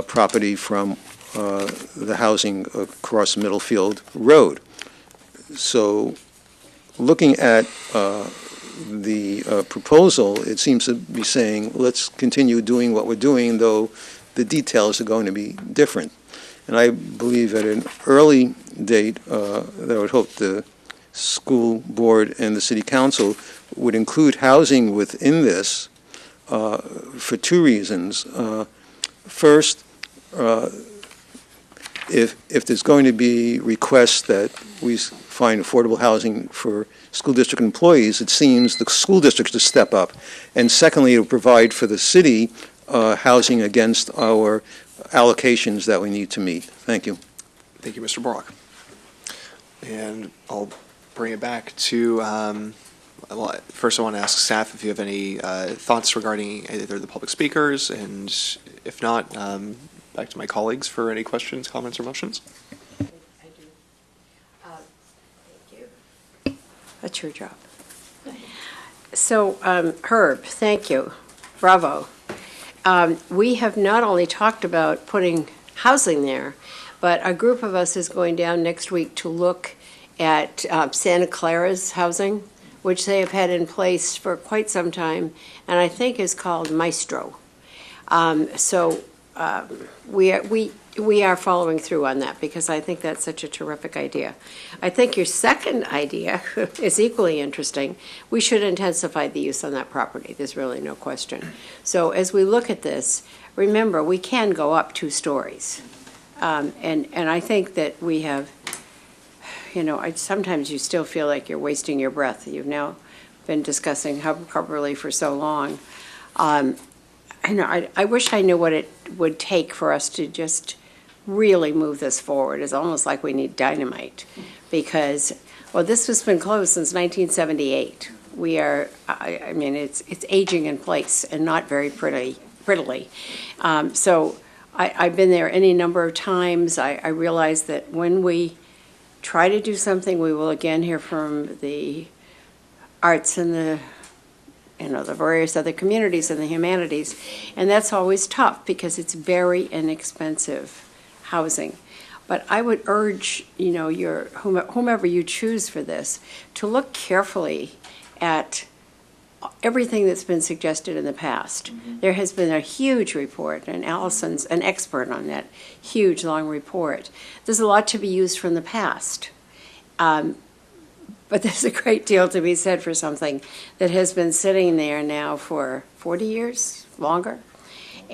S17: property from the housing across Middlefield Road. So looking at the proposal, it seems to be saying, let's continue doing what we're doing, though the details are going to be different. And I believe at an early date that I would hope the school board and the city council would include housing within this for two reasons. First, if there's going to be requests that we find affordable housing for school district employees, it seems the school districts to step up. And secondly, it will provide for the city housing against our allocations that we need to meet. Thank you.
S2: Thank you, Mr. Brock. And I'll bring it back to, well, first I want to ask staff if you have any thoughts regarding either the public speakers, and if not, back to my colleagues for any questions, comments, or motions.
S6: I do. Thank you.
S12: That's your job.
S6: So, Herb, thank you. Bravo. We have not only talked about putting housing there, but a group of us is going down next week to look at Santa Clara's housing, which they have had in place for quite some time, and I think is called Maestro. We are following through on that, because I think that's such a terrific idea. I think your second idea is equally interesting. We should intensify the use on that property. There's really no question. So as we look at this, remember, we can go up 2 stories. And I think that we have, sometimes you still feel like you're wasting your breath. You've now been discussing Cubberley for so long. I wish I knew what it would take for us to just really move this forward. It's almost like we need dynamite, because, well, this has been closed since 1978. We are, it's aging in place and not very prettily. So I've been there any number of times. I realize that when we try to do something, we will again hear from the arts and the various other communities and the humanities, and that's always tough because it's very inexpensive housing. But I would urge, whomever you choose for this, to look carefully at everything that's been suggested in the past. Mm-hmm. There has been a huge report, and Allison's an expert on that huge, long report. There's a lot to be used from the past. But there's a great deal to be said for something that has been sitting there now for 40 years, longer,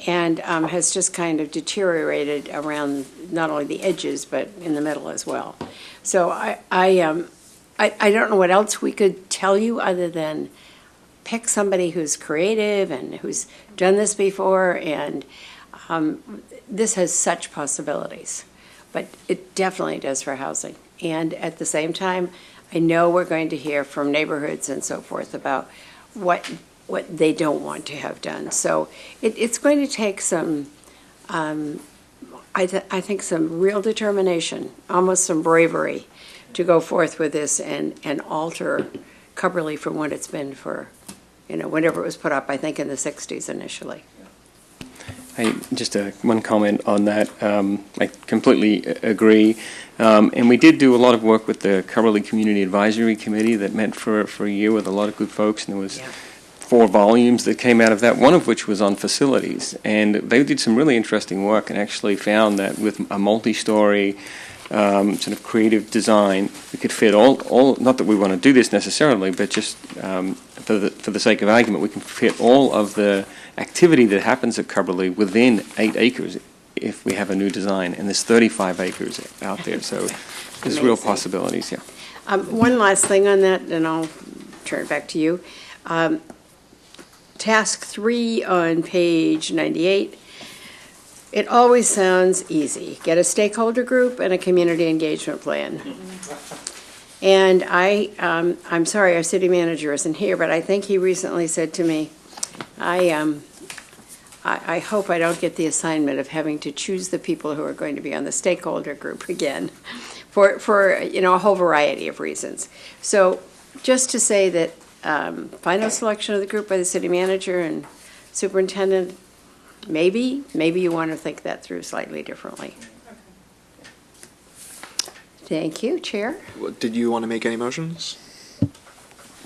S6: and has just kind of deteriorated around not only the edges, but in the middle as well. So I don't know what else we could tell you other than pick somebody who's creative and who's done this before, and this has such possibilities. But it definitely does for housing. And at the same time, I know we're going to hear from neighborhoods and so forth about what they don't want to have done. So it's going to take some, I think, some real determination, almost some bravery, to go forth with this and alter Cubberley from what it's been for, whenever it was put up, I think in the 60s initially.
S14: Just one comment on that. I completely agree. And we did do a lot of work with the Cubberley Community Advisory Committee that met for a year with a lot of good folks, and there was 4 volumes that came out of that, one of which was on facilities. And they did some really interesting work and actually found that with a multi-story sort of creative design, we could fit all, not that we want to do this necessarily, but just for the sake of argument, we can fit all of the activity that happens at Cubberley within 8 acres if we have a new design, and there's 35 acres out there, so there's real
S6: Amazing.
S14: possibilities, yeah.
S6: One last thing on that, and I'll turn it back to you. Task 3 on page 98. It always sounds easy. Get a stakeholder group and a community engagement plan. And I'm sorry, our city manager isn't here, but I think he recently said to me, I hope I don't get the assignment of having to choose the people who are going to be on the stakeholder group again for a whole variety of reasons. So just to say that final selection of the group by the city manager and superintendent, maybe you want to think that through slightly differently. Thank you, Chair.
S2: Did you want to make any motions?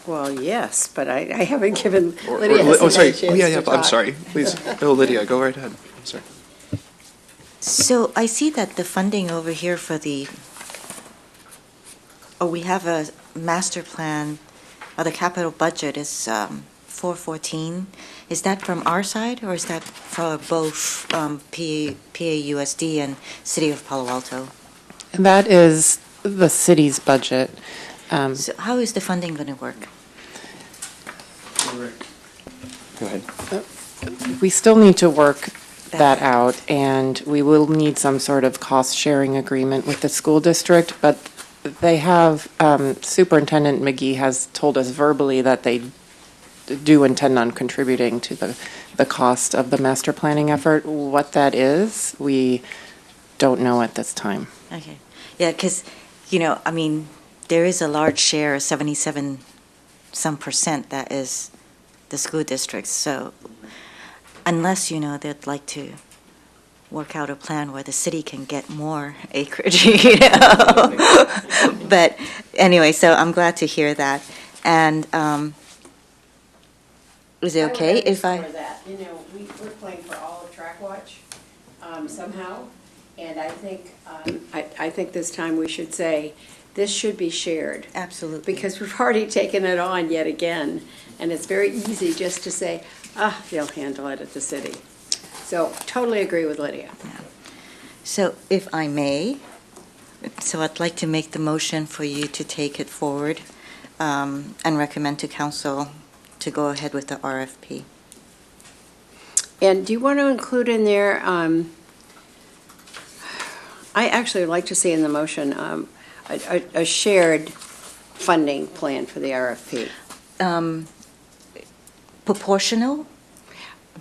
S6: Well, yes, but I haven't given
S2: Or-
S6: Lydia
S2: or- oh,
S6: hasn't had
S2: sorry.
S6: a chance
S2: Yeah,
S6: to
S2: yeah, I'm
S6: talk.
S2: sorry. Please. No, Lydia, go right ahead. I'm sorry.
S10: So I see that the funding over here for we have a master plan, or the capital budget is 414. Is that from our side, or is that for both PAUSD and City of Palo Alto?
S15: And that is the city's budget.
S10: So how is the funding going to work?
S14: Go ahead.
S15: We still need to work that out, and we will need some sort of cost-sharing agreement with the school district, but they have, Superintendent McGee has told us verbally that they do intend on contributing to the cost of the master planning effort. What that is, we don't know at this time.
S10: Okay. Yeah, because, there is a large share, 77% that is the school districts. So unless, they'd like to work out a plan where the city can get more acreage, But anyway, so I'm glad to hear that. And is it okay if I?
S6: For that. We're playing for all of Track Watch somehow, and I think this time we should say, this should be shared.
S10: Absolutely.
S6: Because we've already taken it on yet again, and it's very easy just to say, they'll handle it at the city. So totally agree with Lydia.
S10: So if I may, so I'd like to make the motion for you to take it forward and recommend to council to go ahead with the RFP.
S6: And do you want to include in there, I actually would like to see in the motion a shared funding plan for the RFP.
S10: Proportional?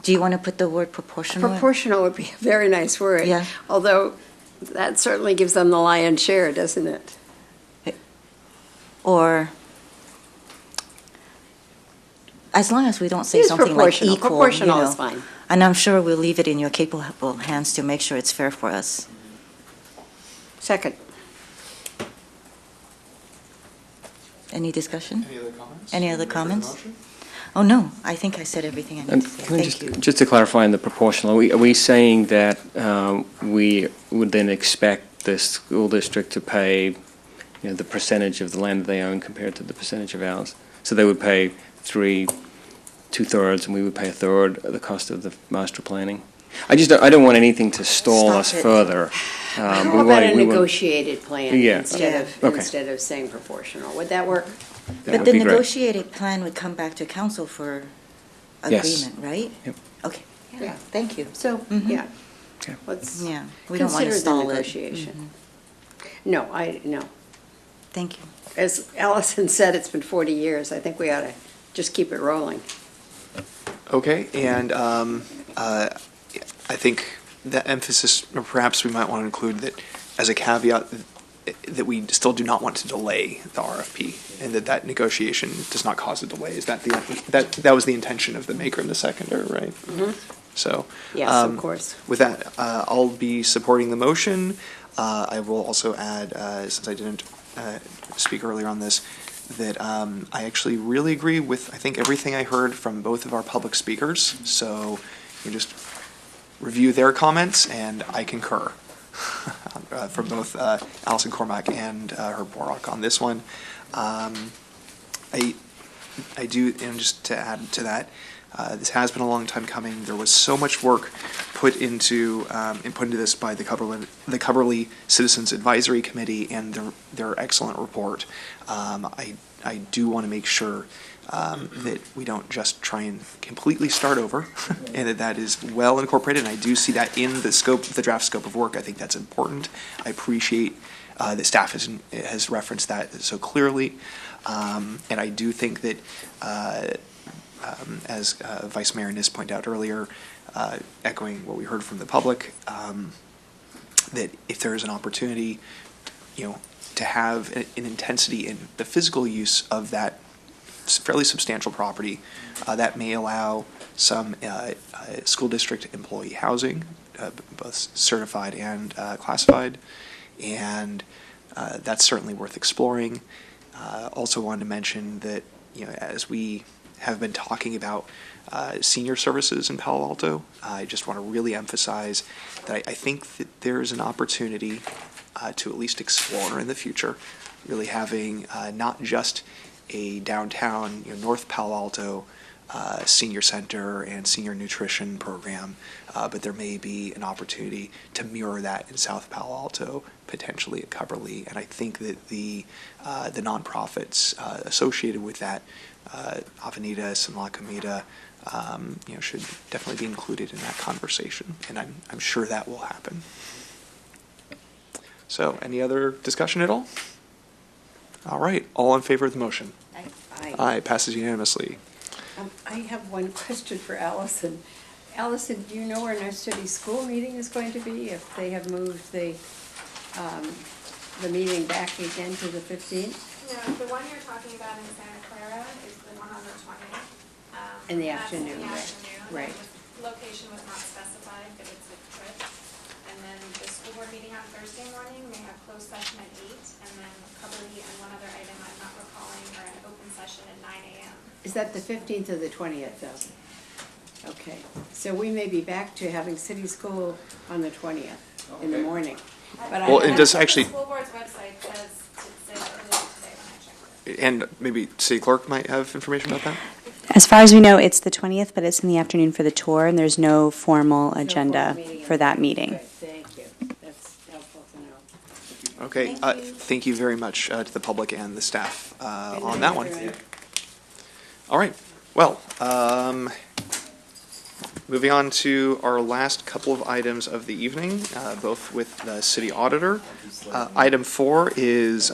S10: Do you want to put the word proportional?
S6: Proportional would be a very nice word.
S10: Yeah.
S6: Although that certainly gives them the lion's share, doesn't it?
S10: Or, as long as we don't say
S6: Use
S10: something like
S6: proportional.
S10: equal.
S6: Proportional is fine.
S10: And I'm sure we'll leave it in your capable hands to make sure it's fair for us.
S6: Second.
S10: Any discussion?
S2: Any other comments?
S10: Any other comments? Oh, no, I think I said everything I need to say.
S14: Can I
S10: Thank you.
S14: just to clarify on the proportional, are we saying that we would then expect the school district to pay, the percentage of the land that they own compared to the percentage of ours? So they would pay 2/3, and we would pay 1/3 of the cost of the master planning? I don't want anything to stall us further.
S6: How about a negotiated plan
S14: Yeah.
S6: instead of saying proportional? Would that work?
S10: But the negotiated plan would come back to council for
S14: Yes.
S10: agreement, right?
S14: Yep.
S10: Okay, yeah, thank you.
S6: So, yeah. Let's
S10: Yeah, we don't want to
S6: consider the
S10: stall it.
S6: negotiation. No.
S10: Thank you.
S6: As Allison said, it's been 40 years. I think we ought to just keep it rolling.
S2: Okay, and I think that emphasis, or perhaps we might want to include that as a caveat, that we still do not want to delay the RFP, and that negotiation does not cause a delay. Is that that was the intention of the maker and the seconder, right?
S6: Mhm.
S2: So.
S6: Yes, of course.
S2: With that, I'll be supporting the motion. I will also add, since I didn't speak earlier on this, that I actually really agree with, I think, everything I heard from both of our public speakers. So you just review their comments, and I concur from both Allison Cormack and Herb Borok on this one. I do, and just to add to that, This has been a long time coming. There was so much work put into this by the Cubberley Citizens Advisory Committee and their excellent report. I do want to make sure that we don't just try and completely start over, and that is well incorporated. And I do see that in the draft scope of work. I think that's important. I appreciate that staff has referenced that so clearly, and I do think that, as Vice Mayor Nis pointed out earlier, echoing what we heard from the public, that if there is an opportunity, to have an intensity in the physical use of that fairly substantial property, that may allow some school district employee housing, both certified and classified, and that's certainly worth exploring. Also wanted to mention that, as we have been talking about senior services in Palo Alto, I just want to really emphasize that I think that there's an opportunity to at least explore in the future, really having not just a downtown, North Palo Alto senior center and senior nutrition program, but there may be an opportunity to mirror that in South Palo Alto, potentially at Cubberley. And I think that the nonprofits associated with that, Avenidas and La Comida, should definitely be included in that conversation, and I'm sure that will happen. So, any other discussion at all? All right, all in favor of the motion?
S6: Aye.
S2: Aye, passes unanimously.
S6: I have one question for Allison. Allison, do you know where our city school meeting is going to be, if they have moved the meeting back again to the 15th?
S16: No, the one you're talking about in Santa Clara is the one on the 20th.
S6: In the afternoon,
S16: in the
S6: right.
S16: afternoon.
S6: Right.
S16: The location was not specified, but it's a trip. And then the school board meeting on Thursday morning, they have closed session at 8, and then Cubberley and one other item I'm not recalling are an open session at 9 a.m.
S6: Is that the 15th or the 20th, though? Okay, so we may be back to having city school on the 20th in the morning. But
S2: Well, it does actually,
S16: The school board's website says it is today when I checked it.
S2: and maybe city clerk might have information about that?
S1: As far as we know, it's the 20th, but it's in the afternoon for the tour, and there's no formal agenda for that meeting.
S6: Good, thank you. That's helpful to know.
S2: Okay, thank you very much to the public and the staff on that one. All right, well, moving on to our last couple of items of the evening, both with the city auditor. Item 4 is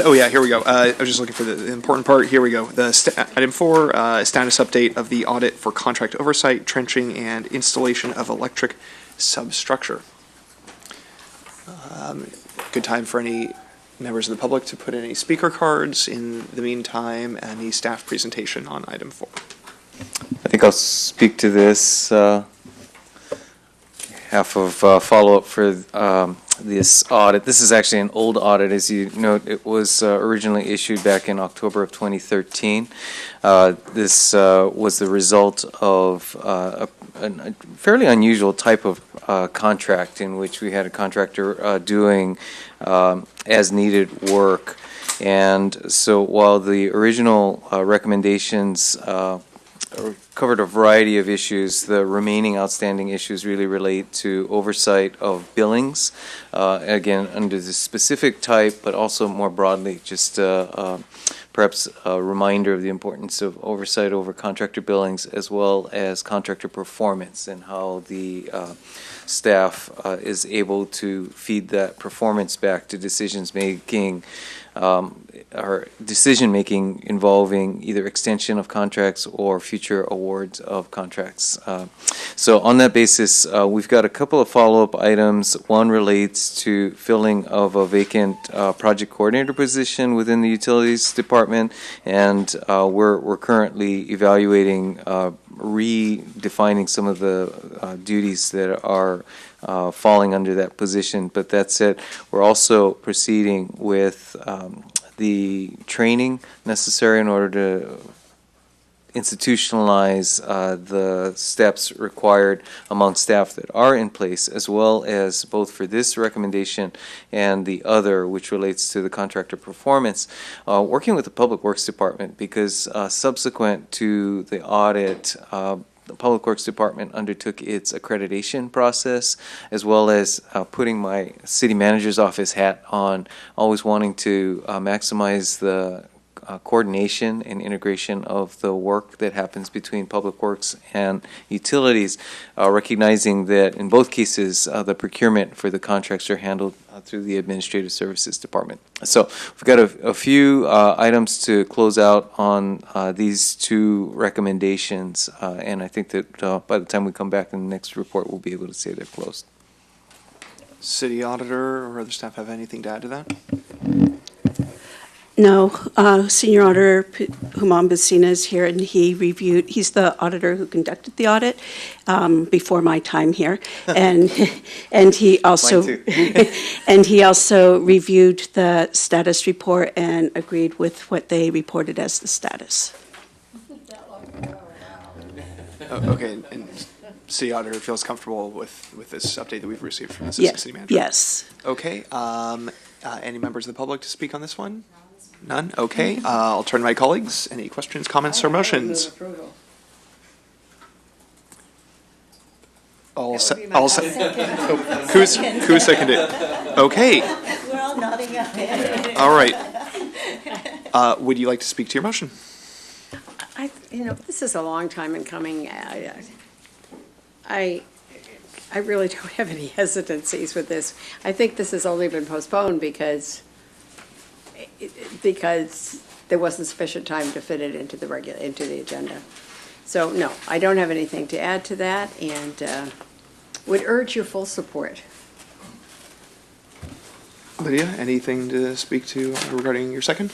S2: oh yeah, here we go. I was just looking for the important part. Here we go. Item 4, status update of the audit for contract oversight, trenching, and installation of electric substructure. Good time for any members of the public to put in any speaker cards. In the meantime, any staff presentation on item 4.
S3: I think I'll speak to this half of follow-up for this audit. This is actually an old audit, as you note. It was originally issued back in October of 2013. This was the result of a fairly unusual type of contract in which we had a contractor doing as-needed work. And so while the original recommendations covered a variety of issues, the remaining outstanding issues really relate to oversight of billings, again, under the specific type, but also more broadly, just perhaps a reminder of the importance of oversight over contractor billings as well as contractor performance and how the staff is able to feed that performance back to decisions making or decision-making involving either extension of contracts or future awards of contracts. So on that basis, we've got a couple of follow-up items. One relates to filling of a vacant project coordinator position within the utilities department, and we're currently evaluating redefining some of the duties that are falling under that position. But that said, we're also proceeding with the training necessary in order to institutionalize the steps required among staff that are in place, as well as both for this recommendation and the other, which relates to the contractor performance, working with the Public Works Department, because subsequent to the audit, the Public Works Department undertook its accreditation process, as well as putting my city manager's office hat on, always wanting to maximize the coordination and integration of the work that happens between Public Works and utilities, recognizing that in both cases, the procurement for the contracts are handled through the Administrative Services Department. So we've got a few items to close out on these two recommendations, and I think that by the time we come back in the next report, we'll be able to say they're closed.
S2: City Auditor or other staff have anything to add to that?
S18: No, Senior Auditor Humam Basina is here, and he's the auditor who conducted the audit before my time here, and he also and he also reviewed the status report and agreed with what they reported as the status.
S2: Okay, and City Auditor feels comfortable with this update that we've received from the Assistant City Manager?
S18: Yes.
S2: Okay, any members of the public to speak on this one? None? Okay, I'll turn to my colleagues. Any questions, comments, or motions? Who seconded it? Okay.
S10: We're all nodding our head.
S2: All right. Would you like to speak to your motion?
S6: This is a long time in coming. I really don't have any hesitancies with this. I think this has only been postponed because there wasn't sufficient time to fit it into the agenda. So no, I don't have anything to add to that, and would urge your full support.
S2: Lydia, anything to speak to regarding your second?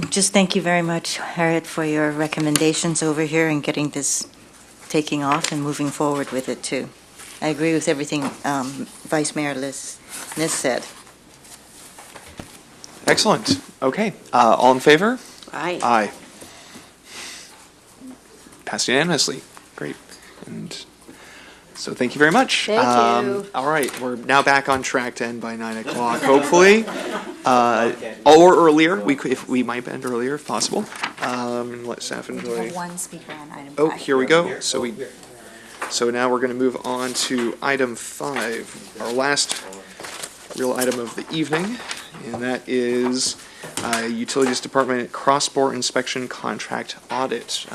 S10: Just thank you very much, Harriet, for your recommendations over here and getting this taking off and moving forward with it too. I agree with everything Vice Mayor Nis said.
S2: Excellent. Okay. All in favor?
S6: Aye.
S2: Aye. Passed unanimously. Great. And so thank you very much.
S6: Thank you.
S2: All right. We're now back on track to end by 9 o'clock, hopefully. Or earlier. If we might end earlier if possible. Let staff enjoy.
S10: One speaker on item 5.
S2: Oh, here we go. So now we're going to move on to item 5, our last real item of the evening, and that is Utilities Department cross-bore inspection contract audit.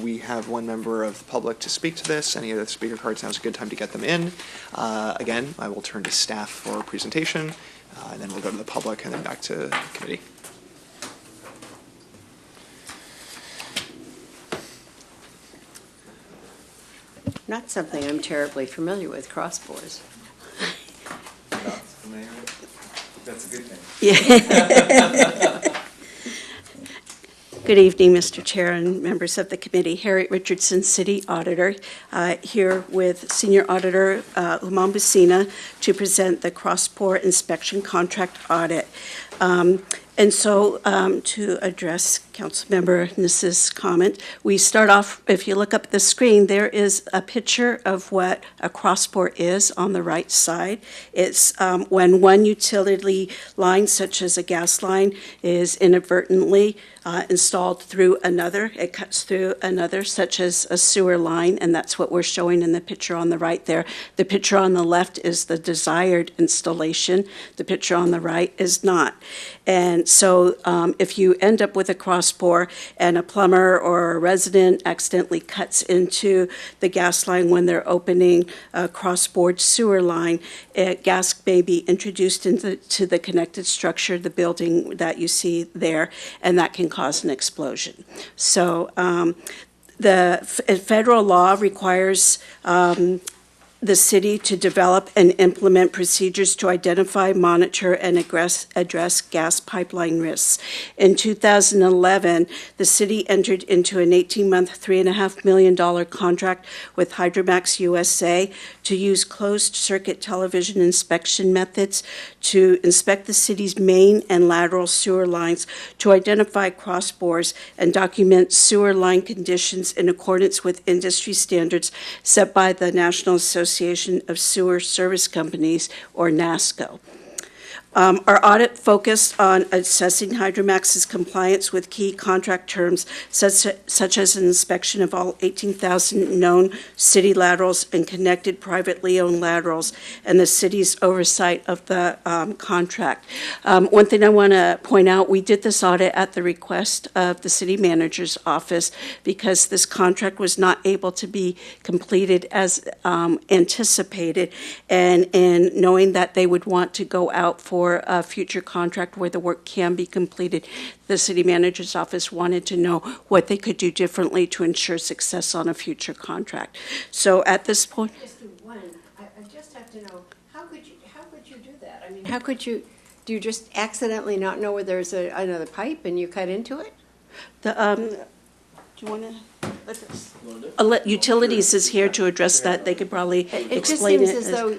S2: We have one member of the public to speak to this. Any other speaker cards, now's a good time to get them in. Again, I will turn to staff for a presentation, and then we'll go to the public and then back to the committee.
S6: Not something I'm terribly familiar with, cross-bores.
S3: That's a good thing.
S18: Yeah. Good evening, Mr. Chair and members of the committee. Harriet Richardson, City Auditor, here with Senior Auditor Humam Basina to present the cross-bore inspection contract audit. And so to address Councilmember Nis's comment, we start off, if you look up at the screen, there is a picture of what a cross-bore is on the right side. It's when one utility line, such as a gas line, is inadvertently installed through another. It cuts through another, such as a sewer line, and that's what we're showing in the picture on the right there. The picture on the left is the desired installation. The picture on the right is not. And so if you end up with a cross-bore and a plumber or a resident accidentally cuts into the gas line when they're opening a cross-bored sewer line, gas may be introduced into the connected structure, the building that you see there, and that can cause an explosion. So the federal law requires the city to develop and implement procedures to identify, monitor, and address gas pipeline risks. In 2011, the city entered into an 18-month, $3.5 million contract with Hydromax USA to use closed-circuit television inspection methods to inspect the city's main and lateral sewer lines to identify crossbores and document sewer line conditions in accordance with industry standards set by the National Association of Sewer Service Companies, or NASCO. Our audit focused on assessing Hydromax's compliance with key contract terms, such as an inspection of all 18,000 known city laterals and connected privately owned laterals, and the city's oversight of the contract. One thing I want to point out, we did this audit at the request of the city manager's office because this contract was not able to be completed as anticipated, and knowing that they would want to go out for a future contract where the work can be completed, the city manager's office wanted to know what they could do differently to ensure success on a future contract. So at this point,
S6: Just do one. I just have to know, how could you do that? I mean, how could you, do you just accidentally not know where there's another pipe and you cut into it?
S18: do you want to? Utilities is here to address that. They could probably explain it.
S6: It just seems as though.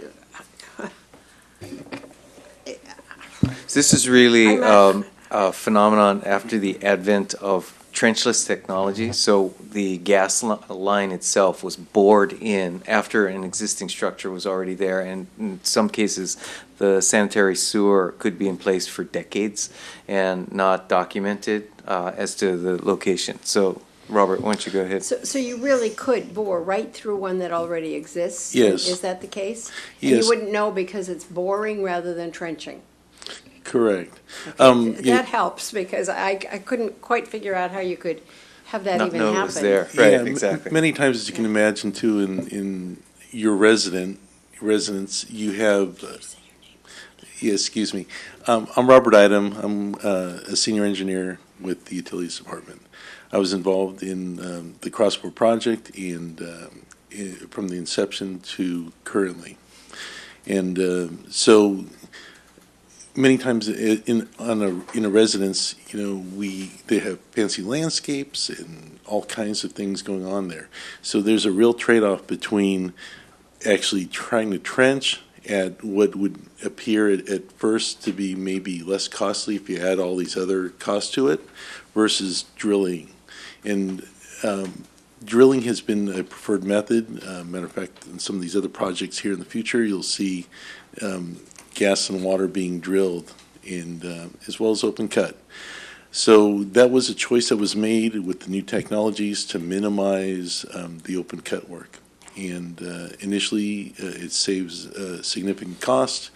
S3: This is really a phenomenon after the advent of trenchless technology. So the gas line itself was bored in after an existing structure was already there, and in some cases the sanitary sewer could be in place for decades and not documented as to the location. So Robert, why don't you go ahead?
S6: So you really could bore right through one that already exists?
S19: Yes.
S6: Is that the case?
S19: Yes.
S6: And you wouldn't know because it's boring rather than trenching?
S19: Correct.
S6: That helps, because I couldn't quite figure out how you could have that even happen.
S3: It was there. Right,
S19: Yeah,
S3: exactly.
S19: Many times, as you can imagine, too, in your residence, you have. Excuse me. I'm Robert Idem. I'm a senior engineer with the Utilities Department. I was involved in the Crossbore project and from the inception to currently, and so. Many times in a residence, they have fancy landscapes and all kinds of things going on there. So there's a real trade-off between actually trying to trench at what would appear at first to be maybe less costly if you add all these other costs to it, versus drilling. And drilling has been a preferred method. Matter of fact, in some of these other projects here in the future, you'll see gas and water being drilled, and as well as open cut. So that was a choice that was made with the new technologies to minimize the open cut work. And initially, it saves significant cost.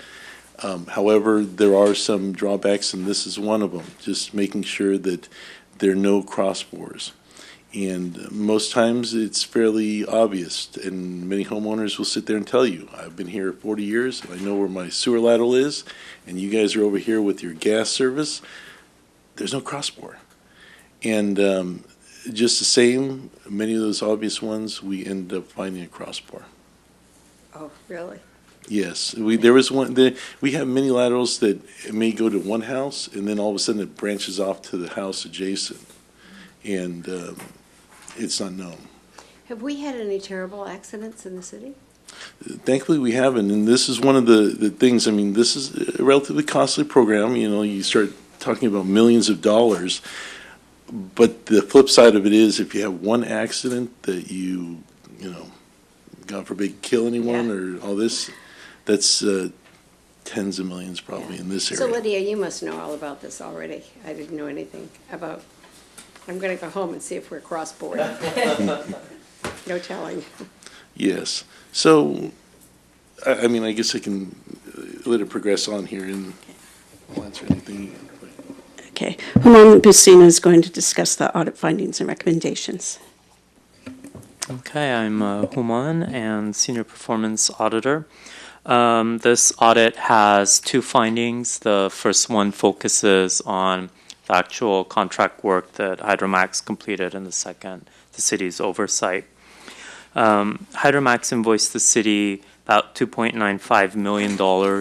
S19: However, there are some drawbacks, and this is one of them, just making sure that there are no crossbores. And most times it's fairly obvious, and many homeowners will sit there and tell you, I've been here 40 years, and I know where my sewer lateral is, and you guys are over here with your gas service. There's no crossbore. And just the same, many of those obvious ones, we end up finding a crossbore.
S6: Oh, really?
S19: Yes, there was one. We have many laterals that may go to one house, and then all of a sudden it branches off to the house adjacent, and it's not known.
S6: Have we had any terrible accidents in the city?
S19: Thankfully, we haven't, and this is one of the things. I mean, this is a relatively costly program. You start talking about millions of dollars, but the flip side of it is, if you have one accident that God forbid, kill anyone or all this, that's tens of millions probably in this area.
S6: So Lydia, you must know all about this already. I didn't know anything about. I'm going to go home and see if we're cross-board. No telling.
S19: Yes. So, I mean, I guess I can let it progress on here and I'll answer anything.
S18: Okay. Ramon Bucina is going to discuss the audit findings and recommendations.
S20: Okay, I'm Human and Senior Performance Auditor. This audit has two findings. The first one focuses on the actual contract work that Hydromax completed, and the second, the city's oversight. Hydromax invoiced the city about $2.95 million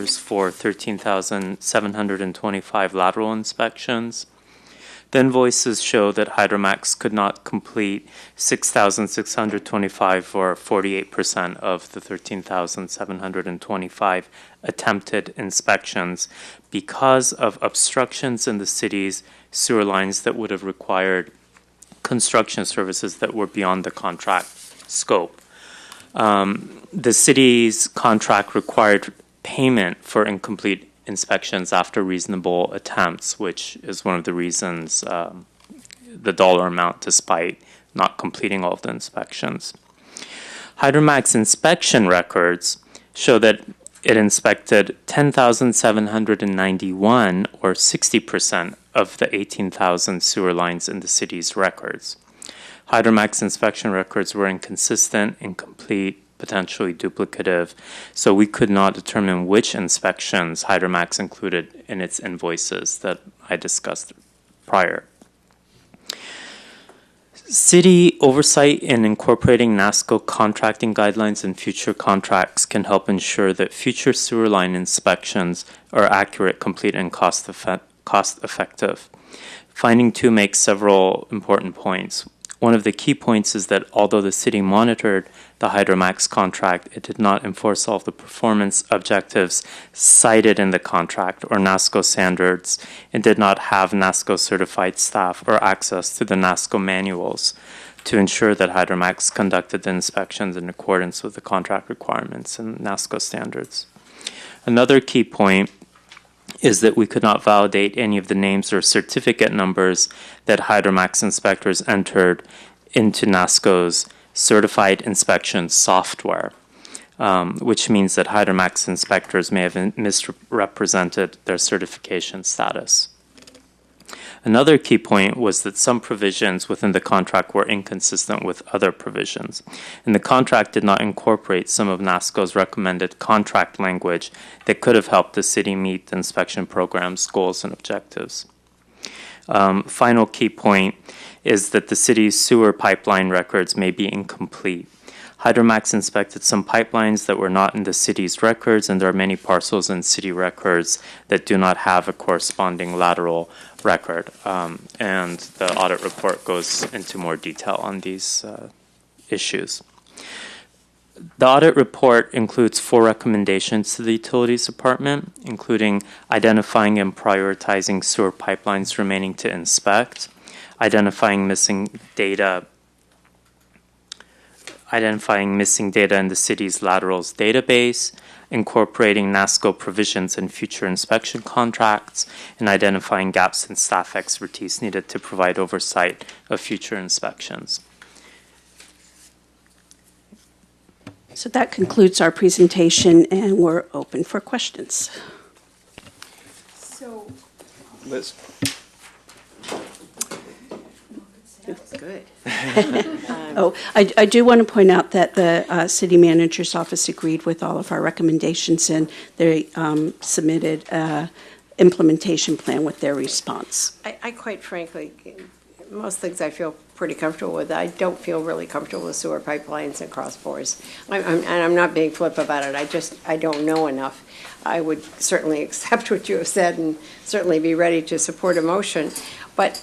S20: for 13,725 lateral inspections. The invoices show that Hydromax could not complete 6,625 or 48% of the 13,725 attempted inspections because of obstructions in the city's sewer lines that would have required construction services that were beyond the contract scope. The city's contract required payment for incomplete inspections after reasonable attempts, which is one of the reasons the dollar amount despite not completing all of the inspections. Hydromax inspection records show that it inspected 10,791 or 60% of the 18,000 sewer lines in the city's records. Hydromax inspection records were inconsistent, incomplete, potentially duplicative, so we could not determine which inspections Hydromax included in its invoices that I discussed prior. City oversight in incorporating NASCO contracting guidelines in future contracts can help ensure that future sewer line inspections are accurate, complete, and cost effective. Finding 2 makes several important points. One of the key points is that although the city monitored the Hydromax contract, it did not enforce all of the performance objectives cited in the contract or NASCO standards, and did not have NASCO certified staff or access to the NASCO manuals to ensure that Hydromax conducted the inspections in accordance with the contract requirements and NASCO standards. Another key point is that we could not validate any of the names or certificate numbers that Hydromax inspectors entered into NASCO's certified inspection software, which means that Hydromax inspectors may have misrepresented their certification status. Another key point was that some provisions within the contract were inconsistent with other provisions, and the contract did not incorporate some of NASCO's recommended contract language that could have helped the city meet the inspection program's goals and objectives. Final key point is that the city's sewer pipeline records may be incomplete. Hydromax inspected some pipelines that were not in the city's records, and there are many parcels in city records that do not have a corresponding lateral record. And the audit report goes into more detail on these issues. The audit report includes 4 recommendations to the Utilities Department, including identifying and prioritizing sewer pipelines remaining to inspect, identifying missing data in the city's laterals database, incorporating NASCO provisions in future inspection contracts, and identifying gaps in staff expertise needed to provide oversight of future inspections.
S18: So that concludes our presentation, and we're open for questions.
S12: So,
S2: Liz.
S18: That's good. I do want to point out that the city manager's office agreed with all of our recommendations, and they submitted an implementation plan with their response.
S6: I quite frankly, most things I feel pretty comfortable with. I don't feel really comfortable with sewer pipelines and cross-bores. And I'm not being flip about it. I don't know enough. I would certainly accept what you have said and certainly be ready to support a motion. But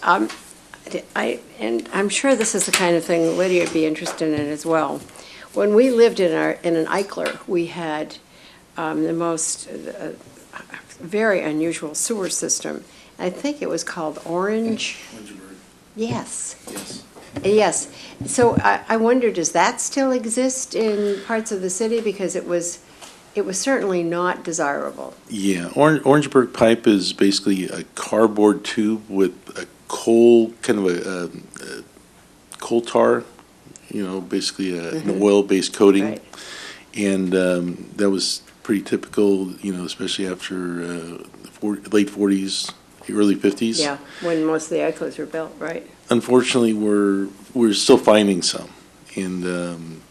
S6: and I'm sure this is the kind of thing Lydia would be interested in as well. When we lived in an Eichler, we had the most very unusual sewer system. I think it was called Orange. Yes. Yes. So I wonder, does that still exist in parts of the city? Because it was certainly not desirable.
S19: Yeah, Orangeburg pipe is basically a cardboard tube with a coal, kind of a coal tar, basically an oil-based coating.
S6: Right.
S19: And that was pretty typical, especially after late 40s, early 50s.
S6: Yeah, when most of the Eichlers were built, right?
S19: Unfortunately, we're still finding some. And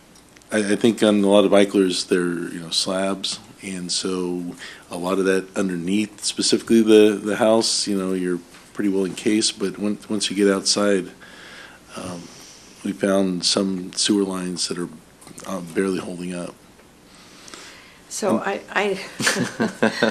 S19: I think on a lot of Eichlers, they're, slabs. And so a lot of that underneath, specifically the house, you're pretty well encased, but once you get outside, we found some sewer lines that are barely holding up.
S6: So I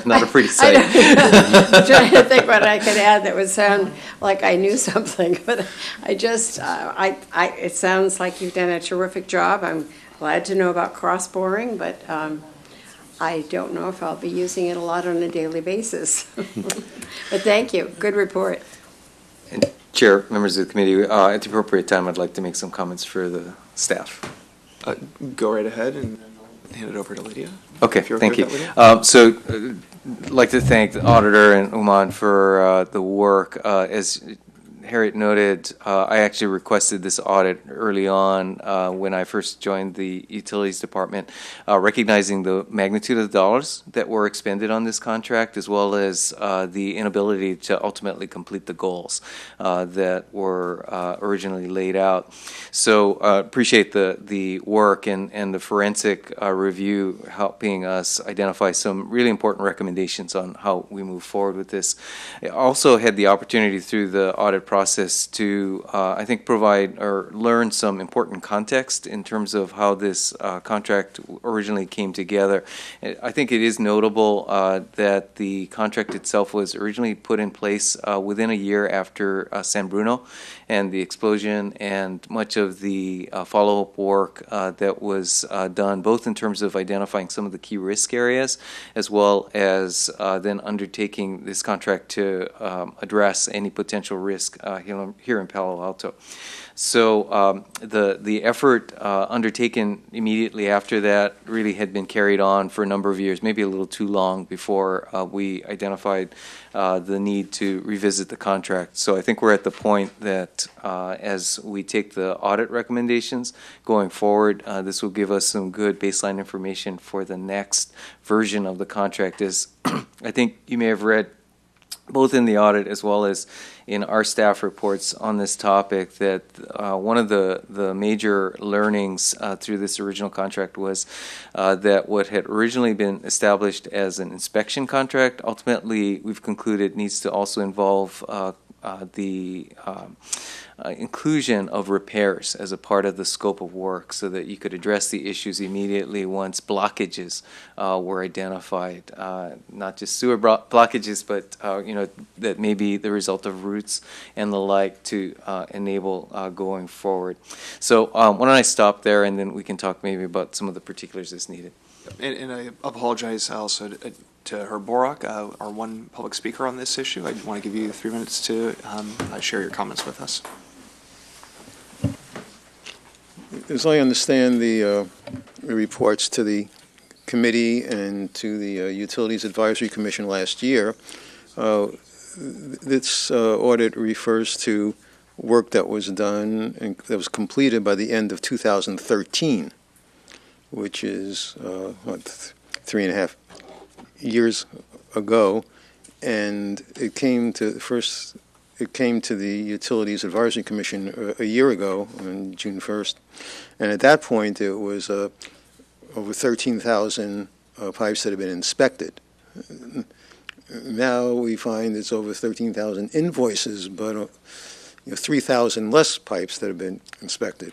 S3: Not a pretty sight.
S6: I'm trying to think what I could add that would sound like I knew something, but I just, it sounds like you've done a terrific job. I'm glad to know about cross-boring, but I don't know if I'll be using it a lot on a daily basis. But thank you. Good report.
S3: Chair, members of the committee, at the appropriate time, I'd like to make some comments for the staff.
S2: Go right ahead and hand it over to Lydia.
S3: Okay,
S2: If you're
S3: thank
S2: okay
S3: you.
S2: with that, Lydia.
S3: I'd like to thank the auditor and Uman for the work. As Harriet noted, I actually requested this audit early on when I first joined the Utilities Department, recognizing the magnitude of the dollars that were expended on this contract, as well as the inability to ultimately complete the goals that were originally laid out. So appreciate the work and the forensic review helping us identify some really important recommendations on how we move forward with this. I also had the opportunity through the audit process to, I think, provide or learn some important context in terms of how this contract originally came together. I think it is notable that the contract itself was originally put in place within a year after San Bruno and the explosion, and much of the follow-up work that was done, both in terms of identifying some of the key risk areas, as well as then undertaking this contract to address any potential risk here in Palo Alto. So the effort undertaken immediately after that really had been carried on for a number of years, maybe a little too long before we identified the need to revisit the contract. So I think we're at the point that as we take the audit recommendations going forward, this will give us some good baseline information for the next version of the contract. As I think you may have read both in the audit as well as in our staff reports on this topic, that one of the major learnings through this original contract was that what had originally been established as an inspection contract, ultimately we've concluded needs to also involve the inclusion of repairs as a part of the scope of work, so that you could address the issues immediately once blockages were identified, not just sewer blockages, but that may be the result of roots and the like, to enable going forward. So why don't I stop there, and then we can talk maybe about some of the particulars as needed.
S2: And I apologize also to Herb Borak, our one public speaker on this issue. I want to give you 3 minutes to share your comments with us.
S17: As I understand the reports to the committee and to the Utilities Advisory Commission last year, this audit refers to work that was done and that was completed by the end of 2013, which is, 3.5 years ago, and it came to the Utilities Advisory Commission a year ago on June 1st, and at that point it was over 13,000 pipes that had been inspected. Now we find it's over 13,000 invoices, but 3,000 less pipes that have been inspected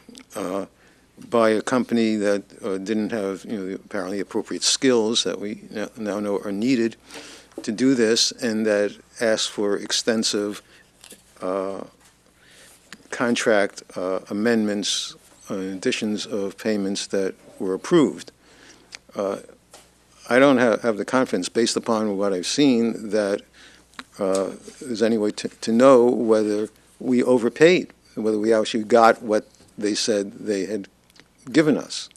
S17: by a company that didn't have apparently appropriate skills that we now know are needed to do this, and that asked for extensive contract amendments, additions of payments that were approved. I don't have the confidence, based upon what I've seen, that there's any way to know whether we overpaid, whether we actually got what they said they had given us,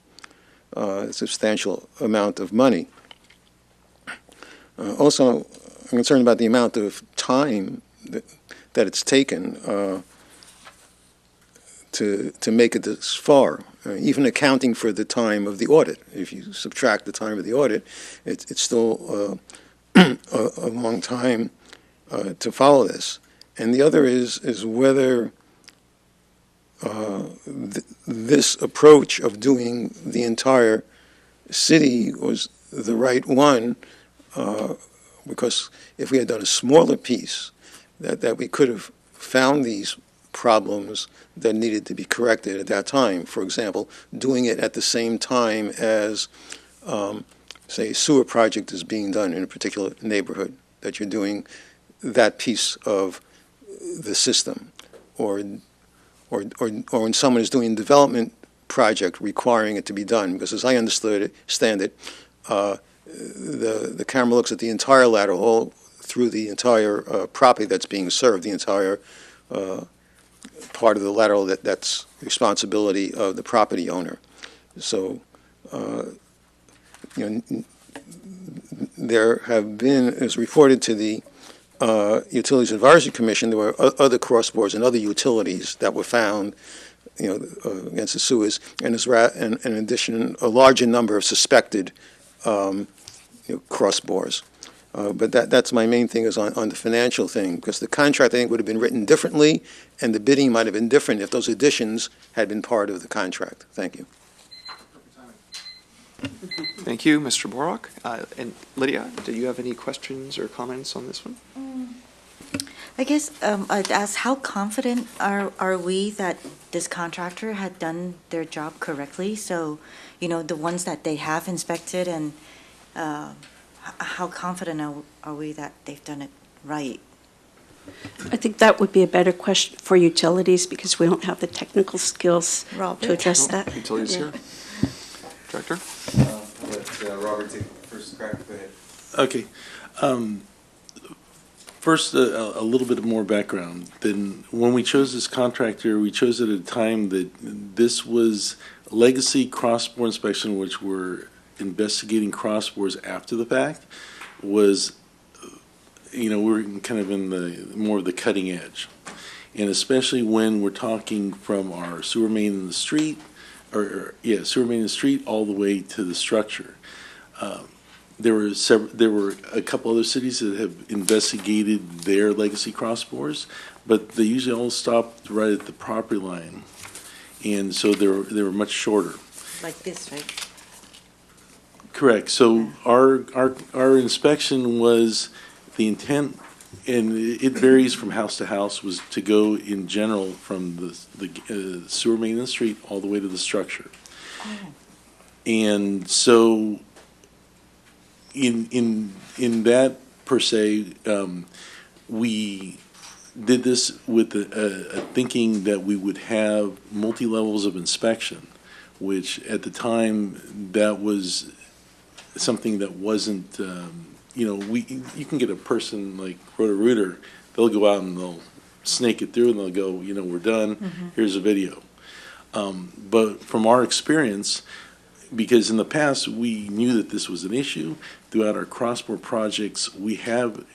S17: a substantial amount of money. Also, I'm concerned about the amount of time that it's taken to make it this far, even accounting for the time of the audit. If you subtract the time of the audit, it's still a long time to follow this. And the other is whether this approach of doing the entire city was the right one, because if we had done a smaller piece, that we could have found these problems that needed to be corrected at that time. For example, doing it at the same time as say, sewer project is being done in a particular neighborhood, that you're doing that piece of the system, or when someone is doing a development project requiring it to be done, because as I understand it, the camera looks at the entire lateral, all through the entire property that's being served, the entire part of the lateral that's responsibility of the property owner. So, there have been, as reported to the Utilities Advisory Commission, there were other crossbores and other utilities that were found, against the sewers, and in addition, a larger number of suspected crossbores. But that's my main thing, is on the financial thing, because the contract, I think, would have been written differently, and the bidding might have been different if those additions had been part of the contract. Thank you.
S2: Thank you, Mr. Borok. And Lydia, do you have any questions or comments on this one?
S10: I guess I'd ask, how confident are we that this contractor had done their job correctly? So, the ones that they have inspected, and how confident are we that they've done it right?
S18: I think that would be a better question for utilities, because we don't have the technical skills to address that.
S2: Utilities here. Director?
S3: Let Robert take the first crack. Go ahead.
S19: Okay. First, a little bit more background. Then, when we chose this contractor, we chose at a time that this was legacy cross-bore inspection, which were investigating cross-bores after the fact, was, we're kind of in the more of the cutting edge. And especially when we're talking from our sewer main in the street, sewer main in the street all the way to the structure. There were a couple other cities that have investigated their legacy crossbores, but they usually all stopped right at the property line, and so they were much shorter.
S10: Like this, right?
S19: Correct. So our inspection was, the intent, and it varies from house to house, was to go in general from the sewer main in the street all the way to the structure. Oh. And so in that per se, we did this with a thinking that we would have multi-levels of inspection, which at the time, that was something that wasn't, you can get a person like Roto-Rooter, they'll go out and they'll snake it through and they'll go, we're done, here's a video. But from our experience, because in the past we knew that this was an issue, throughout our cross-bore projects, we have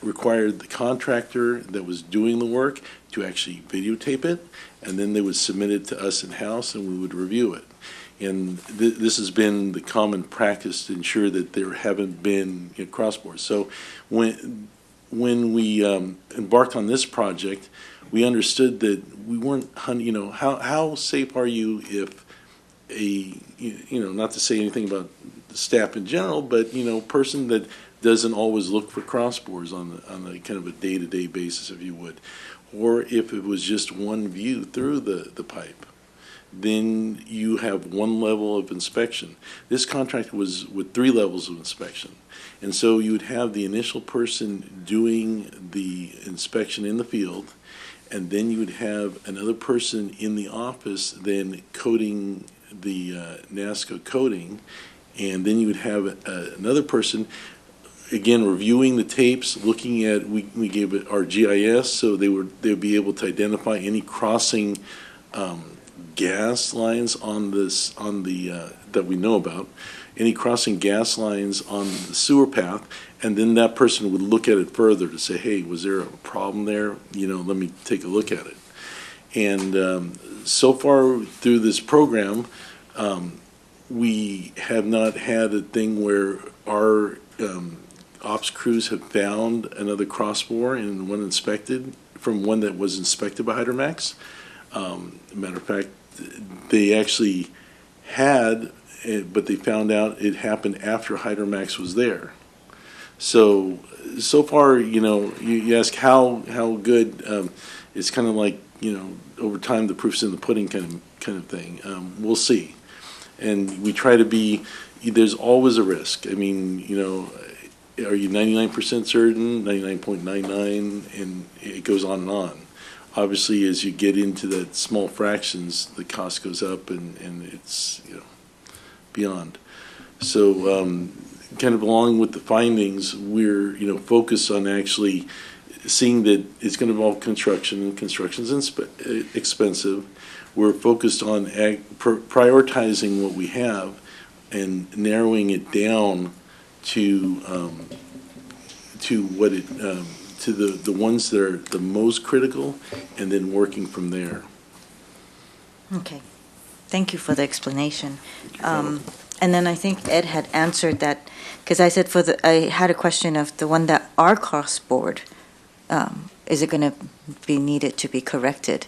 S19: required the contractor that was doing the work to actually videotape it, and then they would submit it to us in-house and we would review it. And this has been the common practice to ensure that there haven't been crossbores. So when we embarked on this project, we understood that we weren't, how safe are you if not to say anything about the staff in general, but, person that doesn't always look for crossbores on a kind of a day-to-day basis, if you would, or if it was just one view through the pipe, then you have one level of inspection. This contract was with 3 levels of inspection. And so you would have the initial person doing the inspection in the field, and then you would have another person in the office then coding the NASCO coding, and then you would have another person, again, reviewing the tapes, looking at, we gave it our GIS, so they would be able to identify any crossing gas lines that we know about, any crossing gas lines on the sewer path, and then that person would look at it further to say, hey, was there a problem there? Let me take a look at it. And so far through this program, we have not had a thing where our ops crews have found another crossbore and one inspected from one that was inspected by Hydromax. Matter of fact, they actually had, but they found out it happened after Hydromax was there. So far, you ask how good, it's kind of like, over time the proof's in the pudding kind of thing. We'll see. And we try to be, there's always a risk. I mean, you know, are you 99% certain, 99.99, and it goes on and on. Obviously, as you get into that small fractions, the cost goes up, and it's, you know, beyond. So kind of along with the findings, we're, you know, focused on actually seeing that it's going to involve construction, and construction's expensive. We're focused on prioritizing what we have and narrowing it down to what it to the ones that are the most critical, and then working from there.
S10: Okay. Thank you for the explanation. And then I think Ed had answered that, because I said I had a question of the one that our crossboard, is it going to be needed to be corrected?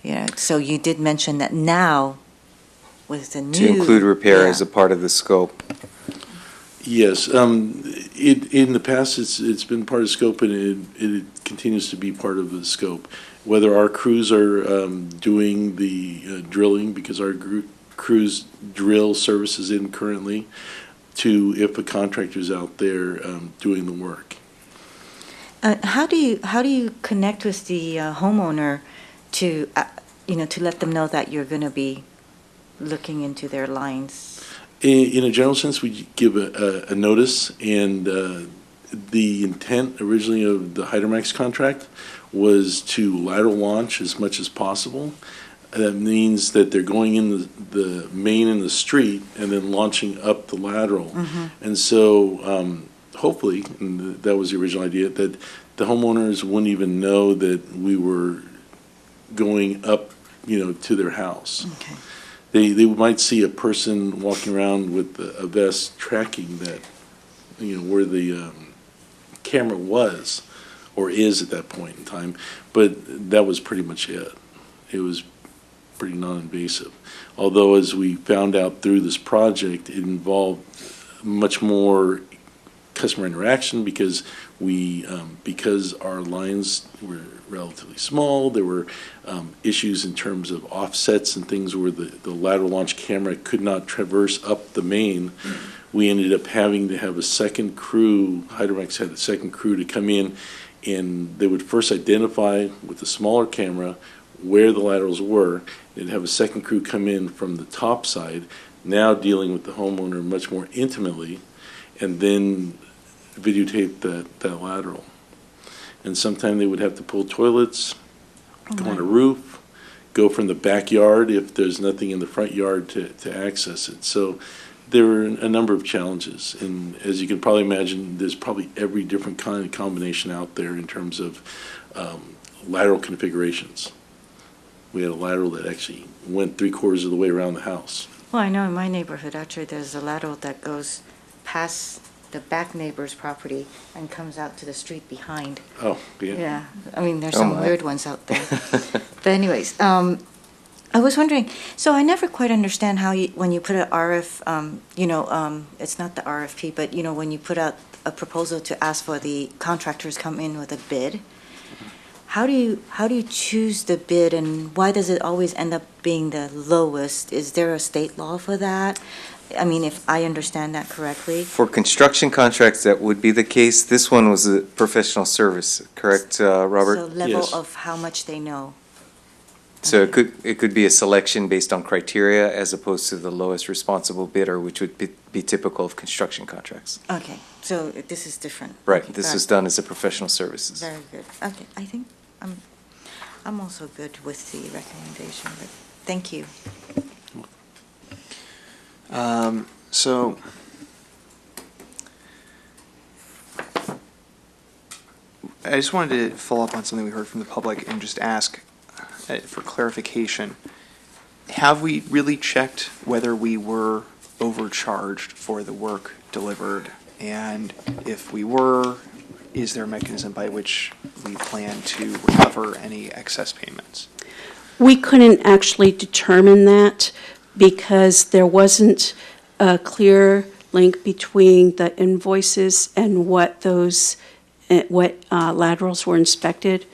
S10: You know, so you did mention that now with the new.
S3: To include repair as a part of the scope.
S19: Yes, in the past, it's been part of the scope, and it continues to be part of the scope. Whether our crews are doing the drilling, because our crews drill services in currently, to if a contractor's out there doing the work.
S10: How do you connect with the homeowner to to let them know that you're going to be looking into their lines?
S19: In a general sense, we give a notice, and the intent originally of the Hydromax contract was to lateral launch as much as possible. That means that they're going in the main in the street and then launching up the lateral.
S10: Mm-hmm.
S19: And so hopefully, and that was the original idea, that the homeowners wouldn't even know that we were going up, you know, to their house.
S10: Okay.
S19: They might see a person walking around with a vest tracking that, you know, where the camera was or is at that point in time, but that was pretty much it. It was pretty non-invasive. Although, as we found out through this project, it involved much more customer interaction because because our lines were relatively small, there were issues in terms of offsets and things where the lateral launch camera could not traverse up the main. We ended up having to have a second crew, Hydromax had a second crew to come in, and they would first identify with the smaller camera where the laterals were. They'd have a second crew come in from the top side, now dealing with the homeowner much more intimately, and then videotape that lateral. And sometimes they would have to pull toilets, go on a roof, go from the backyard if there's nothing in the front yard to access it. So there were a number of challenges. And as you can probably imagine, there's probably every different kind of combination out there in terms of lateral configurations. We had a lateral that actually went 3/4 of the way around the house.
S10: Well, I know in my neighborhood, actually, there's a lateral that goes past the back neighbor's property and comes out to the street behind.
S19: Oh, yeah.
S10: Yeah, I mean, there's some weird ones out there. But anyways, I was wondering, so I never quite understand how when you put an it's not the RFP, but, when you put out a proposal to ask for the contractors come in with a bid, how do you choose the bid, and why does it always end up being the lowest? Is there a state law for that? I mean, if I understand that correctly.
S3: For construction contracts, that would be the case. This one was a professional service, correct, Robert?
S10: So level of how much they know.
S3: So it could be a selection based on criteria as opposed to the lowest responsible bidder, which would be typical of construction contracts.
S10: Okay, so this is different.
S3: Right,
S10: Okay,
S3: this is done as a professional services.
S10: Very good. Okay, I think I'm also good with the recommendation, but thank you.
S2: So I just wanted to follow up on something we heard from the public and just ask for clarification. Have we really checked whether we were overcharged for the work delivered? And if we were, is there a mechanism by which we plan to recover any excess payments?
S18: We couldn't actually determine that because there wasn't a clear link between the invoices and what laterals were inspected.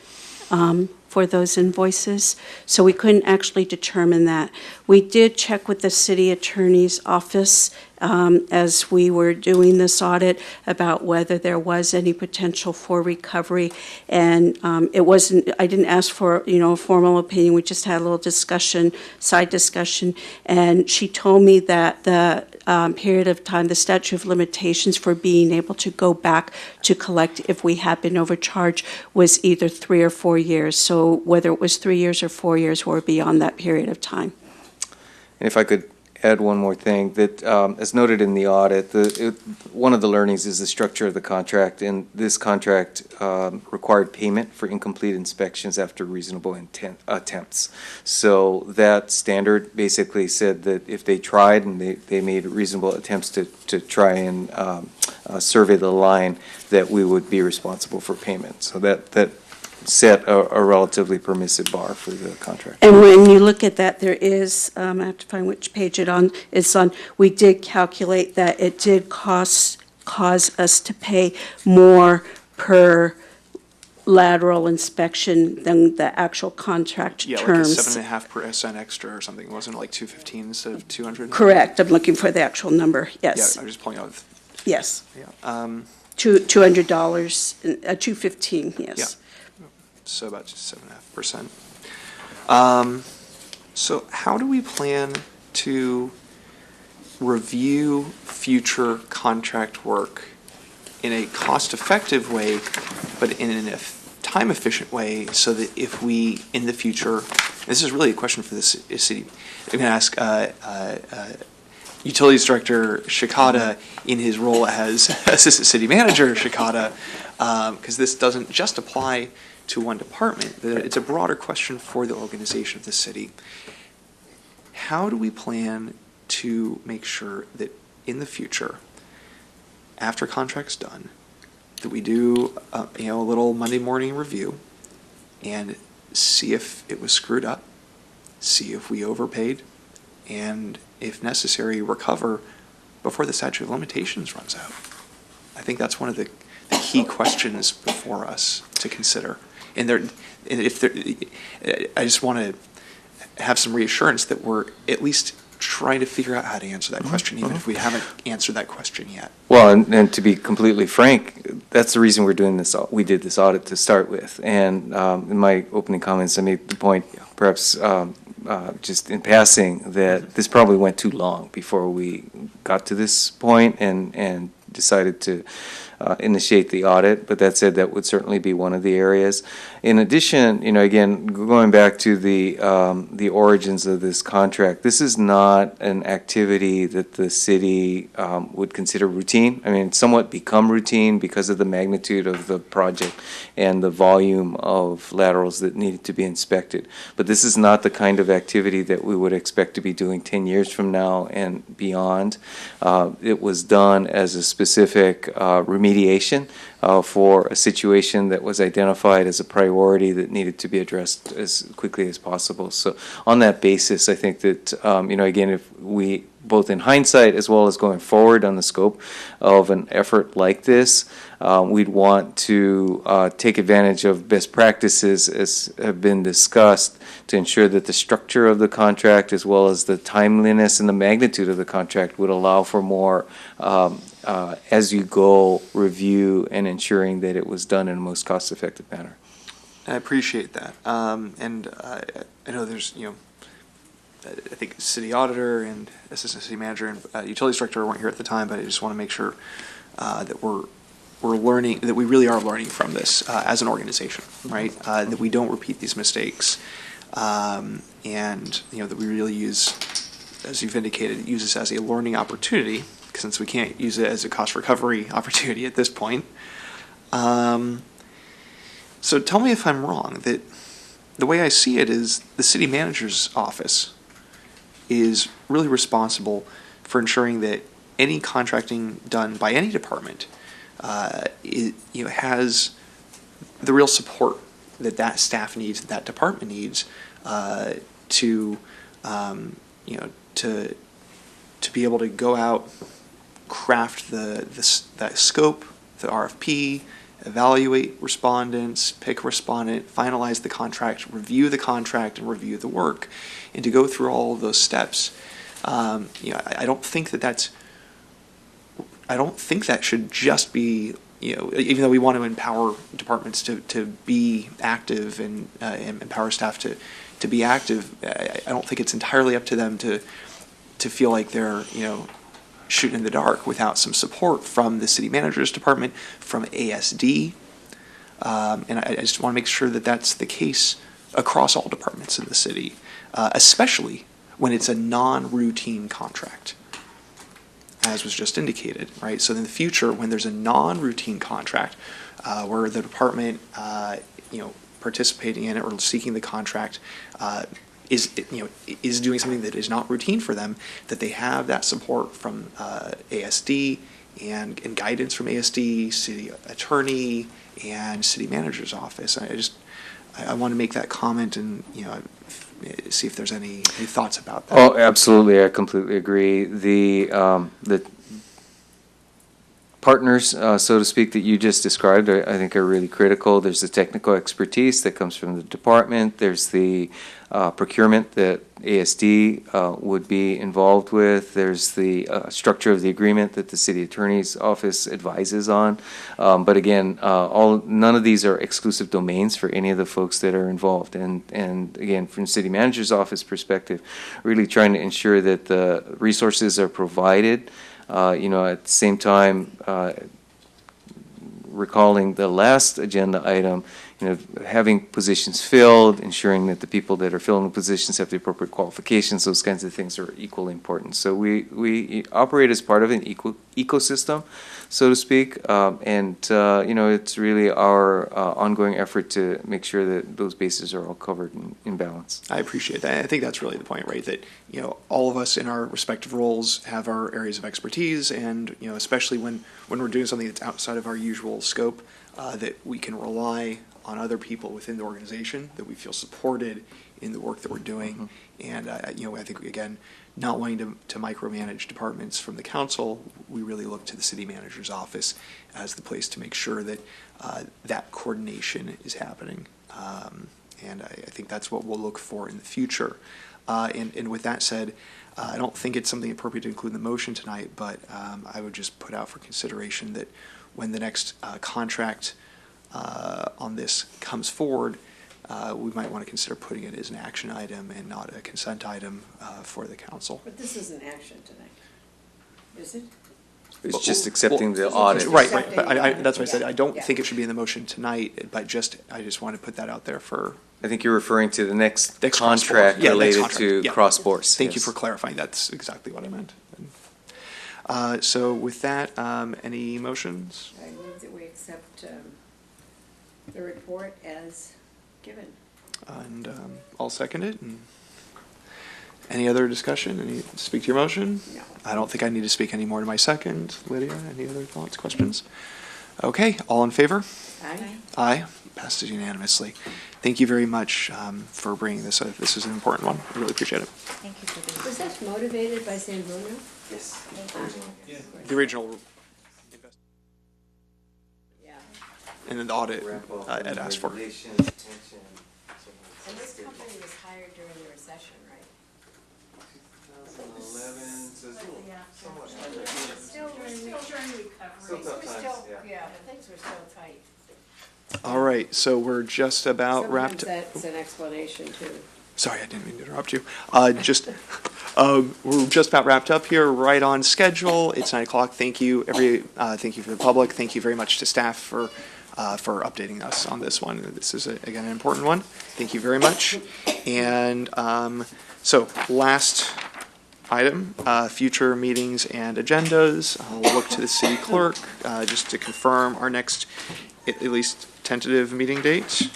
S18: for those invoices, so we couldn't actually determine that. We did check with the city attorney's office as we were doing this audit about whether there was any potential for recovery, and it wasn't, I didn't ask for, a formal opinion, we just had a little discussion, side discussion, and she told me that the period of time, the statute of limitations for being able to go back to collect if we had been overcharged was either 3 or 4 years. So whether it was 3 years or 4 years, we're beyond that period of time.
S3: And if I could add one more thing, that as noted in the audit, one of the learnings is the structure of the contract, and this contract required payment for incomplete inspections after reasonable attempts. So that standard basically said that if they tried and they made reasonable attempts to try and survey the line, that we would be responsible for payment. So that set a relatively permissive bar for the contract.
S18: And when you look at that, there is, I have to find which page it's on, we did calculate that it did cause us to pay more per lateral inspection than the actual contract terms.
S2: Like a 7.5% extra or something. Wasn't it like 215 instead of 200?
S18: Correct. I'm looking for the actual number. Yes.
S2: Yeah, I'm just pulling out.
S18: Yes.
S2: Yeah.
S18: $200, $215. Yes.
S2: Yeah. So about 7.5%. So how do we plan to review future contract work in a cost-effective way, but in a time-efficient way, so that if we, in the future, this is really a question for the city, I'm going to ask Utilities Director Shikata in his role as Assistant City Manager Shikata, because this doesn't just apply to one department. It's a broader question for the organization of the city. How do we plan to make sure that in the future, after contract's done, that we do a little Monday morning review and see if it was screwed up, see if we overpaid, and if necessary, recover before the statute of limitations runs out? I think that's one of the key questions before us to consider. I just want to have some reassurance that we're at least trying to figure out how to answer that question, even if we haven't answered that question yet.
S3: Well, and to be completely frank, that's the reason we're doing this. We did this audit to start with, and in my opening comments, I made the point, perhaps just in passing, that this probably went too long before we got to this point and decided to initiate the audit. But that said, that would certainly be one of the areas. In addition, again, going back to the origins of this contract, this is not an activity that the city would consider routine. I mean, it's somewhat become routine because of the magnitude of the project and the volume of laterals that needed to be inspected. But this is not the kind of activity that we would expect to be doing 10 years from now and beyond. It was done as a specific remediation for a situation that was identified as a priority that needed to be addressed as quickly as possible. So on that basis, I think that, again, if we, both in hindsight as well as going forward on the scope of an effort like this, we'd want to take advantage of best practices as have been discussed to ensure that the structure of the contract as well as the timeliness and the magnitude of the contract would allow for more as-you-go review and ensuring that it was done in the most cost-effective manner.
S2: I appreciate that. And I know there's, I think city auditor and assistant city manager and utilities director weren't here at the time, but I just want to make sure that we're learning, that we really are learning from this as an organization, right? That we don't repeat these mistakes, and that we really use, as you've indicated, use this as a learning opportunity, since we can't use it as a cost recovery opportunity at this point. So tell me if I'm wrong, that the way I see it is the city manager's office is really responsible for ensuring that any contracting done by any department has the real support that staff needs, that department needs to be able to go out, craft that scope, the RFP, evaluate respondents, pick a respondent, finalize the contract, review the contract, and review the work, and to go through all of those steps. I don't think that should just be, even though we want to empower departments to be active and empower staff to be active, I don't think it's entirely up to them to feel like they're, shooting in the dark without some support from the city manager's department, from ASD. And I just want to make sure that that's the case across all departments in the city, especially when it's a non-routine contract, as was just indicated, right? So in the future, when there's a non-routine contract where the department, participating in it or seeking the contract is doing something that is not routine for them, that they have that support from ASD and guidance from ASD, city attorney, and city manager's office. I want to make that comment and see if there's any thoughts about that.
S3: Oh, absolutely. I completely agree. The partners, so to speak, that you just described, I think are really critical. There's the technical expertise that comes from the department. There's the procurement that ASD would be involved with. There's the structure of the agreement that the city attorney's office advises on. But again, none of these are exclusive domains for any of the folks that are involved. And again, from the city manager's office perspective, really trying to ensure that the resources are provided. At the same time, recalling the last agenda item, having positions filled, ensuring that the people that are filling the positions have the appropriate qualifications, those kinds of things are equally important. So we operate as part of an ecosystem, so to speak, and it's really our ongoing effort to make sure that those bases are all covered in balance.
S2: I appreciate that. I think that's really the point, right? That all of us in our respective roles have our areas of expertise, and especially when we're doing something that's outside of our usual scope, that we can rely on other people within the organization, that we feel supported in the work that we're doing. And I think, again, not wanting to micromanage departments from the council, we really look to the city manager's office as the place to make sure that that coordination is happening. And I think that's what we'll look for in the future. And with that said, I don't think it's something appropriate to include in the motion tonight, but I would just put out for consideration that when the next contract on this comes forward, we might want to consider putting it as an action item and not a consent item for the council.
S6: But this isn't action tonight, is it?
S3: It's just accepting the audit.
S2: Right. But that's why I said I don't think it should be in the motion tonight, but I just want to put that out there for.
S3: I think you're referring to the next contract related to cross-border.
S2: Thank you for clarifying. That's exactly what I meant. So with that, any motions?
S6: I move that we accept the report as given.
S2: And I'll second it. And any other discussion? Speak to your motion?
S6: No.
S2: I don't think I need to speak any more to my second. Lydia, any other thoughts, questions? Okay, all in favor?
S6: Aye.
S2: Aye. Passes unanimously. Thank you very much for bringing this up. This is an important one. I really appreciate it.
S10: Thank you for this.
S6: Was that motivated by San Bruno?
S2: Yes. The original.
S6: Yeah.
S2: And then the audit Ed asked for.
S6: And this company was hired during the recession, right?
S3: 2011, so somewhat.
S6: Still during recovery. Yeah, but things were still tight.
S2: All right, so we're just about wrapped.
S6: Sometimes that's an explanation too.
S2: Sorry, I didn't mean to interrupt you. We're just about wrapped up here, right on schedule. It's 9 o'clock. Thank you, thank you for the public. Thank you very much to staff for updating us on this one. This is again an important one. Thank you very much. And so last item, future meetings and agendas. I'll look to the city clerk just to confirm our next, at least tentative meeting date.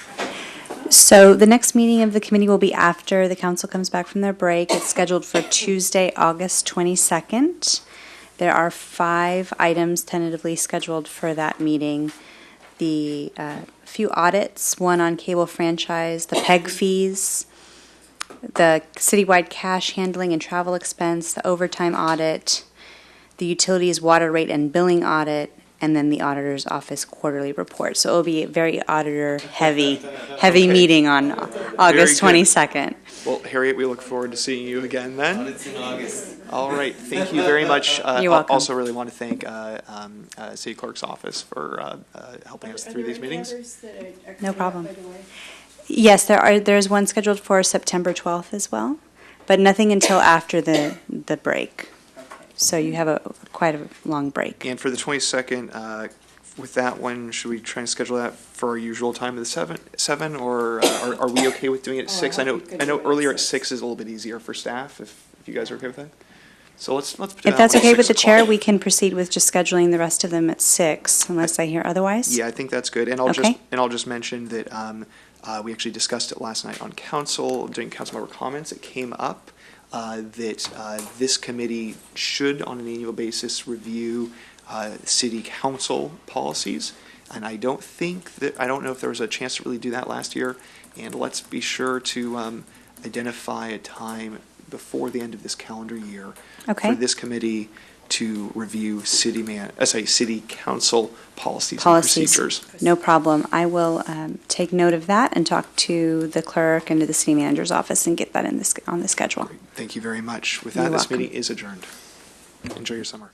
S1: So the next meeting of the committee will be after the council comes back from their break. It's scheduled for Tuesday, August 22nd. There are 5 items tentatively scheduled for that meeting. The few audits, one on cable franchise, the PEG fees, the citywide cash handling and travel expense, the overtime audit, the utilities water rate and billing audit, and then the auditor's office quarterly report. So it'll be a very auditor-heavy meeting on August
S2: Very good.
S1: 22nd.
S2: Well, Harriet, we look forward to seeing you again then.
S3: Audits in August.
S2: All right, thank you very much.
S1: You're welcome.
S2: Also really want to thank City Clerk's office for helping us through these meetings.
S1: No problem. Yes, there's one scheduled for September 12th as well, but nothing until after the break. So you have quite a long break.
S2: And for the 22nd, with that one, should we try and schedule that for our usual time of the 7, or are we okay with doing it at 6? I know earlier at 6 is a little bit easier for staff, if you guys are okay with that. So let's put
S1: If that's okay with the chair, we can proceed with just scheduling the rest of them at 6, unless I hear otherwise.
S2: Yeah, I think that's good. And I'll just mention that we actually discussed it last night on council, during council member comments. It came up that this committee should, on an annual basis, review city council policies. And I don't know if there was a chance to really do that last year. And let's be sure to identify a time before the end of this calendar year for this committee to review city council policies and procedures.
S1: No problem. I will take note of that and talk to the clerk and to the city manager's office and get that on the schedule.
S2: Thank you very much. With that, this meeting is adjourned. Enjoy your summer.